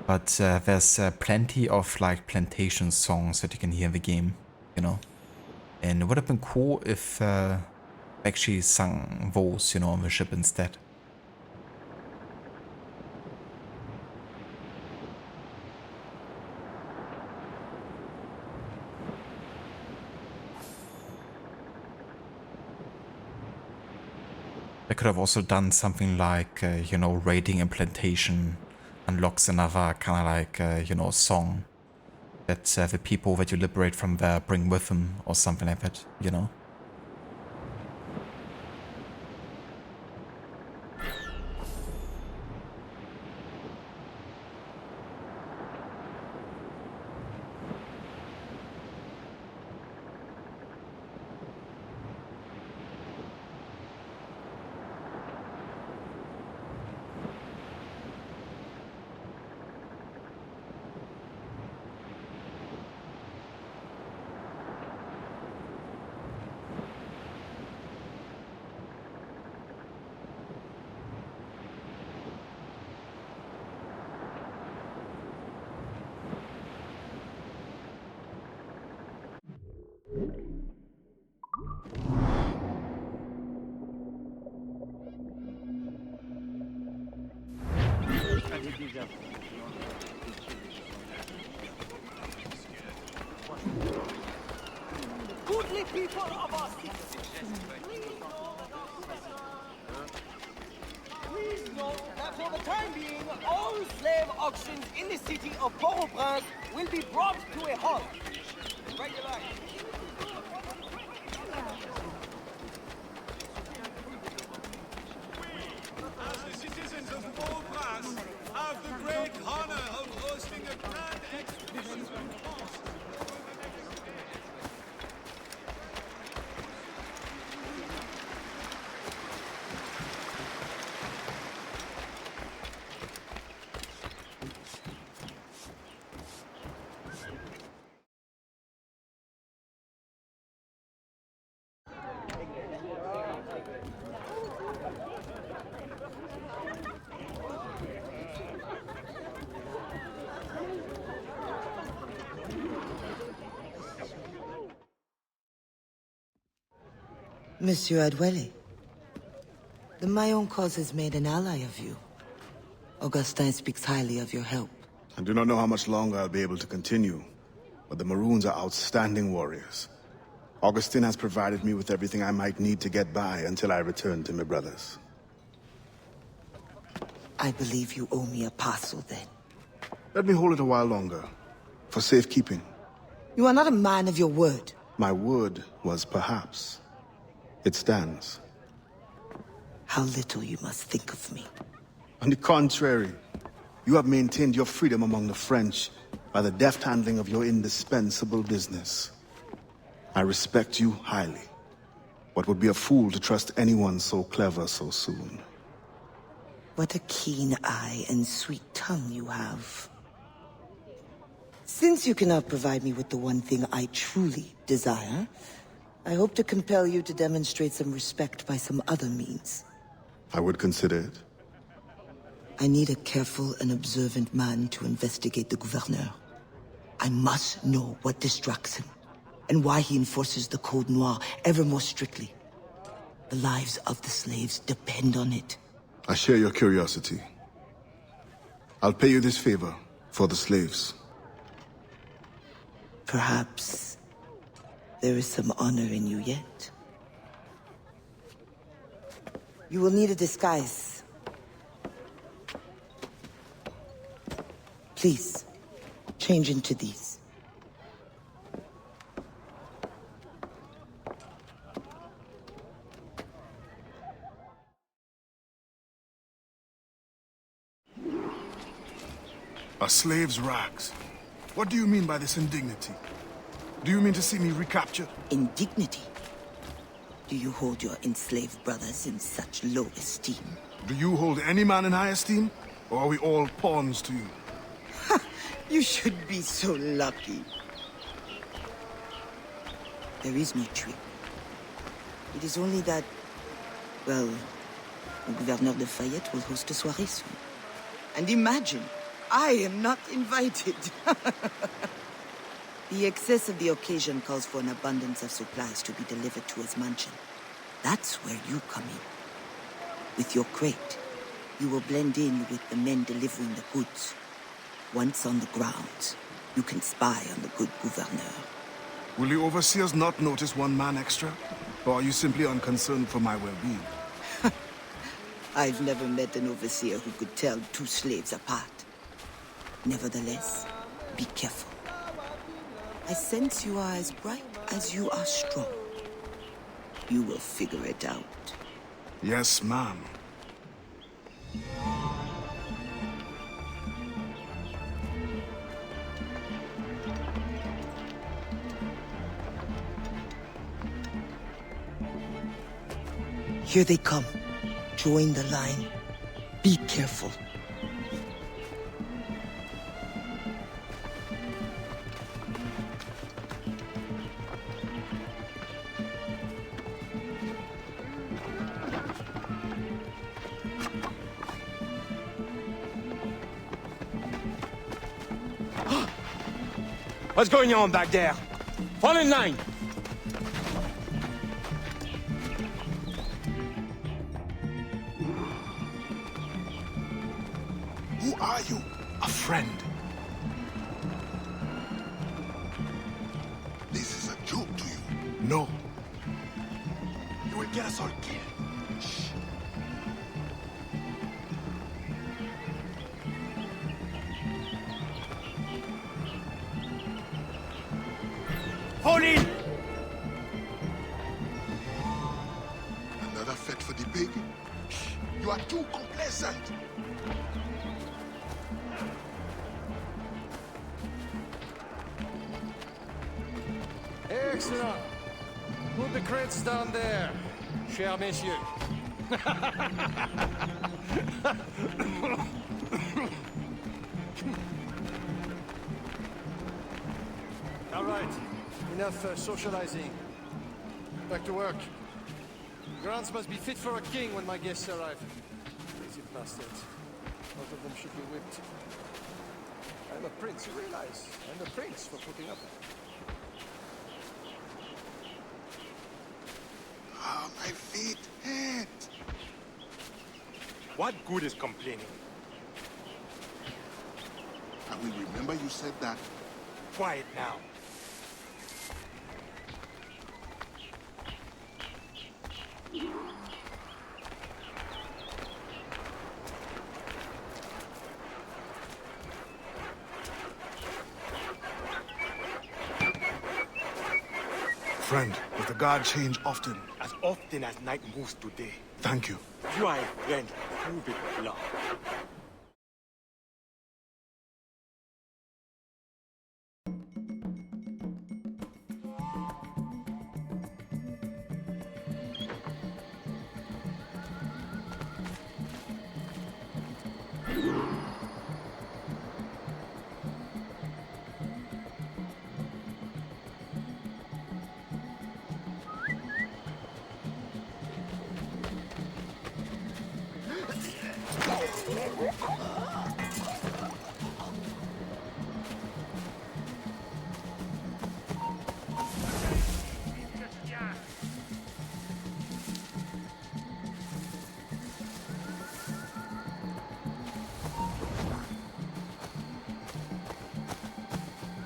but there's plenty of like plantation songs that you can hear in the game, you know, and it would have been cool if actually sung those, you know, on the ship instead. They could have also done something like, you know, raiding a plantation unlocks another kind of like, you know, song that the people that you liberate from there bring with them or something like that, you know? Goodly people of our city, please note that for the time being, all slave auctions in the city of Port-au-Prince will be brought to a halt. Regular. As the citizens of Port-au-Prince have the great honor of hosting a grand exhibition of Monsieur Adwele, the Mayon cause has made an ally of you. Augustin speaks highly of your help. I do not know how much longer I'll be able to continue, but the Maroons are outstanding warriors. Augustin has provided me with everything I might need to get by until I return to my brothers. I believe you owe me a parcel then. Let me hold it a while longer, for safekeeping. You are not a man of your word. My word was perhaps. It stands. How little you must think of me. On the contrary, you have maintained your freedom among the French by the deft handling of your indispensable business. I respect you highly, but would be a fool to trust anyone so clever so soon. What a keen eye and sweet tongue you have. Since you cannot provide me with the one thing I truly desire, I hope to compel you to demonstrate some respect by some other means. I would consider it. I need a careful and observant man to investigate the gouverneur. I must know what distracts him, and why he enforces the Code Noir ever more strictly. The lives of the slaves depend on it. I share your curiosity. I'll pay you this favor for the slaves. Perhaps there is some honor in you yet. You will need a disguise. Please, change into these. A slave's rags. What do you mean by this indignity? Do you mean to see me recaptured? Indignity? Do you hold your enslaved brothers in such low esteem? Do you hold any man in high esteem? Or are we all pawns to you? You should be so lucky. There is no trick. It is only that, well, the Gouverneur de Fayette will host a soirée soon. And imagine, I am not invited. The excess of the occasion calls for an abundance of supplies to be delivered to his mansion. That's where you come in. With your crate, you will blend in with the men delivering the goods. Once on the grounds, you can spy on the good gouverneur. Will the overseers not notice one man extra? Or are you simply unconcerned for my well-being? I've never met an overseer who could tell two slaves apart. Nevertheless, be careful. I sense you are as bright as you are strong. You will figure it out. Yes, ma'am. Here they come. Join the line. Be careful. What's going on back there? Fall in line! Who are you? A friend. This is a joke to you. No. You will get us all killed. Shh. Fall in! Another fete for the pig? Shh. You are too complacent. Excellent. Put the crates down there, chers messieurs. All right, enough socializing. Back to work. Grounds must be fit for a king when my guests arrive. Lazy bastards. Both of them should be whipped. I'm a prince, you realize? I'm a prince for putting up. Ah, My feet hurt. What good is complaining? I will remember you said that. Quiet now. Friend, does the guard change often? As often as night moves today. Thank you. You are a friend. Prove it, blood.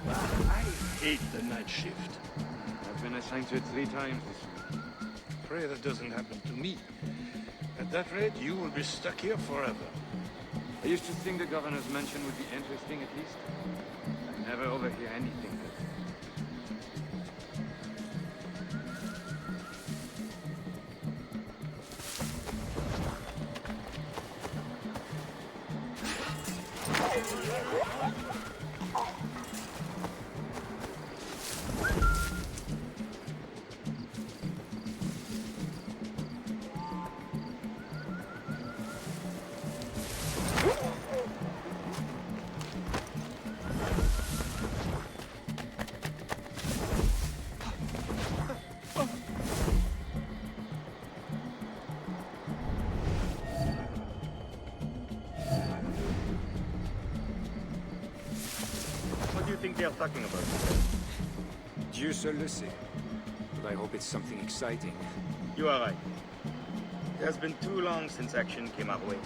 I hate the night shift. I've been assigned to it 3 times this week. Pray that doesn't happen to me. At that rate, you will be stuck here forever. I used to think the governor's mansion would be interesting at least. I never overhear anything good. What do you think they are talking about? Dieu seul le sait. But I hope it's something exciting. You are right. It has been too long since action came our way.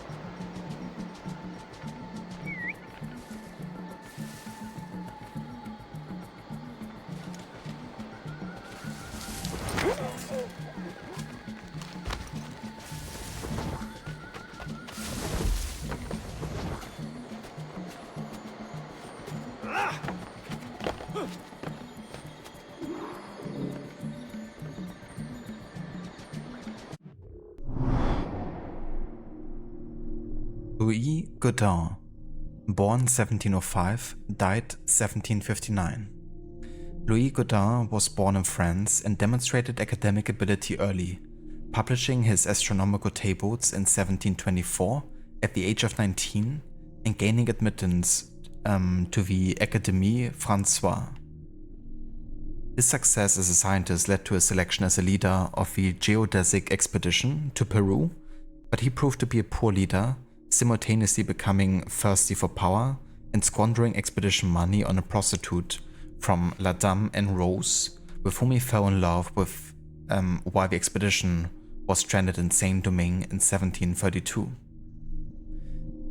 Louis Godin, born 1705, died 1759. Louis Godin was born in France and demonstrated academic ability early, publishing his astronomical tables in 1724 at the age of 19 and gaining admittance to the Académie Française. His success as a scientist led to his selection as a leader of the geodesic expedition to Peru, but he proved to be a poor leader, simultaneously becoming thirsty for power and squandering expedition money on a prostitute from La Dame en Rose, with whom he fell in love with while the expedition was stranded in Saint-Domingue in 1732.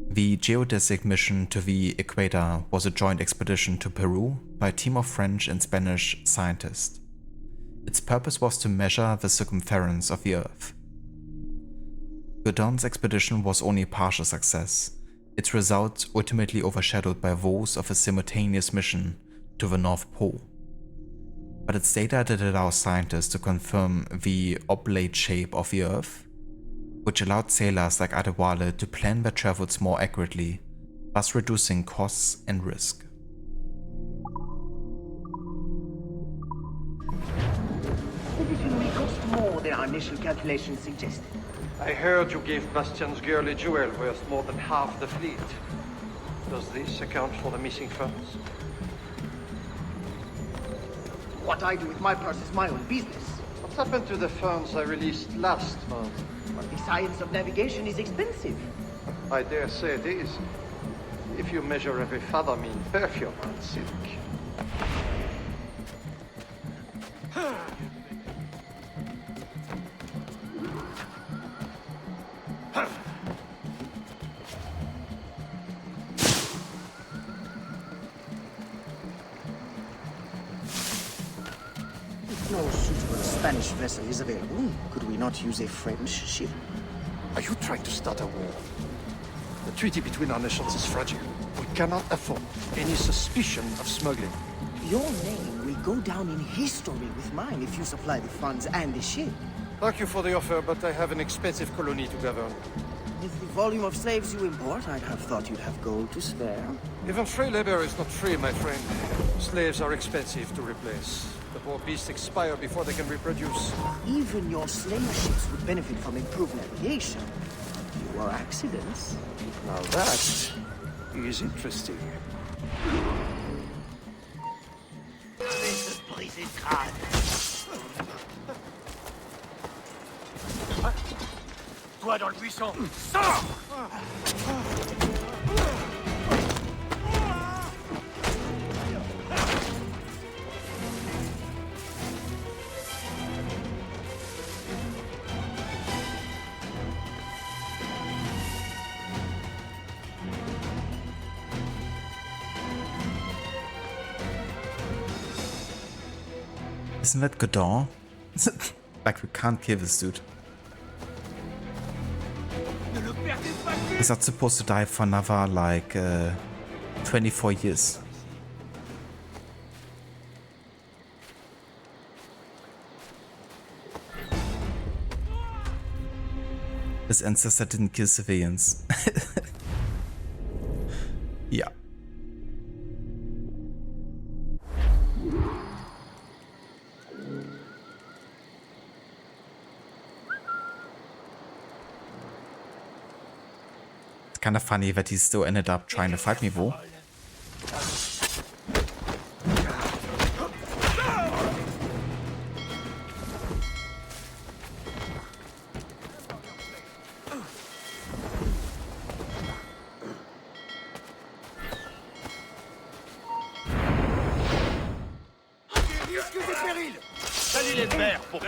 The geodesic mission to the equator was a joint expedition to Peru by a team of French and Spanish scientists. Its purpose was to measure the circumference of the Earth. Godin's expedition was only a partial success, its results ultimately overshadowed by those of a simultaneous mission to the North Pole. But its data did allow scientists to confirm the oblate shape of the Earth, which allowed sailors like Adewale to plan their travels more accurately, thus reducing costs and risk. Everything will cost more than our initial calculations suggested. I heard you gave Bastian's girl a jewel worth more than half the fleet. Does this account for the missing funds? What I do with my purse is my own business. What happened to the funds I released last month? But the science of navigation is expensive. I dare say it is. If you measure every fathom in perfume and silk. If no suitable Spanish vessel is available, could we not use a French ship? Are you trying to start a war? The treaty between our nations is fragile. We cannot afford any suspicion of smuggling. Your name will go down in history with mine if you supply the funds and the ship. Thank you for the offer, but I have an expensive colony to govern. With the volume of slaves you import, I'd have thought you'd have gold to spare. Even free labor is not free, my friend. Slaves are expensive to replace. The poor beasts expire before they can reproduce. Even your slave ships would benefit from improved navigation. Fewer accidents. Now that is interesting. This is pleasing God. Toi dans le buisson. Sors! Isn't that Godon? Like, we can't kill this dude. He's not supposed to die for another, like, 24 years. His ancestor didn't kill civilians. Yeah. It's kind of funny that he still ended up trying to fight me, though. Salut les verts pour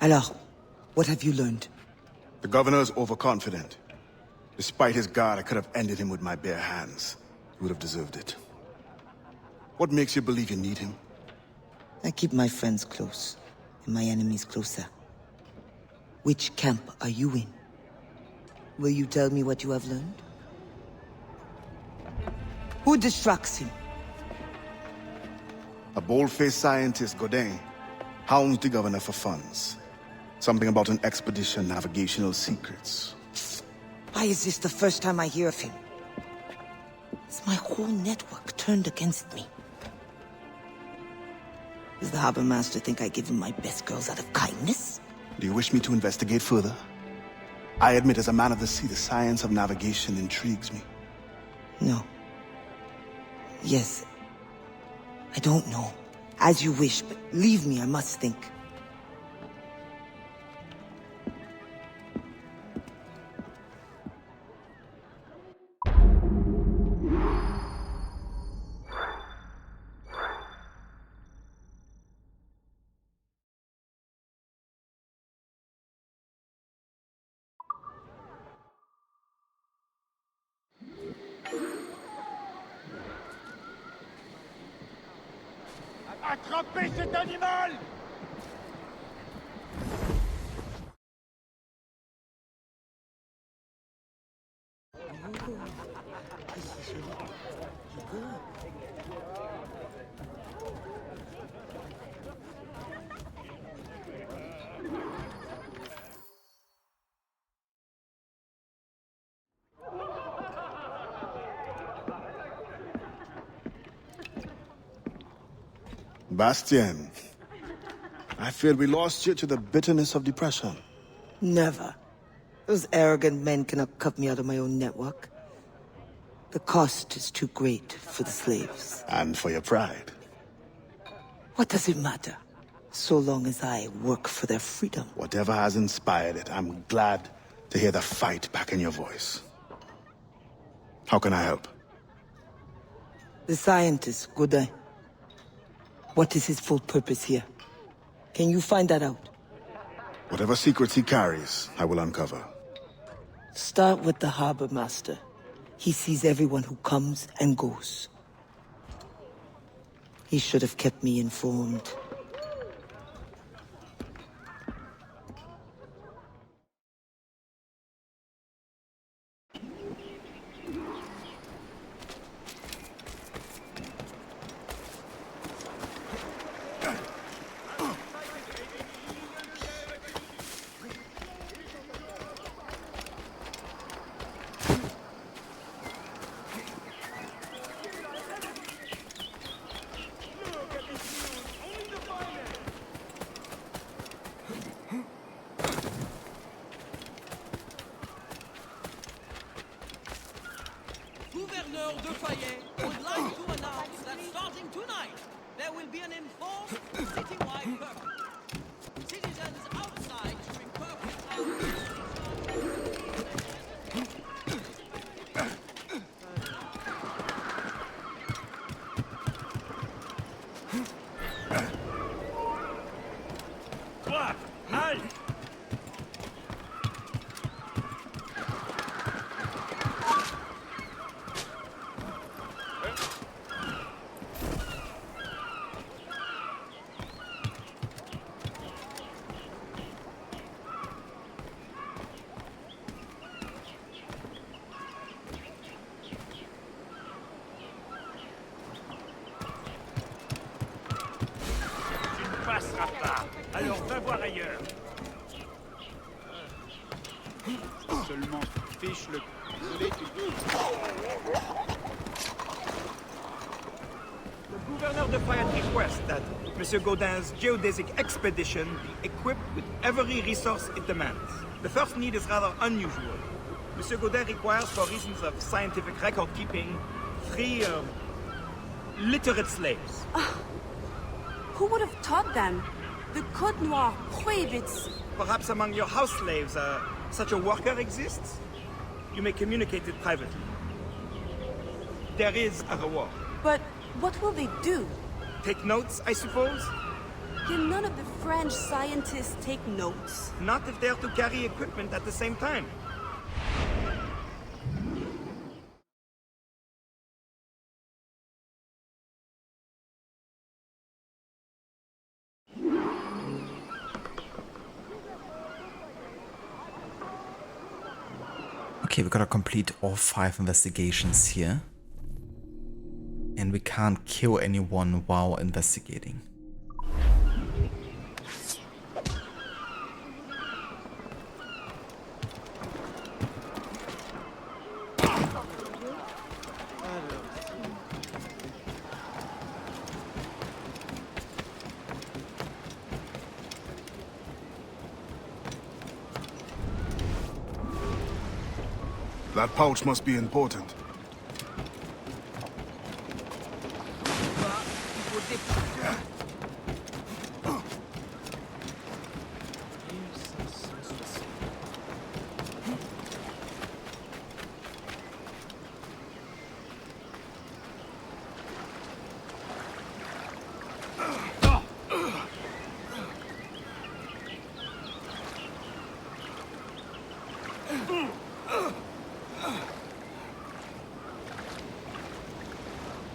Alors, what have you learned? The governor is overconfident. Despite his guard, I could have ended him with my bare hands. He would have deserved it. What makes you believe you need him? I keep my friends close, and my enemies closer. Which camp are you in? Will you tell me what you have learned? Who distracts him? A bold-faced scientist, Godin, hounds the governor for funds. Something about an expedition, navigational secrets. Why is this the first time I hear of him? Is my whole network turned against me? Does the harbor master think I give him my best girls out of kindness? Do you wish me to investigate further? I admit, as a man of the sea, the science of navigation intrigues me. No. Yes. I don't know. As you wish, but leave me, I must think. Attrapez cet animal! Bastien, I fear we lost you to the bitterness of depression. Never. Those arrogant men cannot cut me out of my own network. The cost is too great for the slaves. And for your pride. What does it matter? So long as I work for their freedom. Whatever has inspired it, I'm glad to hear the fight back in your voice. How can I help? The scientist, Godin. What is his full purpose here? Can you find that out? Whatever secrets he carries, I will uncover. Start with the harbor master. He sees everyone who comes and goes. He should have kept me informed. Gouverneur de Fayet would like to announce that starting tonight, there will be an enforced citywide permit. Citizens outside during perfect hours. Toi, halte! Passera pas. Alors va voir ailleurs. Seulement fiche le... The governor de Fayette requests that Monsieur Gaudin's geodesic expedition be equipped with every resource it demands. The first need is rather unusual. Monsieur Gaudin requires, for reasons of scientific record keeping, 3 literate slaves. Who would have taught them? The Code Noir prohibits... Perhaps among your house slaves, such a worker exists? You may communicate it privately. There is a reward. But what will they do? Take notes, I suppose? Can none of the French scientists take notes? Not if they're to carry equipment at the same time. Okay, we gotta complete all 5 investigations here. And we can't kill anyone while investigating. That pouch must be important.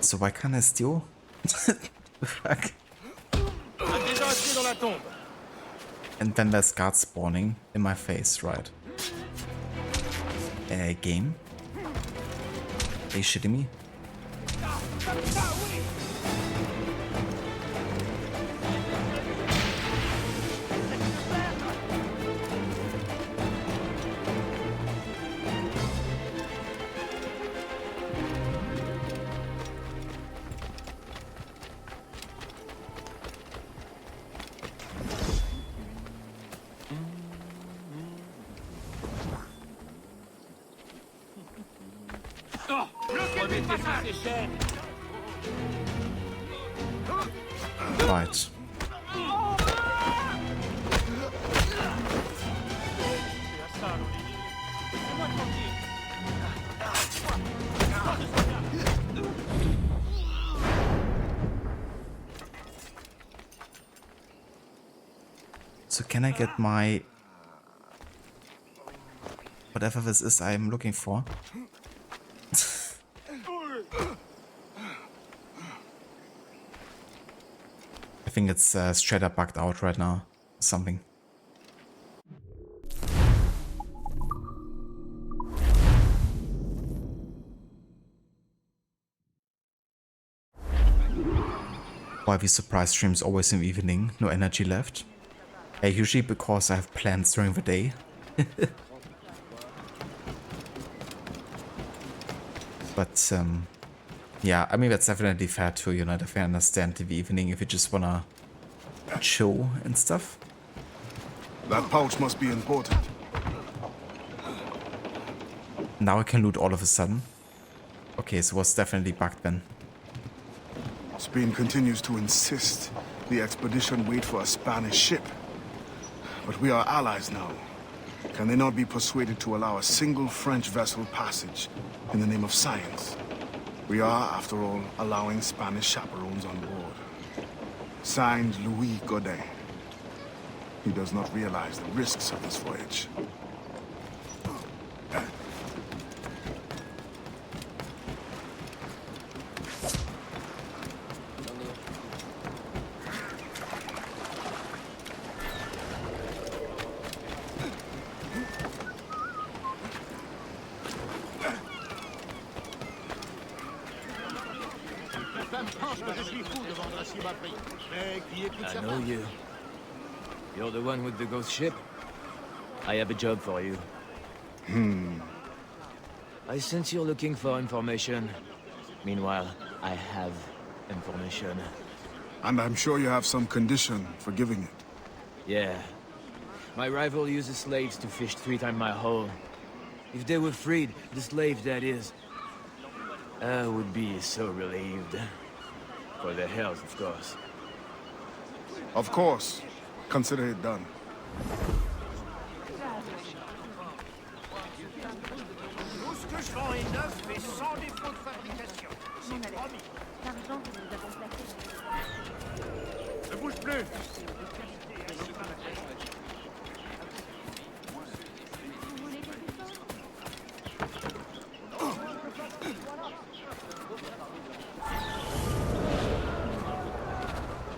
So why can't I steal? Fuck. pieds dans la tombe. And then there's guards spawning in my face, right? Game? Are you shitting me? Right. So can I get my... whatever this is I'm looking for? I think it's straight up bugged out right now. Something. Why we surprise streams always in the evening, no energy left. Usually because I have plans during the day. But yeah, I mean that's definitely fair too, you know, if I understand in the evening if you just wanna chill and stuff. That pouch must be important. Now I can loot all of a sudden. Okay, so it was definitely bugged then. Spain continues to insist the expedition wait for a Spanish ship. But we are allies now. Can they not be persuaded to allow a single French vessel passage in the name of science? We are, after all, allowing Spanish chaperones on board. Signed, Louis Godin. He does not realize the risks of this voyage. I know you. You're the one with the ghost ship? I have a job for you. I sense you're looking for information. Meanwhile, I have information. And I'm sure you have some condition for giving it. Yeah. My rival uses slaves to fish 3 times my haul. If they were freed, the slaves that is, I would be so relieved. For their health, of course. Of course. Consider it done. Tout ce que je vends est neuf et sans défaut de fabrication. C'est promis. L'argent que nous avons placé. Ne bouge plus.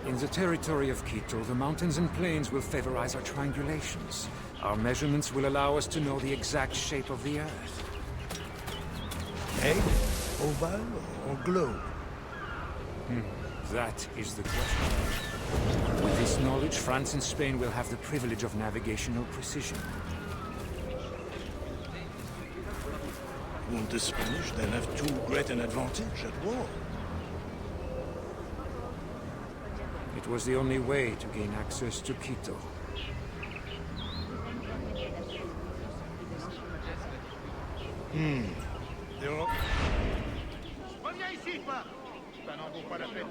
In the territory of Quito, the mountains and plains will favorize our triangulations. Our measurements will allow us to know the exact shape of the Earth. Egg, oval, or globe? That is the question. With this knowledge, France and Spain will have the privilege of navigational precision. Won't the Spanish then have too great an advantage at war? It was the only way to gain access to Quito. Reviens ici, toi. Ça n'en vaut pas la peine.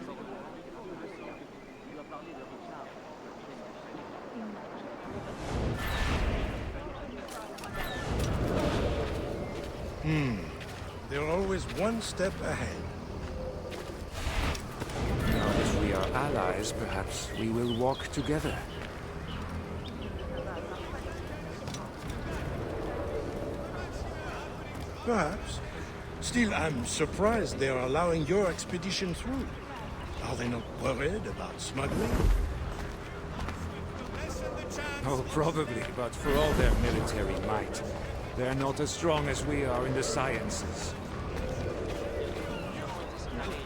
They're always one step ahead. Now that we are allies, perhaps we will walk together. Perhaps. Still, I'm surprised they're allowing your expedition through. Are they not worried about smuggling? Oh, probably, but for all their military might, they're not as strong as we are in the sciences.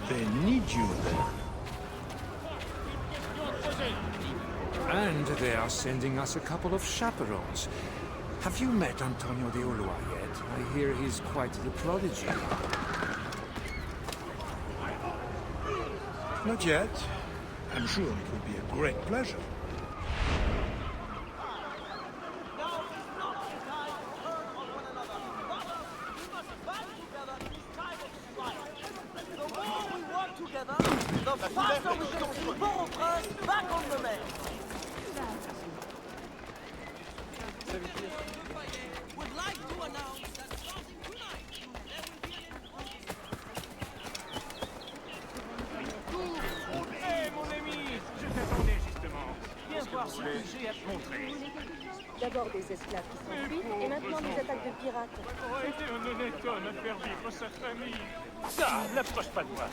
They need you there. And they are sending us a couple of chaperones. Have you met Antonio de Ulloa yet? I hear he's quite the prodigy. Not yet. I'm sure it will be a great pleasure. The faster we can see Port-au-Prince back on the map. Would like to announce that starting tonight, there will be Hé, mon ami! Je t'attendais justement. Viens voir ce que j'ai à te montrer. D'abord des esclaves qui s'enfuient, et maintenant des attaques de pirates. Aurait été un honnête homme à faire vivre sa famille. Ah, n'approche pas de moi.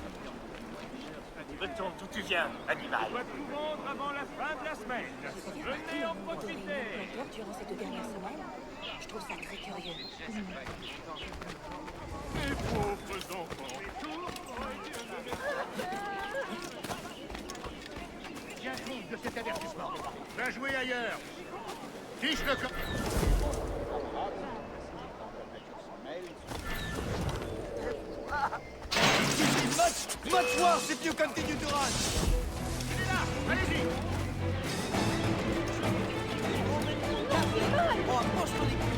Retourne d'où tu viens, animal. Je dois tout vendre avant la fin de la semaine. Venez en profiter. Durant cette dernière semaine, je trouve ça très curieux. Mes pauvres enfants. Tiens compte de cet avertissement. Va jouer ailleurs. Fiche le camp. Much worse if you continue to run! Il est là! Allez-y! Oh, approche-toi des coups.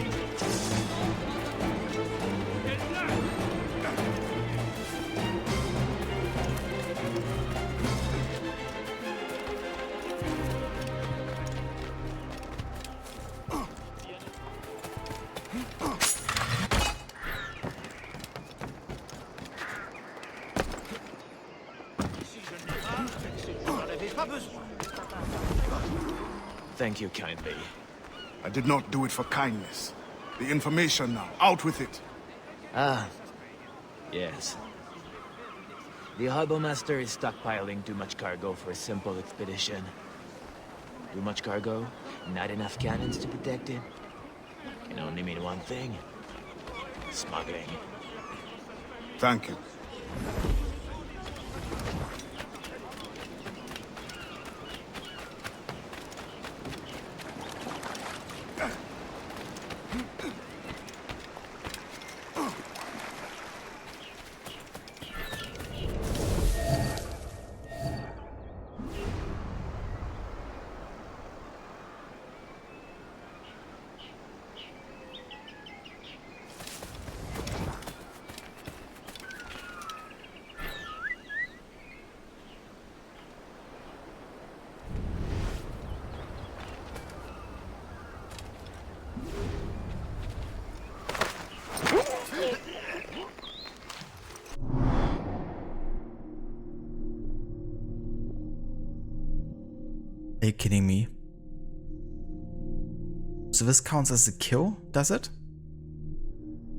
Thank you kindly. I did not do it for kindness. The information now. Out with it. Ah, yes. The harbor master is stockpiling too much cargo for a simple expedition. Too much cargo, not enough cannons to protect it. Can only mean one thing. Smuggling. Thank you. Are you kidding me? So this counts as a kill, does it?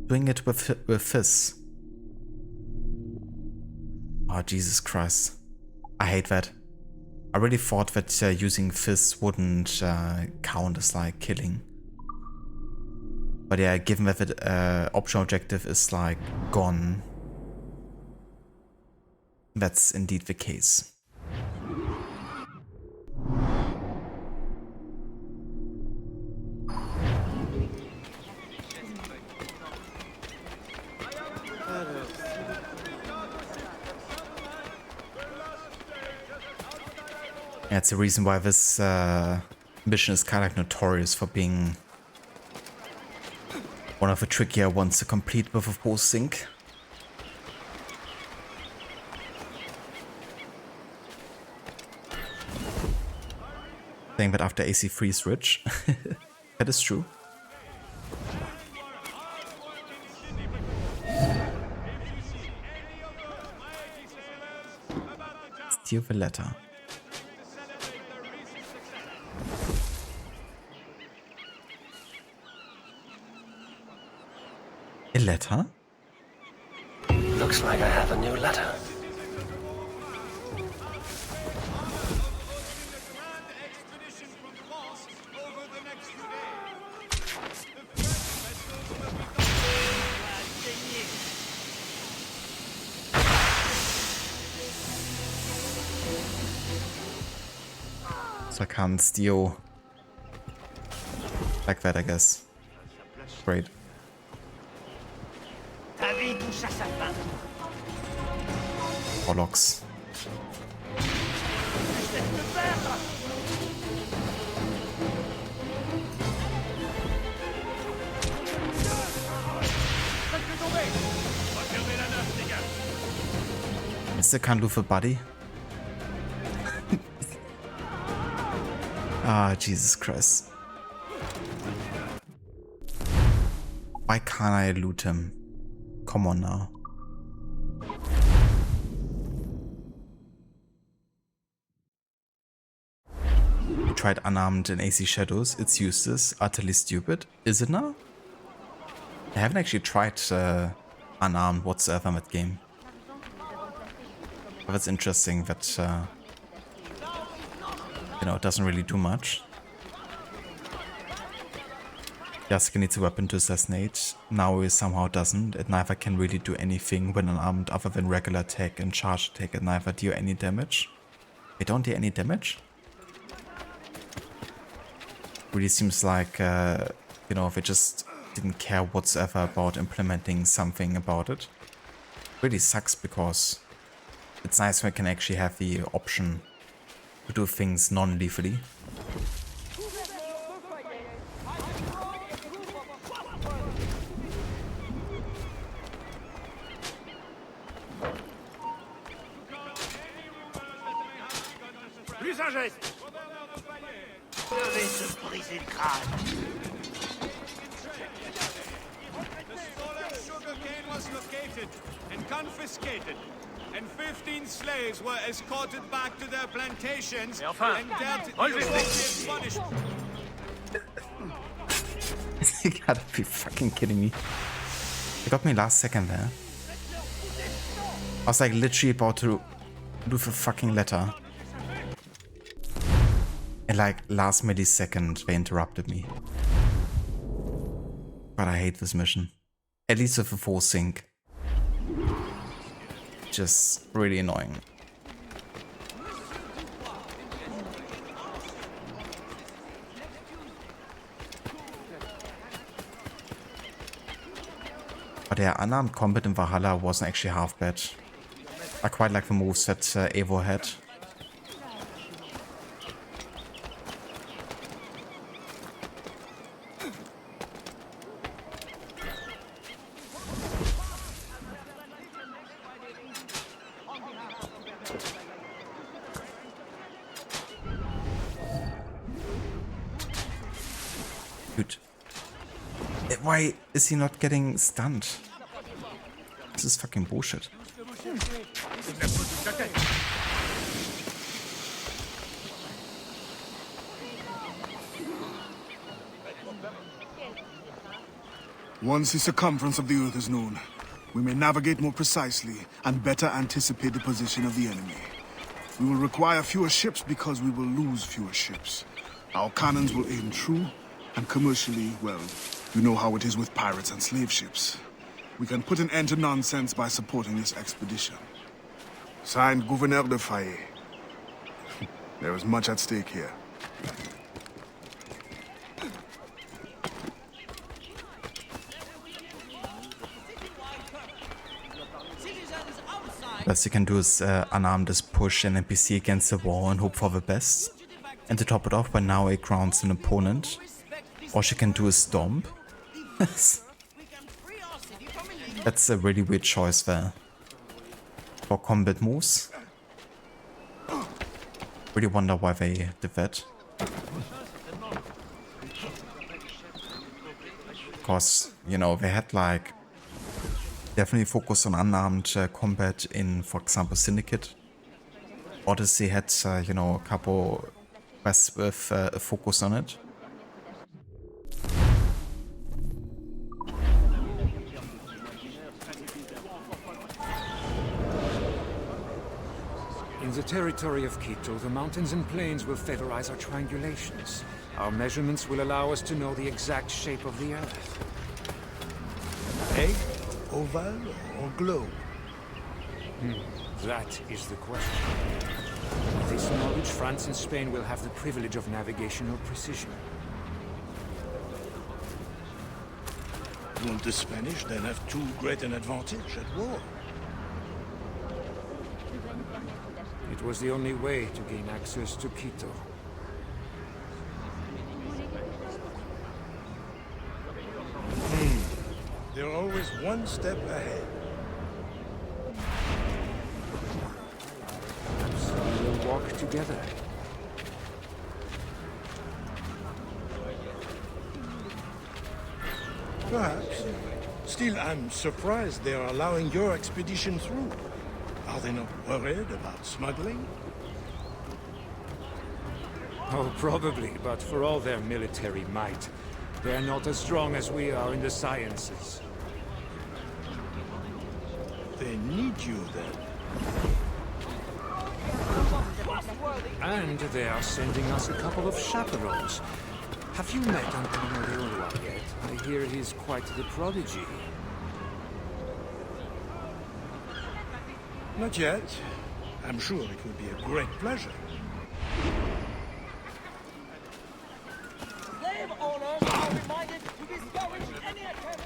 Doing it with Fizz. Oh, Jesus Christ. I hate that. I really thought that using Fizz wouldn't count as like killing. But yeah, given that the optional objective is like gone, that's indeed the case. That's the reason why this mission is kind of like notorious for being one of the trickier ones to complete with a full sync. Saying that after AC3 is rich. That is true. Steal the letter. A letter? Looks like I have a new letter. So I can't steal like that, I guess. Great. Bollocks. Mr. Can't do for buddy. Ah, Jesus Christ. Why can't I loot him? Come on now. We tried unarmed in AC Shadows. It's useless. Utterly stupid. Is it now? I haven't actually tried unarmed whatsoever in that game. But it's interesting that, you know, it doesn't really do much. Yasuke needs a weapon to assassinate. Naoi somehow doesn't. It neither can really do anything when unarmed other than regular attack and charge attack. It neither deal any damage. They don't deal any damage? Really seems like, you know, they just didn't care whatsoever about implementing something about it. Really sucks because it's nice when I can actually have the option to do things non-lethally. Plus un geste. Devez se briser le crâne. The stolen sugarcane was located and confiscated, and 15 slaves were escorted back to their plantations and dealt the appropriate punishment. You gotta be fucking kidding me. You got me last second there. I was like literally about to do the fucking letter. And like last millisecond they interrupted me. But I hate this mission. At least with a full sync. Just really annoying. But yeah, unarmed combat in Valhalla wasn't actually half bad. I quite like the moves that Eivor had. Dude. Why is he not getting stunned? This is fucking bullshit. Once the circumference of the Earth is known, we may navigate more precisely and better anticipate the position of the enemy. We will require fewer ships because we will lose fewer ships. Our cannons will aim true, and commercially, well, you know how it is with pirates and slave ships. We can put an end to nonsense by supporting this expedition. Signed, Gouverneur de Fayet. There is much at stake here. Best you can do is unarmed is push an NPC against the wall and hope for the best. And to top it off, by now it grounds an opponent. All she can do is stomp. That's a really weird choice there. For combat moves. Really wonder why they did that. Because, you know, they had like definitely focus on unarmed combat in, for example, Syndicate. Odyssey had, you know, a couple quests with a focus on it. In the territory of Quito, the mountains and plains will favorize our triangulations. Our measurements will allow us to know the exact shape of the Earth. Egg, oval, or globe? That is the question. this knowledge, France and Spain will have the privilege of navigational precision. Won't the Spanish then have too great an advantage at war? It was the only way to gain access to Quito. They're always one step ahead. So we will walk together. Perhaps. Still, I'm surprised they are allowing your expedition through. Are they not worried about smuggling? Oh, probably, but for all their military might, they're not as strong as we are in the sciences. They need you then. And they are sending us a couple of chaperones. Have you met Antonio de Ulua yet? I hear he's quite the prodigy. Not yet. I'm sure it would be a great pleasure. Slave owners are reminded to discourage any attempt.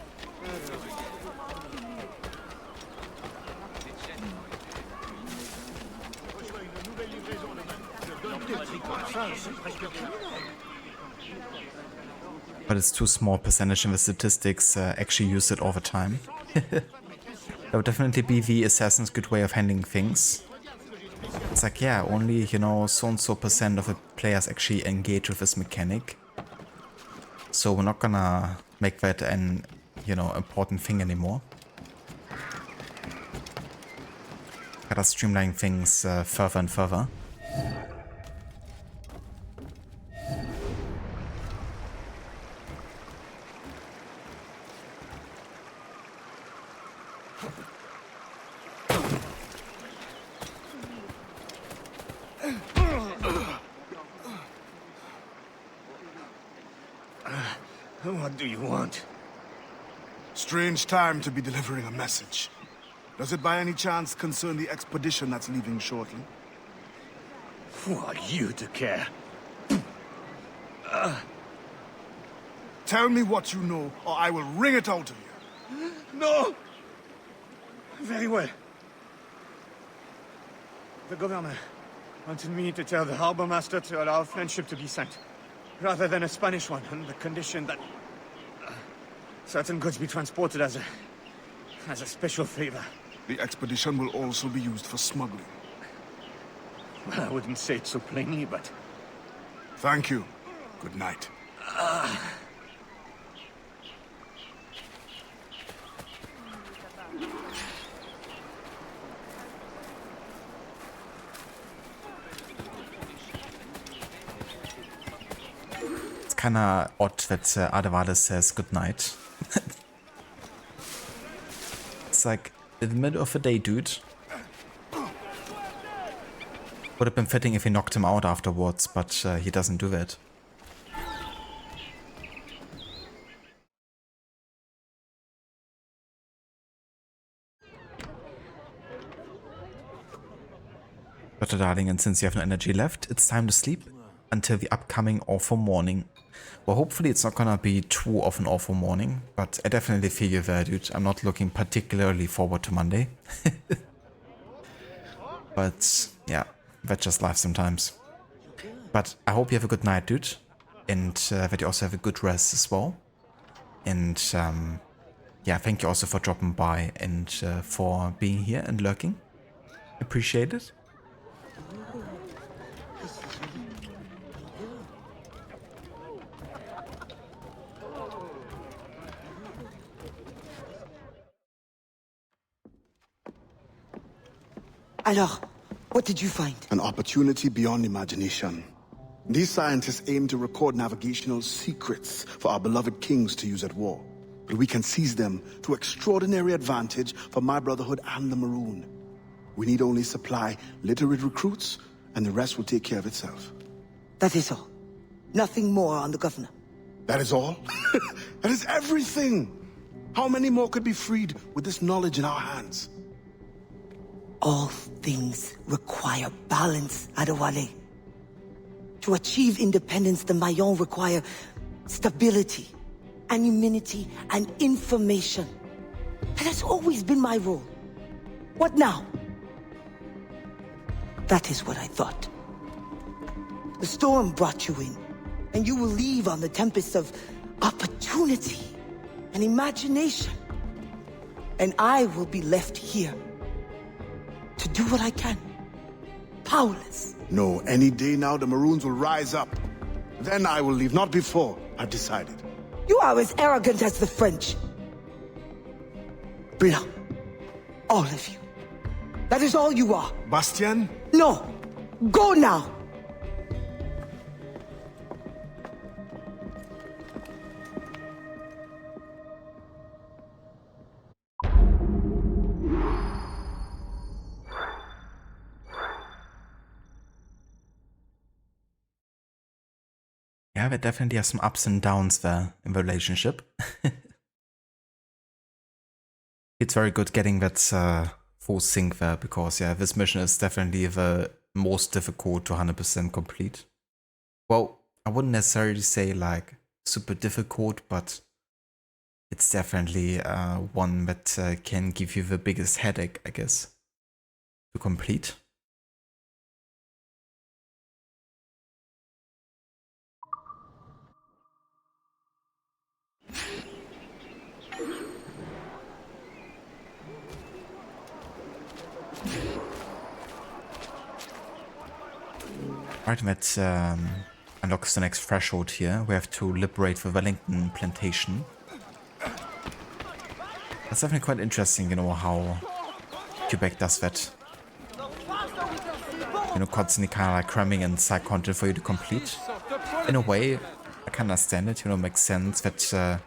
But it's too small percentage in the statistics actually use it all the time. That would definitely be the assassin's good way of handling things. It's like, yeah, only, you know, so-and-so % of the players actually engage with this mechanic. So we're not gonna make that an, you know, important thing anymore. Gotta streamline things further and further. What do you want? Strange time to be delivering a message. Does it by any chance concern the expedition that's leaving shortly? Who are you to care? Tell me what you know, or I will wring it out of you. No! Very well. The governor wanted me to tell the harbor master to allow a French ship to be sent, rather than a Spanish one, on the condition that certain goods be transported as a special favor. The expedition will also be used for smuggling. Well, I wouldn't say it so plainly, but... Thank you. Good night. It's kinda odd that Adevales says good night. It's like, in the middle of the day, dude. Would have been fitting if he knocked him out afterwards, but he doesn't do that. Dr. Darling, and since you have no energy left, it's time to sleep until the upcoming awful morning. Well, hopefully it's not gonna be too of an awful morning, but I definitely feel you there, dude. I'm not looking particularly forward to Monday. But, yeah, that's just life sometimes. But I hope you have a good night, dude. And that you also have a good rest as well. And, yeah, thank you also for dropping by and for being here and lurking. Appreciate it. Alors, what did you find? An opportunity beyond imagination. These scientists aim to record navigational secrets for our beloved kings to use at war. But we can seize them to extraordinary advantage for my brotherhood and the Maroon. We need only supply literate recruits, and the rest will take care of itself. That is all. Nothing more on the governor. That is all? That is everything! How many more could be freed with this knowledge in our hands? All things require balance, Adewale. To achieve independence, the Mayon require stability, anonymity, and information. That has always been my role. What now? That is what I thought. The storm brought you in, and you will leave on the tempest of opportunity and imagination. And I will be left here to do what I can. Powerless. No, any day now the Maroons will rise up. Then I will leave, not before. I've decided. You are as arrogant as the French. Blanc. All of you. That is all you are. Bastien? No. Go now. Yeah, there definitely are some ups and downs there in the relationship. It's very good getting that full sync there, because yeah, this mission is definitely the most difficult to 100% complete. Well, I wouldn't necessarily say like super difficult, but it's definitely one that can give you the biggest headache, I guess, to complete. Right, that unlocks the next threshold here. We have to liberate the Wellington plantation. That's definitely quite interesting, you know, how Quebec does that. You know, constantly kind of like cramming in side content for you to complete. In a way, I can understand it, you know, makes sense that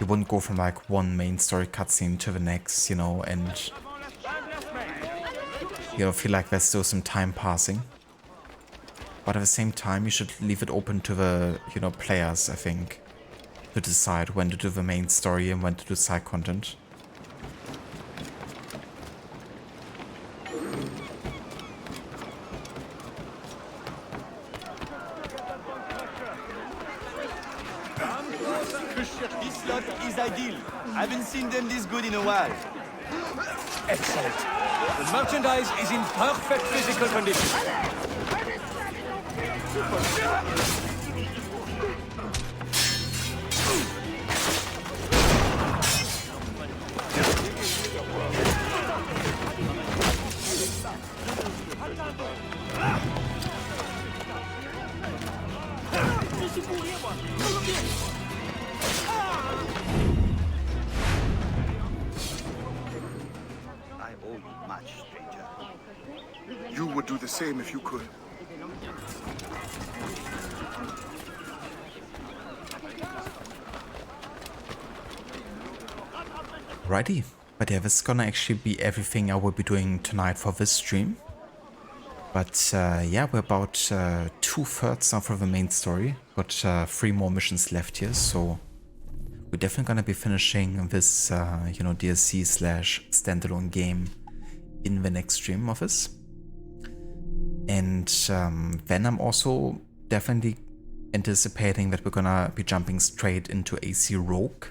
you wouldn't go from like one main story cutscene to the next, you know, and you know, feel like there's still some time passing. But at the same time, you should leave it open to the, you know, players, I think, to decide when to do the main story and when to do side content. This lot is ideal. I haven't seen them this good in a while. Excellent. The merchandise is in perfect physical condition. I owe you much, stranger. You would do the same if you could. Righty, but yeah, this is gonna actually be everything I will be doing tonight for this stream. But yeah, we're about 2/3 now for the main story. Got 3 more missions left here, so we're definitely gonna be finishing this, you know, DLC / standalone game in the next stream of this. And then I'm also definitely anticipating that we're gonna be jumping straight into AC Rogue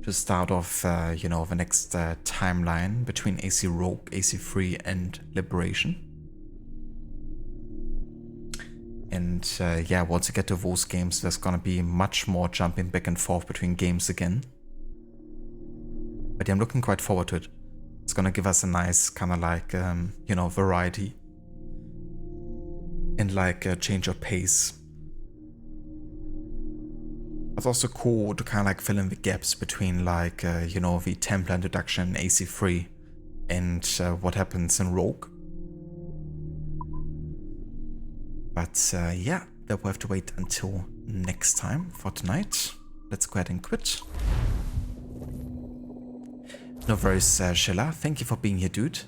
to start off, you know, the next timeline between AC Rogue, AC3, and Liberation. And yeah, once you get to those games, there's gonna be much more jumping back and forth between games again. But yeah, I'm looking quite forward to it. It's gonna give us a nice kind of like, you know, variety and like a change of pace. It's also cool to kind of like fill in the gaps between like, you know, the Templar introduction in AC3 and what happens in Rogue. But yeah, that we'll have to wait until next time. For tonight, let's go ahead and quit. No worries, Sheila. Thank you for being here, dude.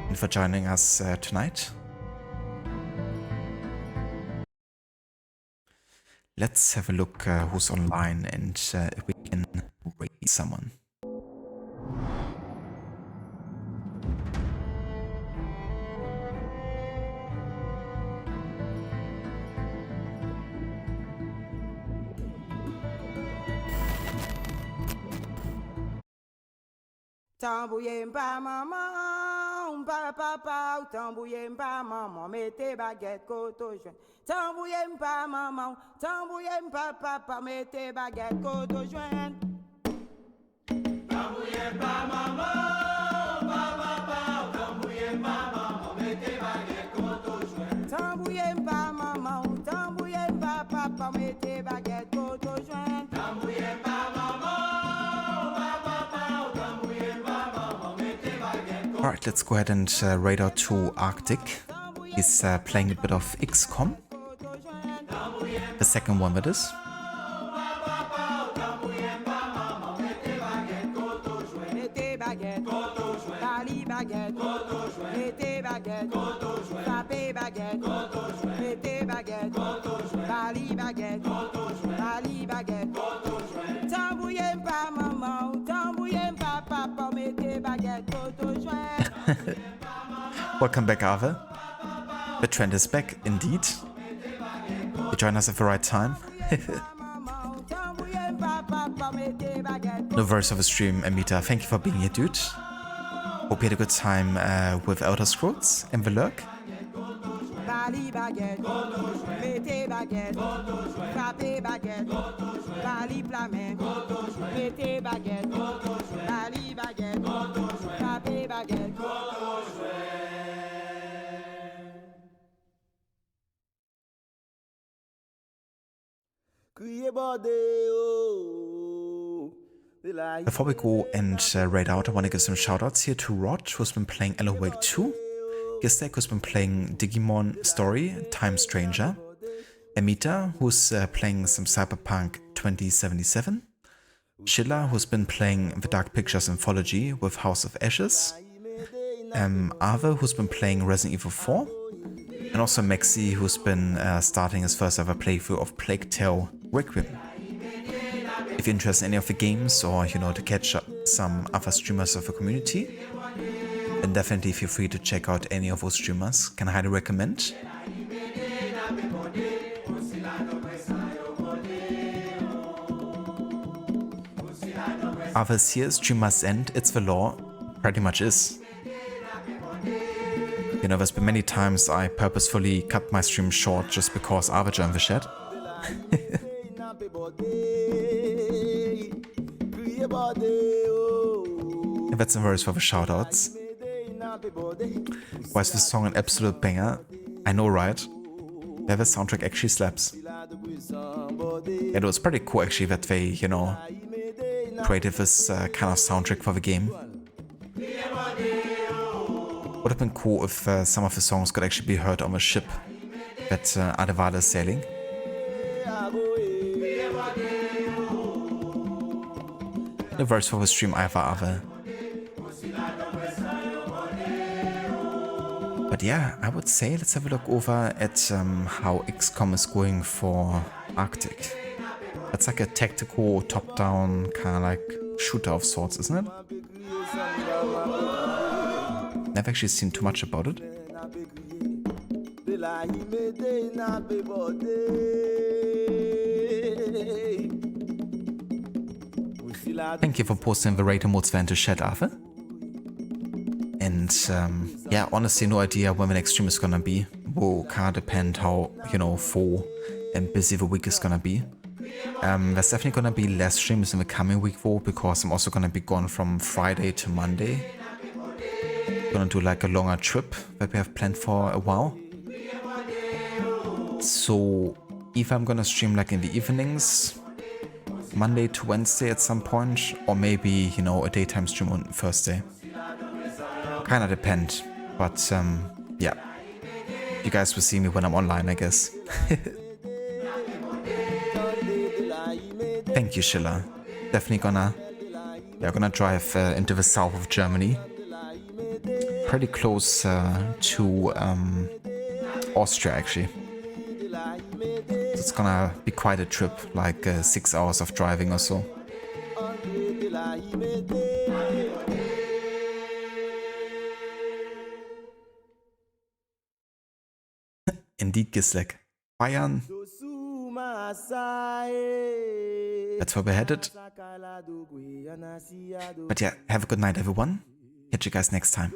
And for joining us tonight. Let's have a look who's online and if we can raise someone. Tambouille pas maman, papa, tambouille pas maman, mettez baguette côte au joint. Tambouille pas maman, tambouille pas papa, mettez baguette côte au joint. Tambouille pas maman, papa, tambouille pas maman, mettez baguette côte au joint. Tambouille pas maman, tambouille pas papa, mettez baguette côte au joint. Tambouille pas maman. Alright, let's go ahead and raid out to Arctic. He's playing a bit of XCOM. The second one that is. Welcome back, Ave. The trend is back, indeed. You joined us at the right time. No verse of a stream, Amita. Thank you for being here, dude. Hope you had a good time with Elder Scrolls and the lurk. Before we go and raid out, I want to give some shoutouts here to Rod, who's been playing Alan Wake 2, Gistek, who's been playing Digimon Story, Time Stranger, Amita, who's playing some Cyberpunk 2077, Shilla, who's been playing the Dark Pictures Anthology with House of Ashes, Ave, who's been playing Resident Evil 4, and also Maxi, who's been starting his first ever playthrough of Plague Tale Requiem. If you're interested in any of the games, or to catch up some other streamers of the community, then definitely feel free to check out any of those streamers. Can highly recommend. Others here, stream must end, it's the law. Pretty much is. There's been many times I purposefully cut my stream short just because Ava joined the chat. And that's some words for the shoutouts. Why is this song an absolute banger? I know, right? Yeah, the soundtrack actually slaps. Yeah, it was pretty cool actually that they, created this kind of soundtrack for the game. Would have been cool if some of the songs could actually be heard on the ship that Adevala is sailing. The verse for the stream Ava. But yeah, I would say let's have a look over at how XCOM is going for Arctic. That's like a tactical top-down kind of like shooter of sorts, isn't it? Never actually seen too much about it. Thank you for posting the raid modes into chat, Arthur. And yeah, honestly, no idea when the next stream is gonna be. Will kind of depend how, full and busy the week is gonna be. There's definitely gonna be less streams in the coming week though, because I'm also gonna be gone from Friday to Monday. Gonna do like a longer trip that we have planned for a while. So either I'm gonna stream like in the evenings, Monday to Wednesday at some point, or maybe, a daytime stream on Thursday. Kinda depend, but yeah. You guys will see me when I'm online, I guess. Thank you, Schiller. Definitely gonna drive into the south of Germany. Pretty close to Austria, actually. So it's gonna be quite a trip, like 6 hours of driving or so. Indeed, Gislek. Bayern. That's where we're headed. But yeah, have a good night, everyone. Catch you guys next time.